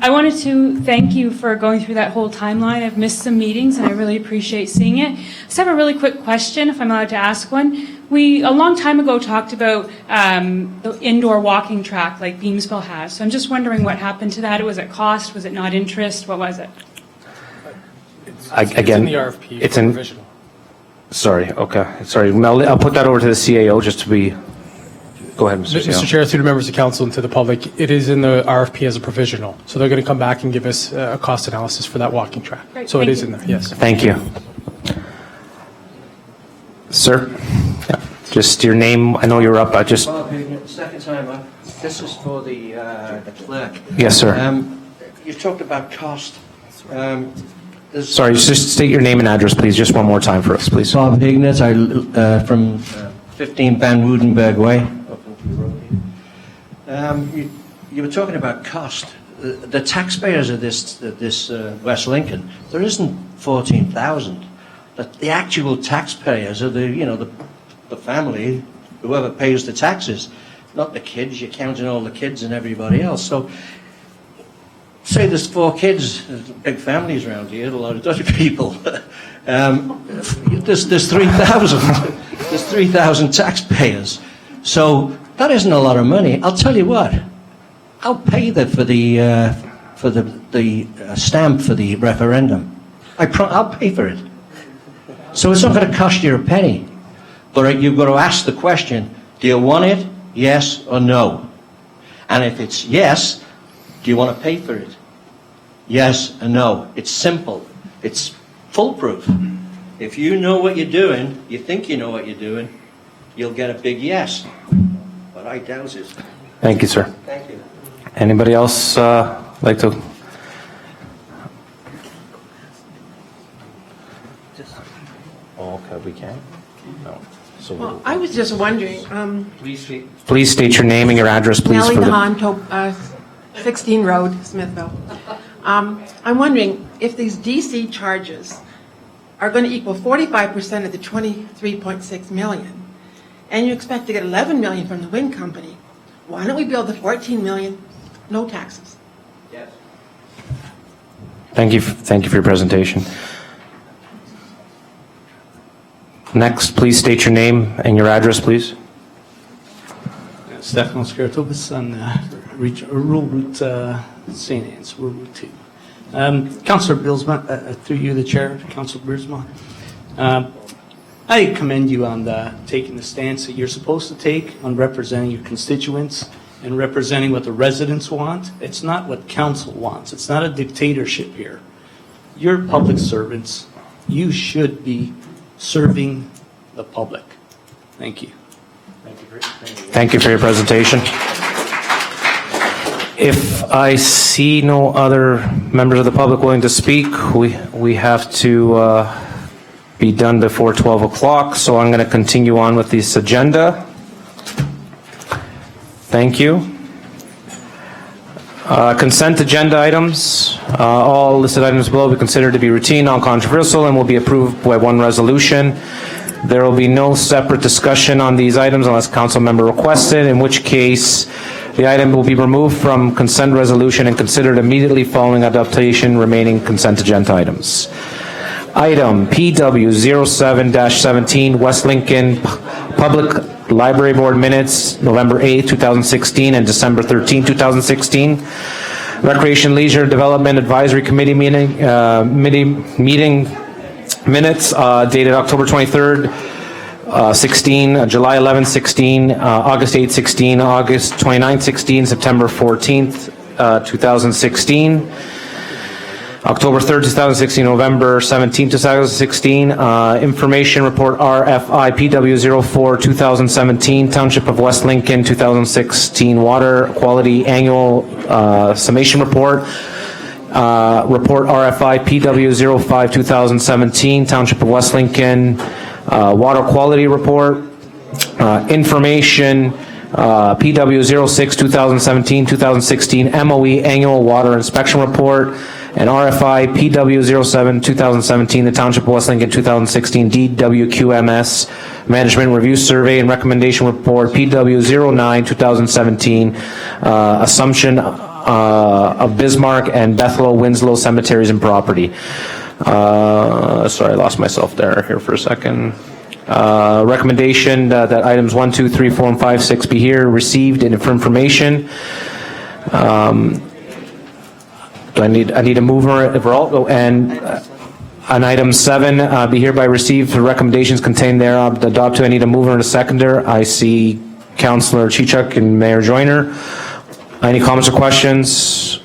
I wanted to thank you for going through that whole timeline. I've missed some meetings and I really appreciate seeing it. I just have a really quick question, if I'm allowed to ask one. We, a long time ago, talked about the indoor walking track like Beamsville has. So I'm just wondering what happened to that. Was it cost? Was it not interest? What was it? It's in the RFP. It's for in, provisional. sorry, okay, sorry. Melanie, I'll put that over to the CAO just to be, go ahead, Mr. Mr. CAO. Chair, through the members of council and to the public, it is in the RFP as a provisional. So they're going to come back and give us a cost analysis for that walking track. Great, So it thank is you. in there, yes. Thank you. Sir? Yeah. Just your name, I know you're up, I just, Bob Hignett, second time up. This is for the clerk. yes, sir. You talked about cost. Sorry, just state your name and address, please, just one more time for us, please. Bob Hignett, from 15 Van Woudenberg Way. Up into the road here. You were talking about cost. The taxpayers of this West Lincoln, there isn't 14,000. The actual taxpayers are the family, whoever pays the taxes, not the kids. You're counting all the kids and everybody else. So, say there's 4 kids, there's big families around here, a lot of Dutch people. There's 3,000. There's 3,000 taxpayers. So that isn't a lot of money. I'll tell you what. I'll pay for the stamp for the referendum. I'll pay for it. So it's not going to cost you a penny. But you've got to ask the question, do you want it, yes or no? And if it's yes, do you want to pay for it? Yes or no. It's simple. It's foolproof. If you know what you're doing, you think you know what you're doing, you'll get a big yes. But I doubt it. Thank you, sir. Thank you. Anybody else like to? Oh, okay, we can? No. So Well, I was just wondering, please state your name and your address, please. Nellie for the- DeHaan, 16 Road, Smithville. I'm wondering if these DC charges are going to equal 45% of the 23.6 million, and you expect to get 11 million from the wind company, why don't we build the 14 million, no taxes? Yes. Thank you for your presentation. Next, please state your name and your address, please. Stefan Skirtovas on Rural Route St. Anne's, Rural Route 2. Councillor Bilsma, through you, the chair, Councillor Bilsma. I commend you on taking the stance that you're supposed to take on representing your constituents and representing what the residents want. It's not what council wants. It's not a dictatorship here. You're public servants. You should be serving the public. Thank you. Thank you for your presentation. If I see no other members of the public willing to speak, we have to be done before 12 o'clock, so I'm going to continue on with this agenda. Thank you. Consent agenda items. All listed items below will be considered to be routine, non-controversial, and will be approved by one resolution. There will be no separate discussion on these items unless council member requested, in which case The item will be removed from consent resolution and considered immediately following adoption, remaining consent agenda items. Item PW 07-17, West Lincoln Public Library Board Minutes, November 8, 2016, and December 13, 2016. Recreation Leisure Development Advisory Committee meeting minutes dated October 23rd, 16, July 11, 16, August 8, 16, August 29, 16, September 14th, 2016. October 3rd, 2016, November 17th, 2016. Information report RFI PW04 2017, Township of West Lincoln 2016 Water Quality Annual Summation Report. Report RFI PW05 2017, Township of West Lincoln Water Quality Report. Information PW06 2017, 2016 MOE Annual Water Inspection Report. And RFI PW07 2017, the Township of West Lincoln 2016 DWQMS Management Review Survey and Recommendation Report PW09 2017, Assumption of Bismarck and Bethel Winslow Cemeteries and Property. Sorry, I lost myself here for a second. Recommendation that items 1, 2, 3, 4, and 5, 6 be here received and for information. I need a mover, and on item 7, be hereby received the recommendations contained thereof adopted. I need a mover and a seconder. I see Councillor Chichuk and Mayor Joyner. Any comments or questions?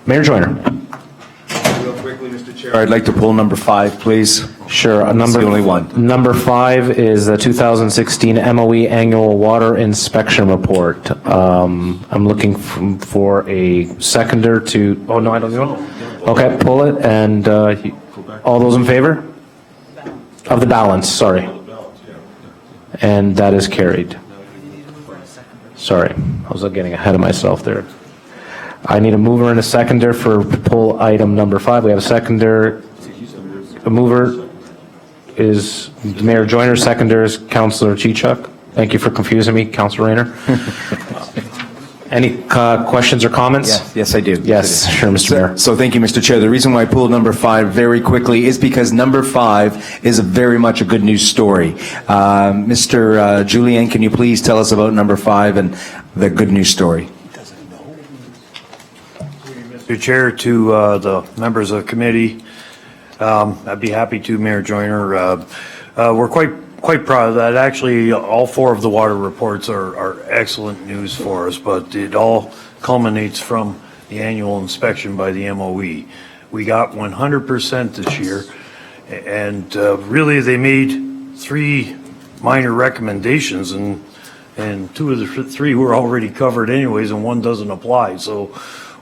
Mayor Joyner. Real quickly, Mr. Chair, I'd like to pull number 5, please. Sure. It's the only one. Number 5 is the 2016 MOE Annual Water Inspection Report. I'm looking for a seconder to, oh no, I don't need one? Okay, pull it, and all those in favor? Of the balance, sorry. And that is carried. Sorry, I was getting ahead of myself there. I need a mover and a seconder for pull item number 5. We have a seconder. A mover is Mayor Joyner, seconder is Councillor Chichuk. Thank you for confusing me, Councillor Rayner. Any questions or comments? Yes, I do. Yes, sure, Mr. Mayor. So thank you, Mr. Chair. The reason why I pulled number 5 very quickly is because number 5 is very much a good news story. Mr. Julien, can you please tell us about number 5 and the good news story? Mr. Chair, to the members of the committee, I'd be happy to, Mayor Joyner. We're quite proud of that. Actually, all 4 of the water reports are excellent news for us, but it all culminates from the annual inspection by the MOE. We got 100% this year, and really they made 3 minor recommendations, and 2 of the 3 were already covered anyways, and 1 doesn't apply. So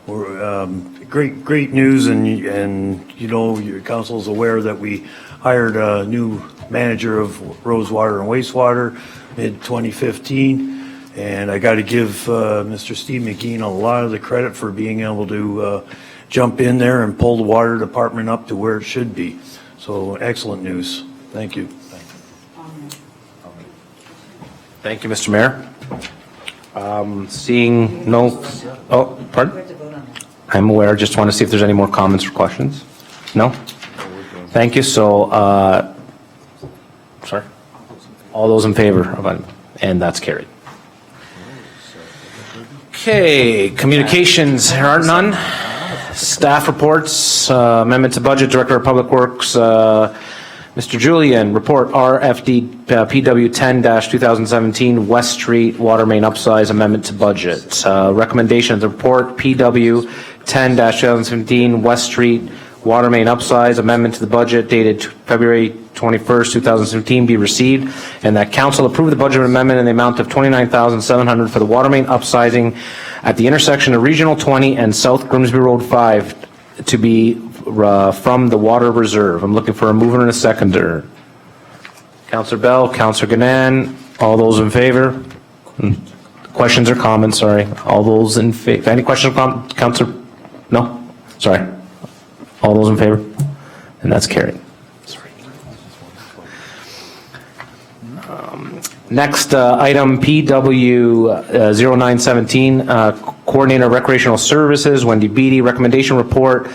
we're great news, and you know your council is aware that we hired a new manager of Rosewater and Wastewater mid-2015, and I got to give Mr. Steve McKean a lot of the credit for being able to jump in there and pull the water department up to where it should be. So excellent news. Thank you. Thank you, Mr. Mayor. Seeing no, oh, pardon? I'm aware, just want to see if there's any more comments or questions. No? Thank you, so, sorry? All those in favor of it, and that's carried. Okay, communications, there are none. Staff reports, amendment to budget, Director of Public Works, Mr. Julian, report RFD PW 10-2017 West Street Water Main Upsize Amendment to Budget. Recommendation of the report PW 10-2017 West Street Water Main Upsize Amendment to the Budget dated February 21st, 2017 be received, and that council approve the budget amendment in the amount of $29,700 for the water main upsizing at the intersection of Regional 20 and South Grimsby Road 5 to be from the water reserve. I'm looking for a mover and a seconder. Councillor Bell, Councillor Ganan, all those in favor? Questions or comments, sorry. All those in favor. Any questions or comments? Councillor? No? Sorry. All those in favor? And that's carried. Sorry. Next item, PW 0917, Coordinator of Recreational Services, Wendy Beatty, recommendation report.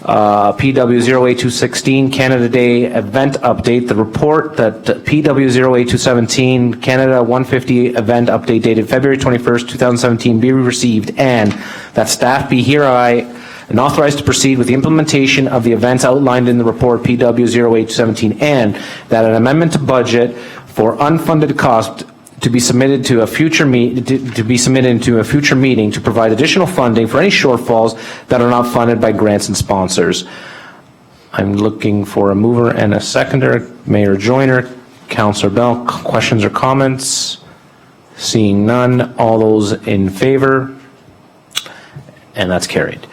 PW 08216, Canada Day event update. The report that PW 08217, Canada 150 event update dated February 21st, 2017 be received, and that staff be hereby and authorized to proceed with the implementation of the events outlined in the report PW 08217, and that an amendment to budget for unfunded cost to be submitted to a future meeting to provide additional funding for any shortfalls that are not funded by grants and sponsors. I'm looking for a mover and a seconder. Mayor Joyner, Councillor Bell, questions or comments? Seeing none, all those in favor? And that's carried.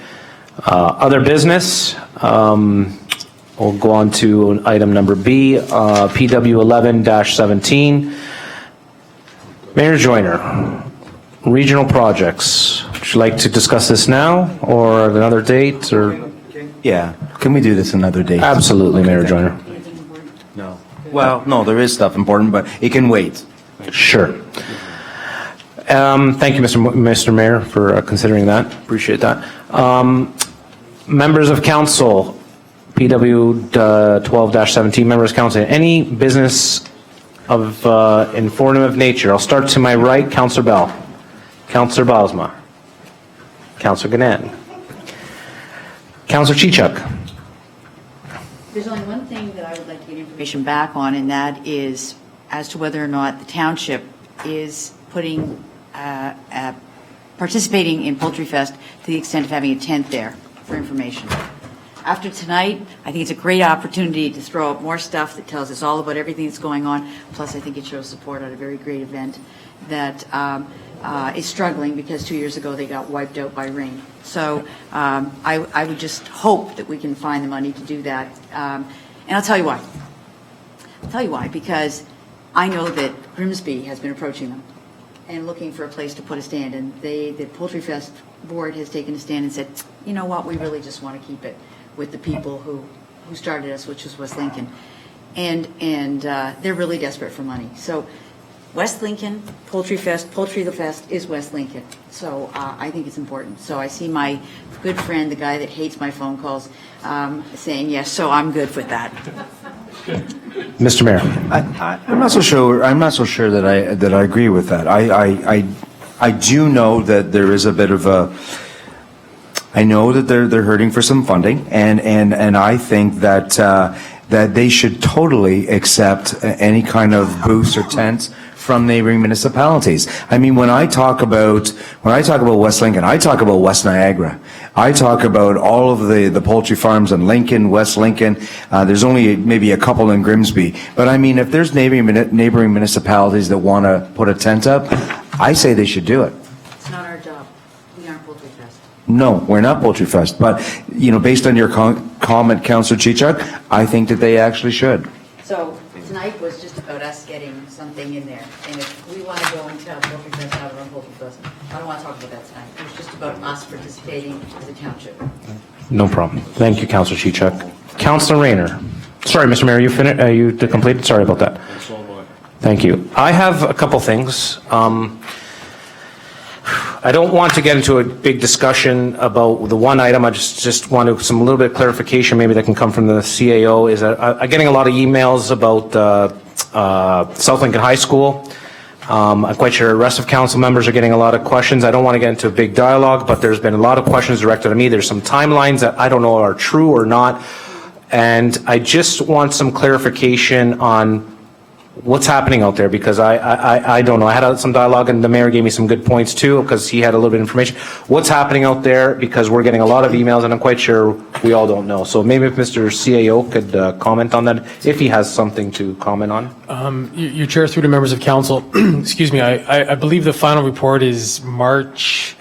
Other business, we'll go on to item number B, PW 11-17. Mayor Joyner, regional projects. Would you like to discuss this now or at another date, or? Yeah, can we do this another day? Absolutely, Mayor Joyner. No. Well, no, there is stuff important, but it can wait. Sure. Thank you, Mr. Mayor, for considering that. Appreciate that. Members of council, PW 12-17, members of council, any business of informative nature? I'll start to my right, Councillor Bell, Councillor Bosma, Councillor Gannon, Councillor Chichuk. There's only one thing that I would like to get information back on, and that is as to whether or not the township is putting, participating in Poultry Fest to the extent of having a tent there for information. After tonight, I think it's a great opportunity to throw up more stuff that tells us all about everything that's going on. Plus, I think it shows support at a very great event that is struggling because 2 years ago they got wiped out by rain. So I would just hope that we can find the money to do that. And I'll tell you why. Because I know that Grimsby has been approaching them and looking for a place to put a stand. And the Poultry Fest board has taken a stand and said, you know what, we really just want to keep it with the people who started us, which was West Lincoln. And they're really desperate for money. So West Lincoln, Poultry Fest, Poultry the Fest is West Lincoln. So I think it's important. So I see my good friend, the guy that hates my phone calls, saying yes, so I'm good with that. Mr. Mayor. I'm not so sure. I'm not so sure that I agree with that. I do know that there is a bit of a. I know that they're hurting for some funding, and I think that that they should totally accept any kind of booths or tents from neighboring municipalities. I mean, when I talk about West Lincoln, I talk about West Niagara. I talk about all of the poultry farms in Lincoln, West Lincoln. There's only maybe a couple in Grimsby. But I mean, if there's neighboring municipalities that want to put a tent up, I say they should do it. It's not our job. We aren't Poultry Fest. No, we're not Poultry Fest. But, you know, based on your comment, Councillor Chichuk, I think that they actually should. So tonight was just about us getting something in there. And if we want to go and tell Poultry Fest how to run Poultry Fest, I don't want to talk about that tonight. It was just about us participating as a township. No problem. Thank you, Councillor Chichuk. Councillor Rayner. Sorry, Mr. Mayor, you finished? You completed? Sorry about that. Thank you. I have a couple things. I don't want to get into a big discussion about the one item. I just want a little bit of clarification maybe that can come from the CAO. Is that I'm getting a lot of emails about South Lincoln High School. I'm quite sure the rest of council members are getting a lot of questions. I don't want to get into a big dialogue, but there's been a lot of questions directed at me. There's some timelines that I don't know are true or not. And I just want some clarification on what's happening out there, because I don't know. I had some dialogue, and the mayor gave me some good points too, because he had a little bit of information. What's happening out there, because we're getting a lot of emails, and I'm quite sure we all don't know. So maybe if Mr. CAO could comment on that, if he has something to comment on. Your chair, through the members of council, excuse me, I believe the final report is March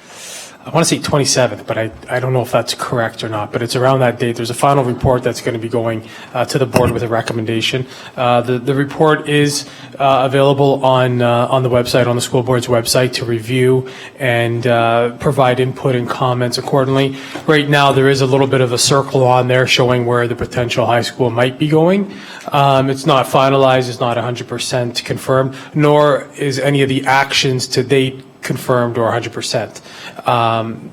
I want to say 27th, but I don't know if that's correct or not, but it's around that date. There's a final report that's going to be going to the board with a recommendation. The report is available on the website, on the school board's website, to review and provide input and comments accordingly. Right now, there is a little bit of a circle on there showing where the potential high school might be going. It's not finalized, it's not 100% confirmed, nor is any of the actions to date confirmed or 100%.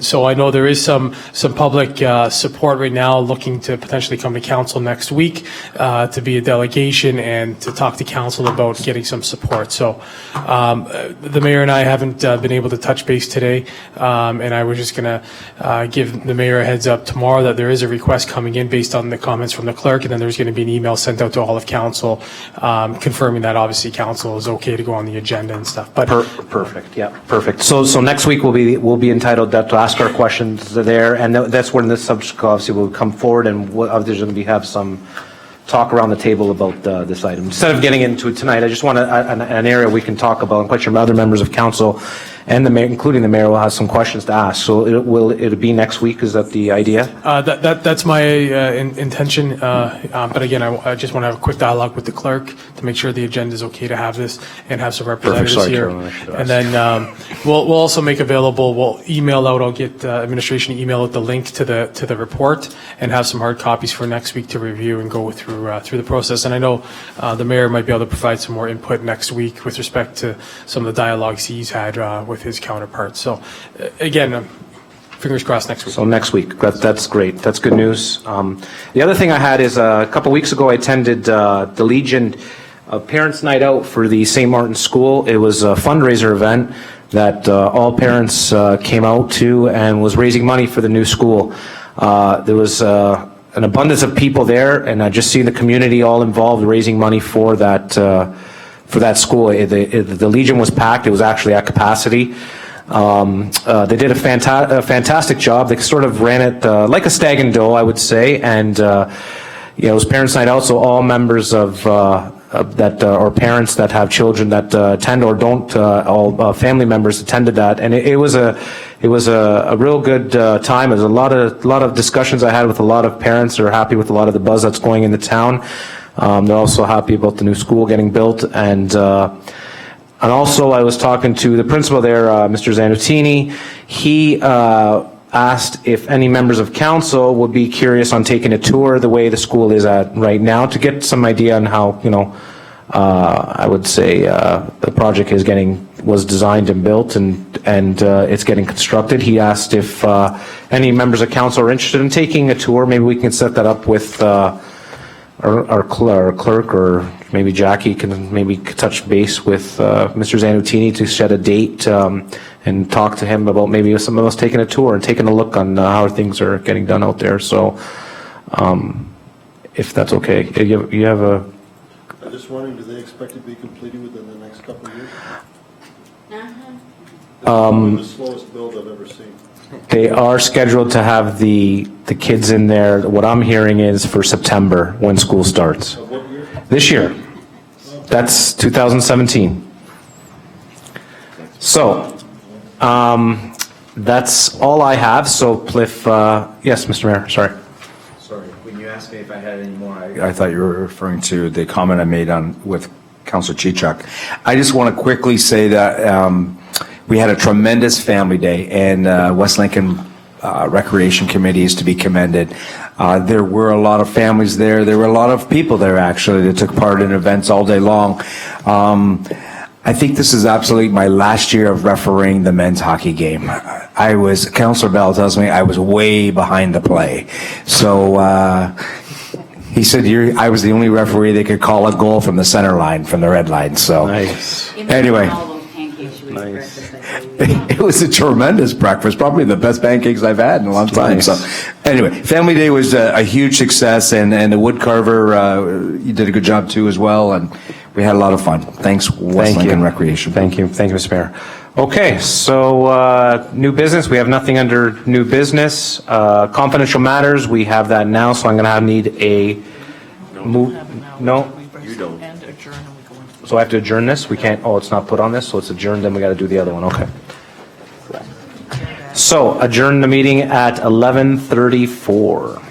So I know there is some public support right now looking to potentially come to council next week to be a delegation and to talk to council about getting some support. So the mayor and I haven't been able to touch base today, and I was just going to give the mayor a heads up tomorrow that there is a request coming in based on the comments from the clerk, and then there's going to be an email sent out to all of council confirming that obviously council is okay to go on the agenda and stuff. But Perfect, yeah, perfect. So next week we'll be entitled to ask our questions there, and that's when this subject obviously will come forward, and there's going to have some talk around the table about this item. Instead of getting into it tonight, I just want an area we can talk about. I'm quite sure other members of council and the mayor, including the mayor, will have some questions to ask. So it'll be next week? Is that the idea? That's my intention. But again, I just want to have a quick dialogue with the clerk to make sure the agenda is okay to have this and have some representatives Sorry, here. Chairman, I should have And then we'll also make available. We'll email out. I'll get administration to email out the link to the report and have some hard copies for next week to review and go through the process. And I know the mayor might be able to provide some more input next week with respect to some of the dialogues he's had with his counterparts. So again, fingers crossed next week. So next week, that's great. That's good news. The other thing I had is a couple weeks ago I attended the Legion Parents' Night Out for the St. Martin's School. It was a fundraiser event that all parents came out to and was raising money for the new school. There was an abundance of people there, and I just see the community all involved raising money for that school. The Legion was packed. It was actually at capacity. They did a fantastic job. They sort of ran it like a Stag and Doe, I would say, and it was Parents' Night Out, so all members of that or parents that have children that attend or don't, all family members attended that, and it was a real good time. There's a lot of discussions I had with a lot of parents. They're happy with a lot of the buzz that's going into town. They're also happy about the new school getting built, and also I was talking to the principal there, Mr. Zanutini. He asked if any members of council would be curious on taking a tour the way the school is at right now to get some idea on how, I would say the project was designed and built and it's getting constructed. He asked if any members of council are interested in taking a tour. Maybe we can set that up with our clerk, or maybe Jackie can maybe touch base with Mr. Zanutini to set a date and talk to him about maybe some of us taking a tour and taking a look on how things are getting done out there. So if that's okay. You have a... I'm just wondering, do they expect it to be completed within the next couple of years? The slowest build I've ever seen. They are scheduled to have the kids in there. What I'm hearing is for September when school starts. Of what year? This year. That's 2017. So, that's all I have. So, Cliff, yes, Mr. Mayor, sorry. Sorry, when you asked me if I had any more, I thought you were referring to the comment I made with Councilor Chichuk. I just want to quickly say that we had a tremendous family day, and West Lincoln Recreation Committee is to be commended. There were a lot of families there. There were a lot of people there, actually, that took part in events all day long. I think this is absolutely my last year of refereeing the men's hockey game. Councilor Bell tells me I was way behind the play. So he said I was the only referee that could call a goal from the center line, from the red line. So nice. Anyway. It was a tremendous breakfast, probably the best pancakes I've had in a long time. Nice. So anyway, Family Day was a huge success, and the wood carver, you did a good job too as well, and we had a lot of fun. Thanks, West Lincoln Recreation. Thank you, Mr. Mayor. Okay, so new business, we have nothing under new business. Confidential matters, we have that now, so I'm going to need a move. No? You don't. And adjourn. So I have to adjourn this? We can't, it's not put on this, so it's adjourned, then we got to do the other one, okay. So adjourn the meeting at 11:34.